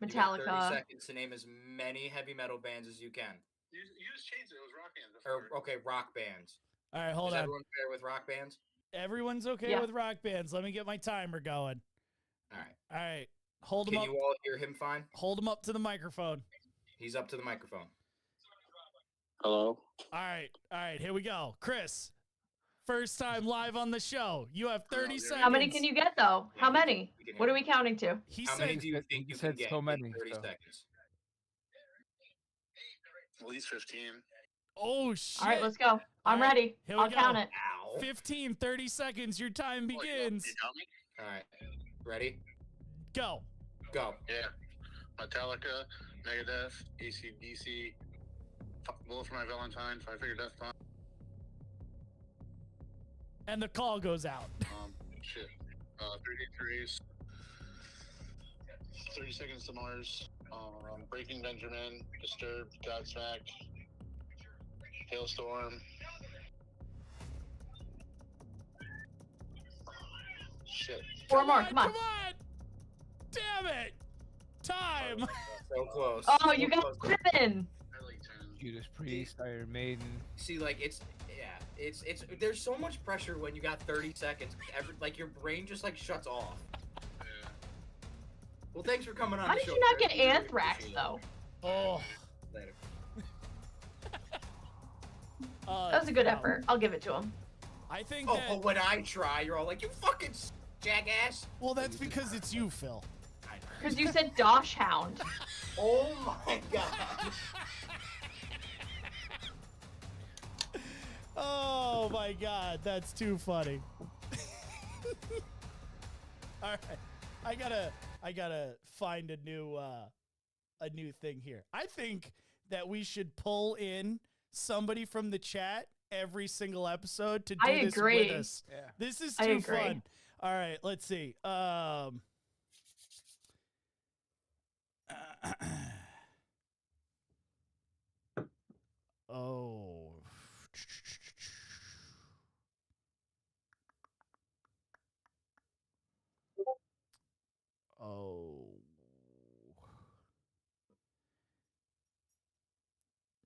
S7: You got 30
S5: Metallica.
S7: seconds to name as many heavy metal bands as you can.
S10: You just changed it. It was rock bands before.
S7: Or okay, rock bands.
S2: All right, hold
S7: Is
S2: on.
S7: everyone fair with rock bands?
S2: Everyone's okay
S5: Yeah.
S2: with rock bands. Let me get my timer going.
S7: All right.
S2: All right. Hold him
S7: Can
S2: up.
S7: you all hear him fine?
S2: Hold him up to the microphone.
S7: He's up to the microphone.
S10: Hello.
S2: All right. Here we go. Chris, first time live on the show. You have 30 seconds.
S5: How many can you get though? How
S7: Yeah,
S5: many?
S7: we can
S5: What
S7: hear
S5: are we counting to?
S2: He
S7: How many
S2: said
S7: do you
S4: He
S7: think you
S4: said
S7: can get
S4: so
S7: in
S4: many,
S7: 30
S4: so.
S7: seconds?
S10: At least 15.
S2: Oh shit.
S5: All right, let's go. I'm
S2: right,
S5: ready.
S2: here we
S5: I'll count
S2: go.
S5: it.
S7: Ow.
S2: 15, 30 seconds. Your time
S10: Oh,
S2: begins.
S10: You got me?
S7: All right. Ready?
S2: Go.
S7: Go.
S10: Yeah. Metallica, Megadeth, AC/DC, Bullet for My Valentine, Five Finger Death Punch.
S2: And the call goes out.
S10: Shit. 3 Race. 30 Seconds to Mars. Breaking Benjamin, Disturbed, Godsmack, Hailstorm. Shit.
S5: Four more. Come on.
S2: Come on. Damn it. Time.
S7: So close.
S5: Oh,
S7: So
S5: you got
S7: close.
S5: 7.
S10: I like 10.
S4: Judas Priest, Iron Maiden.
S7: See, like it's there's so much pressure when you got 30 seconds. Like your brain just like shuts off.
S10: Yeah.
S7: Well, thanks for coming on.
S5: How
S7: the
S5: did
S7: show,
S5: you not
S7: Chris.
S5: get
S7: We really
S5: anthrax
S7: appreciate it.
S5: though?
S2: Oh,
S7: Later.
S5: That was a good effort. I'll give it to him.
S2: I think
S7: Oh,
S2: that.
S7: but when I try, you're all like, "You fucking jackass."
S2: Well, that's because it's you, Phil.
S5: Because you said Dosh Hound.
S7: Oh my god.
S2: Oh my god, that's too funny. All right, I gotta find a new thing here. I think that we should pull in somebody from the chat every single episode to do
S5: I
S2: this
S5: agree.
S2: with us.
S4: Yeah.
S2: This is
S5: I
S2: too
S5: agree.
S2: fun. All right, let's see. Oh. Oh.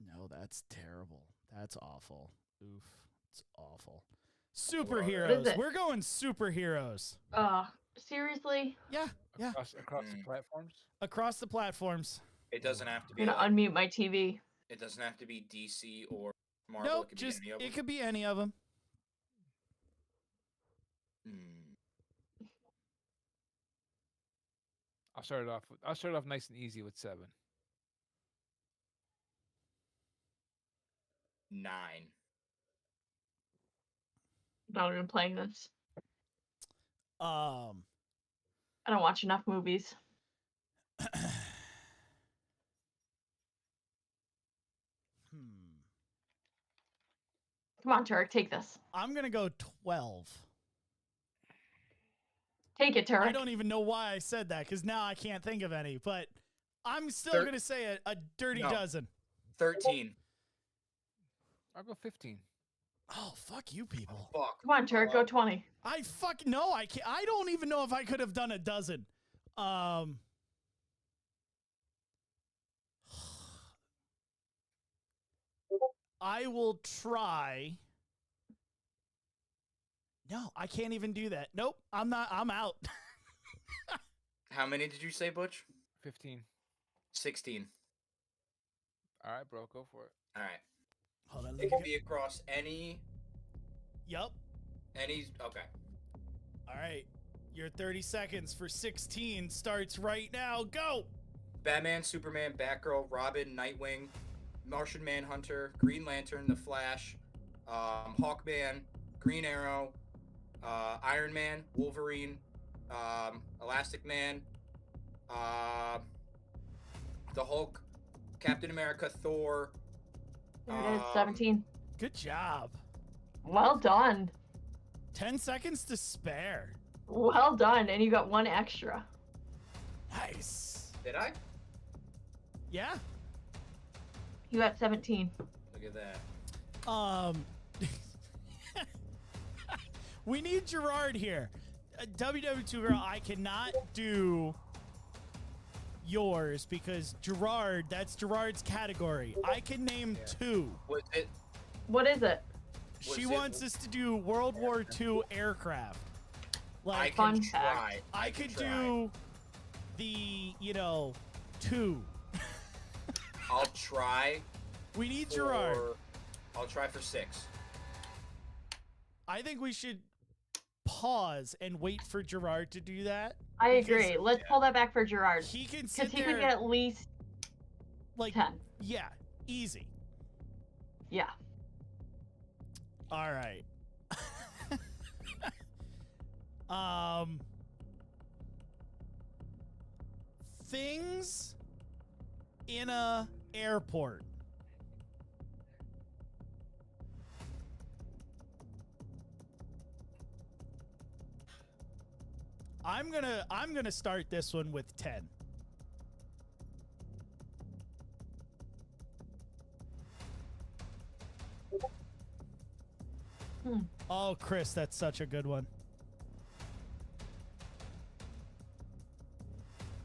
S2: No, that's terrible. That's awful. Oof. It's awful. Superheroes.
S5: it?
S2: We're going superheroes.
S5: Seriously?
S2: Yeah, yeah.
S4: Across the platforms.
S2: Across the platforms.
S7: It doesn't have to be.
S5: I'm gonna
S7: Like,
S5: unmute my TV.
S7: it doesn't have to be DC or Marvel.
S2: Nope,
S7: it could
S2: just
S7: be any of them.
S2: it could be any of them.
S4: I'll start it off nice and easy with 7.
S7: 9.
S5: Not even playing this. I
S2: Um
S5: don't watch enough movies. Come on, Turk, take this.
S2: I'm gonna go 12.
S5: Take it, Turk.
S2: I don't even know why I said that because now I can't think of any, but I'm still
S7: Thir-
S2: gonna say a dirty
S7: No.
S2: dozen.
S7: 13.
S4: I'll go 15.
S2: Oh, fuck you people.
S7: Fuck.
S5: Come on, Turk, go 20.
S2: I fuck no, I can't. I don't even know if I could have done a dozen. I will try. No, I can't even do that. Nope, I'm not. I'm out.
S7: How many did you say, Butch?
S4: 15.
S7: 16.
S4: All right, bro, go for it.
S7: All right.
S2: Hold on.
S7: It can be across any.
S2: Yup.
S7: Okay.
S2: All right. Your 30 seconds for 16 starts right now. Go.
S7: Batman, Superman, Batgirl, Robin, Nightwing, Martian Manhunter, Green Lantern, The Flash, Hawkman, Green Arrow, Iron Man, Wolverine, Elastic Man, the Hulk, Captain America, Thor.
S5: There it is, 17.
S2: Good job.
S5: Well done.
S2: 10 seconds to spare.
S5: Well done, and you got 1 extra.
S2: Nice.
S7: Did I?
S2: Yeah.
S5: You got 17.
S7: Look at that.
S2: We need Gerard here. WW2 Girl, I cannot do yours because Gerard, that's Gerard's category. I can name 2.
S7: Was it?
S5: What is it?
S2: She
S7: Was it-
S2: wants us to do World War II aircraft.
S7: I
S2: Like,
S7: can
S5: Fun
S7: try.
S5: fact.
S2: I
S7: can
S2: could
S7: try.
S2: do the, 2.
S7: I'll try.
S2: We need Gerard.
S7: I'll try for 6.
S2: I think we should pause and wait for Gerard to do that.
S5: I
S2: Because
S5: agree. Let's pull that back for Gerard.
S2: He can
S5: Because
S2: sit
S5: he
S2: there
S5: could get at least
S2: like
S5: 10.
S2: yeah, easy.
S5: Yeah.
S2: All right. Things in a airport. I'm gonna start this one with 10. Oh, Chris, that's such a good one.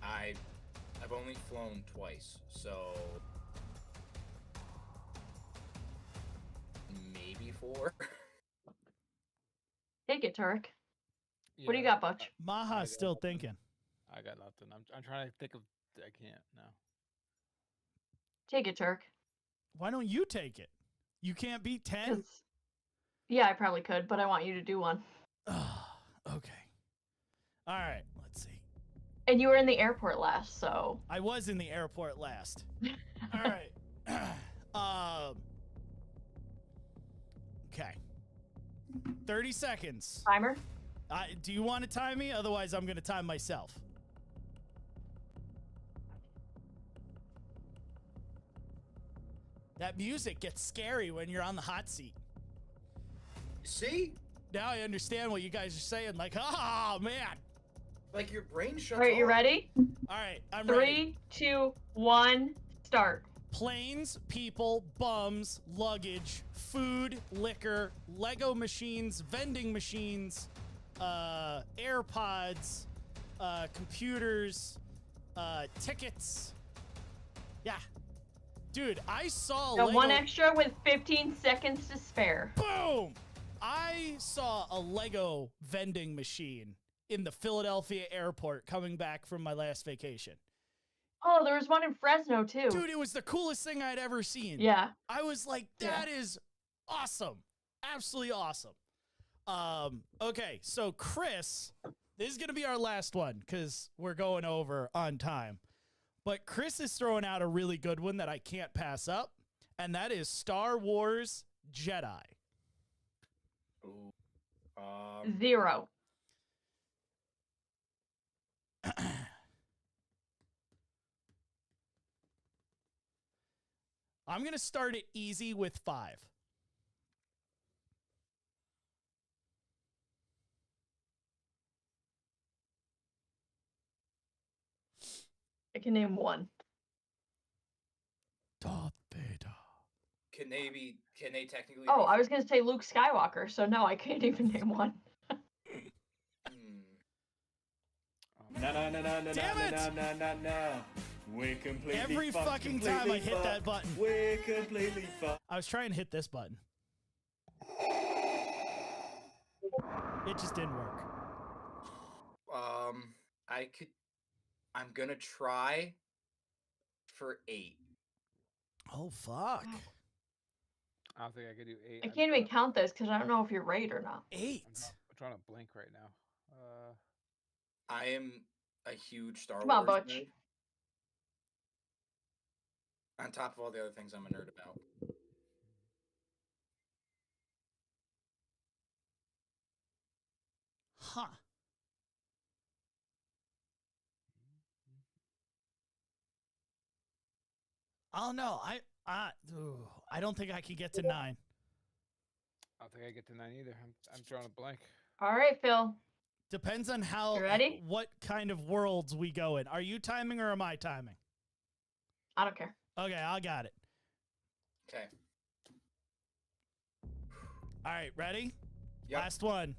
S7: I've only flown twice, so maybe 4.
S5: Take it, Turk. What do you
S4: Yeah,
S5: got, Butch?
S2: Maha's still thinking.
S4: I got nothing. I'm trying to think of. I can't now.
S5: Take it, Turk.
S2: Why don't you take it? You can't beat 10?
S5: 'Cause- Yeah, I probably could, but I want you to do one.
S2: Okay. All right, let's see.
S5: And you were in the airport last, so.
S2: I was in the airport last. All right. Okay. 30 seconds.
S5: Timer?
S2: Do you want to time me? Otherwise, I'm going to time myself. That music gets scary when you're on the hot seat.
S7: See?
S2: Now I understand what you guys are saying. Like, oh, man.
S7: Like your brain shuts
S5: All right, you
S7: off.
S5: ready?
S2: All right, I'm
S5: 3,
S2: ready.
S5: 2, 1, start.
S2: Planes, people, bums, luggage, food, liquor, Lego machines, vending machines, AirPods, computers, tickets. Yeah. Dude, I saw
S5: Got
S2: Lego.
S5: one extra with 15 seconds to spare.
S2: Boom! I saw a Lego vending machine in the Philadelphia airport coming back from my last vacation.
S5: Oh, there was one in Fresno, too.
S2: Dude, it was the coolest thing I'd ever seen.
S5: Yeah.
S2: I was like, that is awesome. Absolutely awesome. Okay, so Chris, this is going to be our last one because we're going over on time. But Chris is throwing out a really good one that I can't pass up, and that is Star Wars Jedi.
S7: Ooh.
S5: 0.
S2: I'm going to start it easy with 5.
S5: I can name one.
S2: Darth Vader.
S7: Can they technically?
S5: Oh,
S7: be-
S5: I was going to say Luke Skywalker, so no, I can't even name one.
S8: No, no, no, no, no,
S2: Damn
S8: no,
S2: it!
S8: no, no, no, no. We're completely
S2: Every
S8: fucked,
S2: fucking time I
S8: completely
S2: hit that
S8: fucked.
S2: button.
S8: We're completely fucked.
S2: I was trying to hit this button. It just didn't work.
S7: I'm gonna try for 8.
S2: Oh, fuck.
S4: I don't think I could do 8.
S5: I can't even count this because I don't know if you're right or not.
S2: 8.
S4: I'm trying to blink right now.
S7: I am a huge Star
S5: Come on,
S7: Wars
S5: Butch.
S7: nerd. On top of all the other things I'm a nerd about.
S2: Huh. Oh no, I don't think I can get to 9.
S4: I don't think I get to 9 either. I'm drawing a blank.
S5: All right, Phil.
S2: Depends on how
S5: You ready?
S2: what kind of worlds we go in. Are you timing or am I timing?
S5: I don't care.
S2: Okay, I got it.
S7: Okay.
S2: All right, ready?
S7: Yep.
S2: Last one.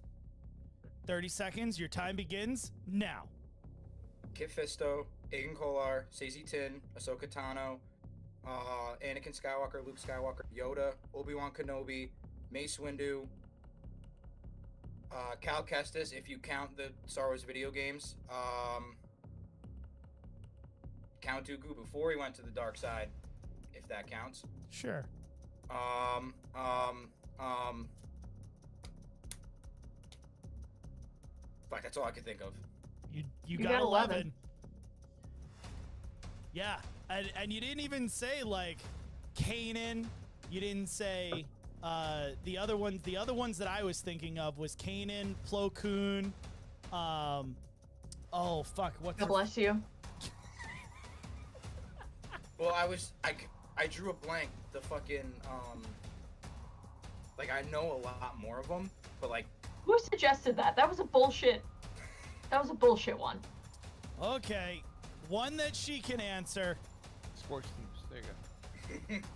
S2: 30 seconds. Your time begins now.
S7: Kit Fisto, Aiden Kolar, Stacey Tin, Ahsoka Tano, Anakin Skywalker, Luke Skywalker, Yoda, Obi-Wan Kenobi, Mace Windu, Cal Kestis, if you count the Star Wars video games, Count Dooku before he went to the dark side, if that counts.
S2: Sure.
S7: Fuck, that's all I could think of.
S2: You got 11. Yeah, and you didn't even say like Kanan. You didn't say the other ones. The other ones that I was thinking of was Kanan, Plo Koon. Oh fuck, what's
S5: God bless you.
S7: Well, I drew a blank. The fucking like I know a lot more of them, but like
S5: Who suggested that? That was a bullshit. That was a bullshit one.
S2: Okay, one that she can answer.
S4: Sports teams. There you go.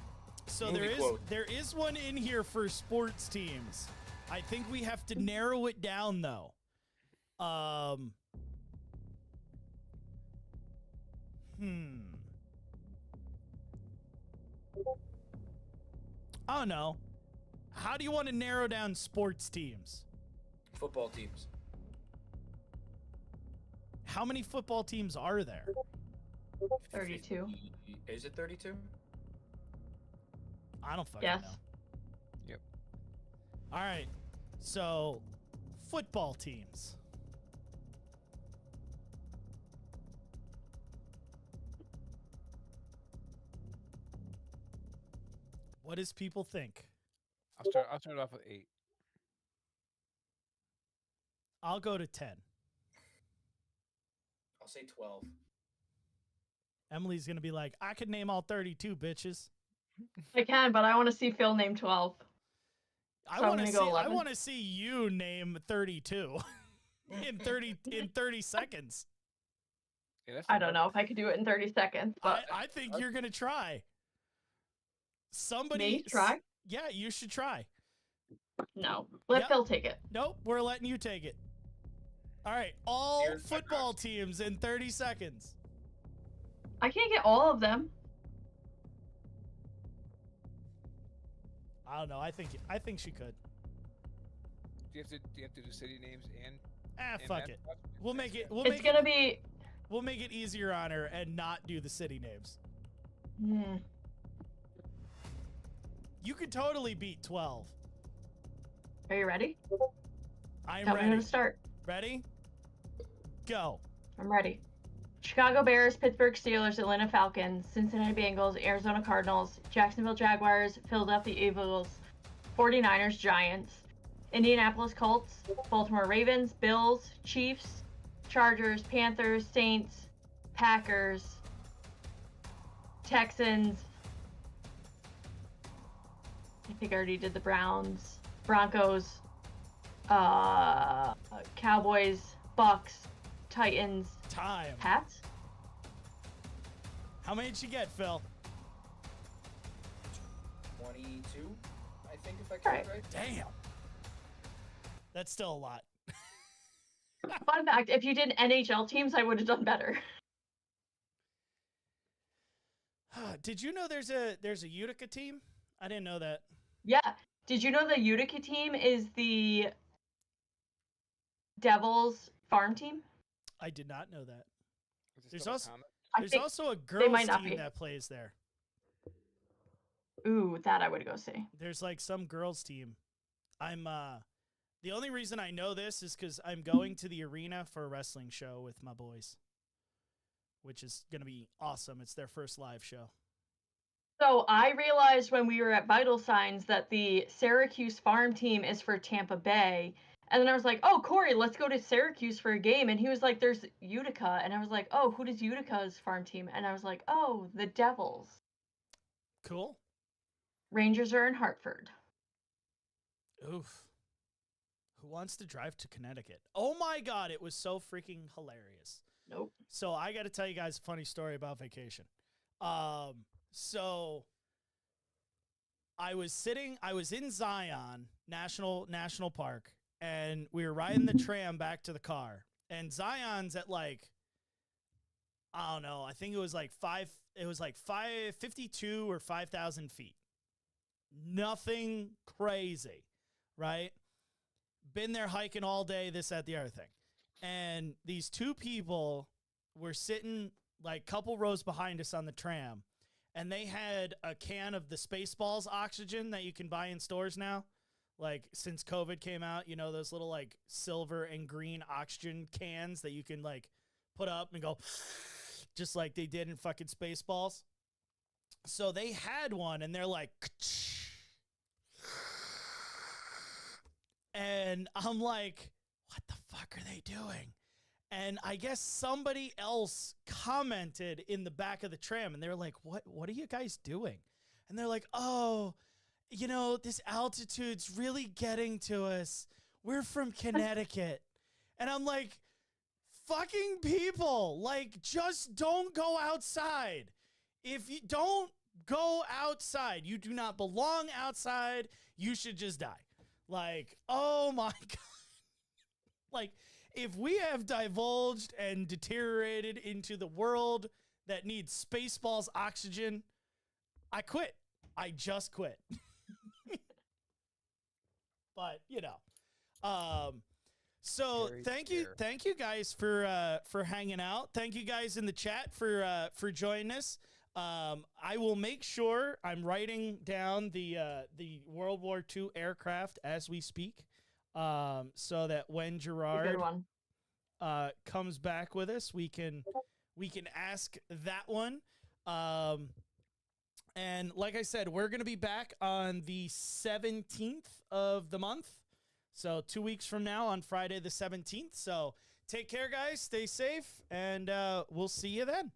S2: So
S7: Movie quote.
S2: there is one in here for sports teams. I think we have to narrow it down though. I don't know. How do you want to narrow down sports teams?
S7: football teams.
S2: How many football teams are there?
S5: 32.
S7: Is it 32?
S2: I don't fucking
S5: Yes.
S2: know.
S4: Yep.
S2: All right. So, football teams. What does people think?
S4: I'll start off with 8.
S2: I'll go to 10.
S7: I'll say 12.
S2: Emily's going to be like, I could name all 32 bitches.
S5: I can, but I want to see Phil name 12.
S2: I
S5: So I'm
S2: want to
S5: gonna
S2: see
S5: go
S2: I
S5: 11.
S2: want to see you name 32 in 30 seconds.
S4: Yeah, that's
S5: I
S4: not
S5: don't
S4: bad.
S5: know if I could do it in 30 seconds, but
S2: I think you're going to try. Somebody
S5: me try?
S2: Yeah, you should try.
S5: No. Let
S2: Yep.
S5: Phil take it.
S2: Nope, we're letting you take it. All right, all
S7: Here's my
S2: football
S7: question.
S2: teams in 30 seconds.
S5: I can't get all of them.
S2: I don't know. I think she could.
S4: Do you have to do city names and
S2: Fuck
S4: mascots?
S2: it. We'll make it.
S5: It's gonna be.
S2: We'll make it easier on her and not do the city names.
S5: Hmm.
S2: You could totally beat 12.
S5: Are you ready?
S2: I'm
S5: Tell me when
S2: ready.
S5: to start.
S2: Ready? Go.
S5: I'm ready. Chicago Bears, Pittsburgh Steelers, Atlanta Falcons, Cincinnati Bengals, Arizona Cardinals, Jacksonville Jaguars, Philadelphia Eagles, 49ers, Giants, Indianapolis Colts, Baltimore Ravens, Bills, Chiefs, Chargers, Panthers, Saints, Packers, Texans. I think I already did the Browns, Broncos, Cowboys, Bucks, Titans,
S2: Time.
S5: Pats.
S2: How many did you get, Phil?
S7: 22, I think, if I
S5: Right.
S7: count right.
S2: Damn. That's still a lot.
S5: Fun fact, if you did NHL teams, I would have done better.
S2: Did you know there's a Utica team? I didn't know that.
S5: Yeah. Did you know the Utica team is the Devils farm team?
S2: I did not know that.
S4: Is this
S2: There's
S4: still a
S2: also-
S4: comment?
S5: I
S2: There's
S5: think,
S2: also a girls
S5: might not
S2: team
S5: be.
S2: that plays there.
S5: ooh, that I would go see.
S2: There's like some girls team. I'm the only reason I know this is because I'm going to the arena for a wrestling show with my boys, which is gonna be awesome. It's their first live show.
S5: So I realized when we were at Vital Signs that the Syracuse farm team is for Tampa Bay. And then I was like, oh, Corey, let's go to Syracuse for a game. And he was like, there's Utica. And I was like, oh, who does Utica's farm team? And I was like, oh, the Devils.
S2: Cool.
S5: Rangers are in Hartford.
S2: Oof. Who wants to drive to Connecticut? Oh my God, it was so freaking hilarious.
S5: Nope.
S2: So I got to tell you guys a funny story about vacation. So I was in Zion National Park, and we were riding the tram back to the car. And Zion's at like, I don't know, I think it was like 552 or 5,000 feet. Nothing crazy, right? Been there hiking all day, this, that, the other thing. And these two people were sitting like a couple rows behind us on the tram, and they had a can of the Spaceballs oxygen that you can buy in stores now. Like, since COVID came out, you know, those little like silver and green oxygen cans that you can like put up and go just like they did in fucking Spaceballs. So they had one, and they're like, and I'm like, what the fuck are they doing? And I guess somebody else commented in the back of the tram, and they were like, what are you guys doing? And they're like, oh, you know, this altitude's really getting to us. We're from Connecticut. And I'm like, fucking people, like, just don't go outside. If you don't go outside, you do not belong outside. You should just die. Like, oh my God. Like, if we have divulged and deteriorated into the world that needs Spaceballs oxygen, I quit. I just quit. But, you know. So
S4: Very
S2: thank
S4: fair.
S2: you guys for hanging out. Thank you guys in the chat for joining us. I will make sure I'm writing down the World War II aircraft as we speak, so that when
S5: A good
S2: Gerard
S5: one.
S2: comes back with us, we can ask that one. And like I said, we're gonna be back on the 17th of the month. So 2 weeks from now on Friday the 17th. So take care, guys. Stay safe, and we'll see you then.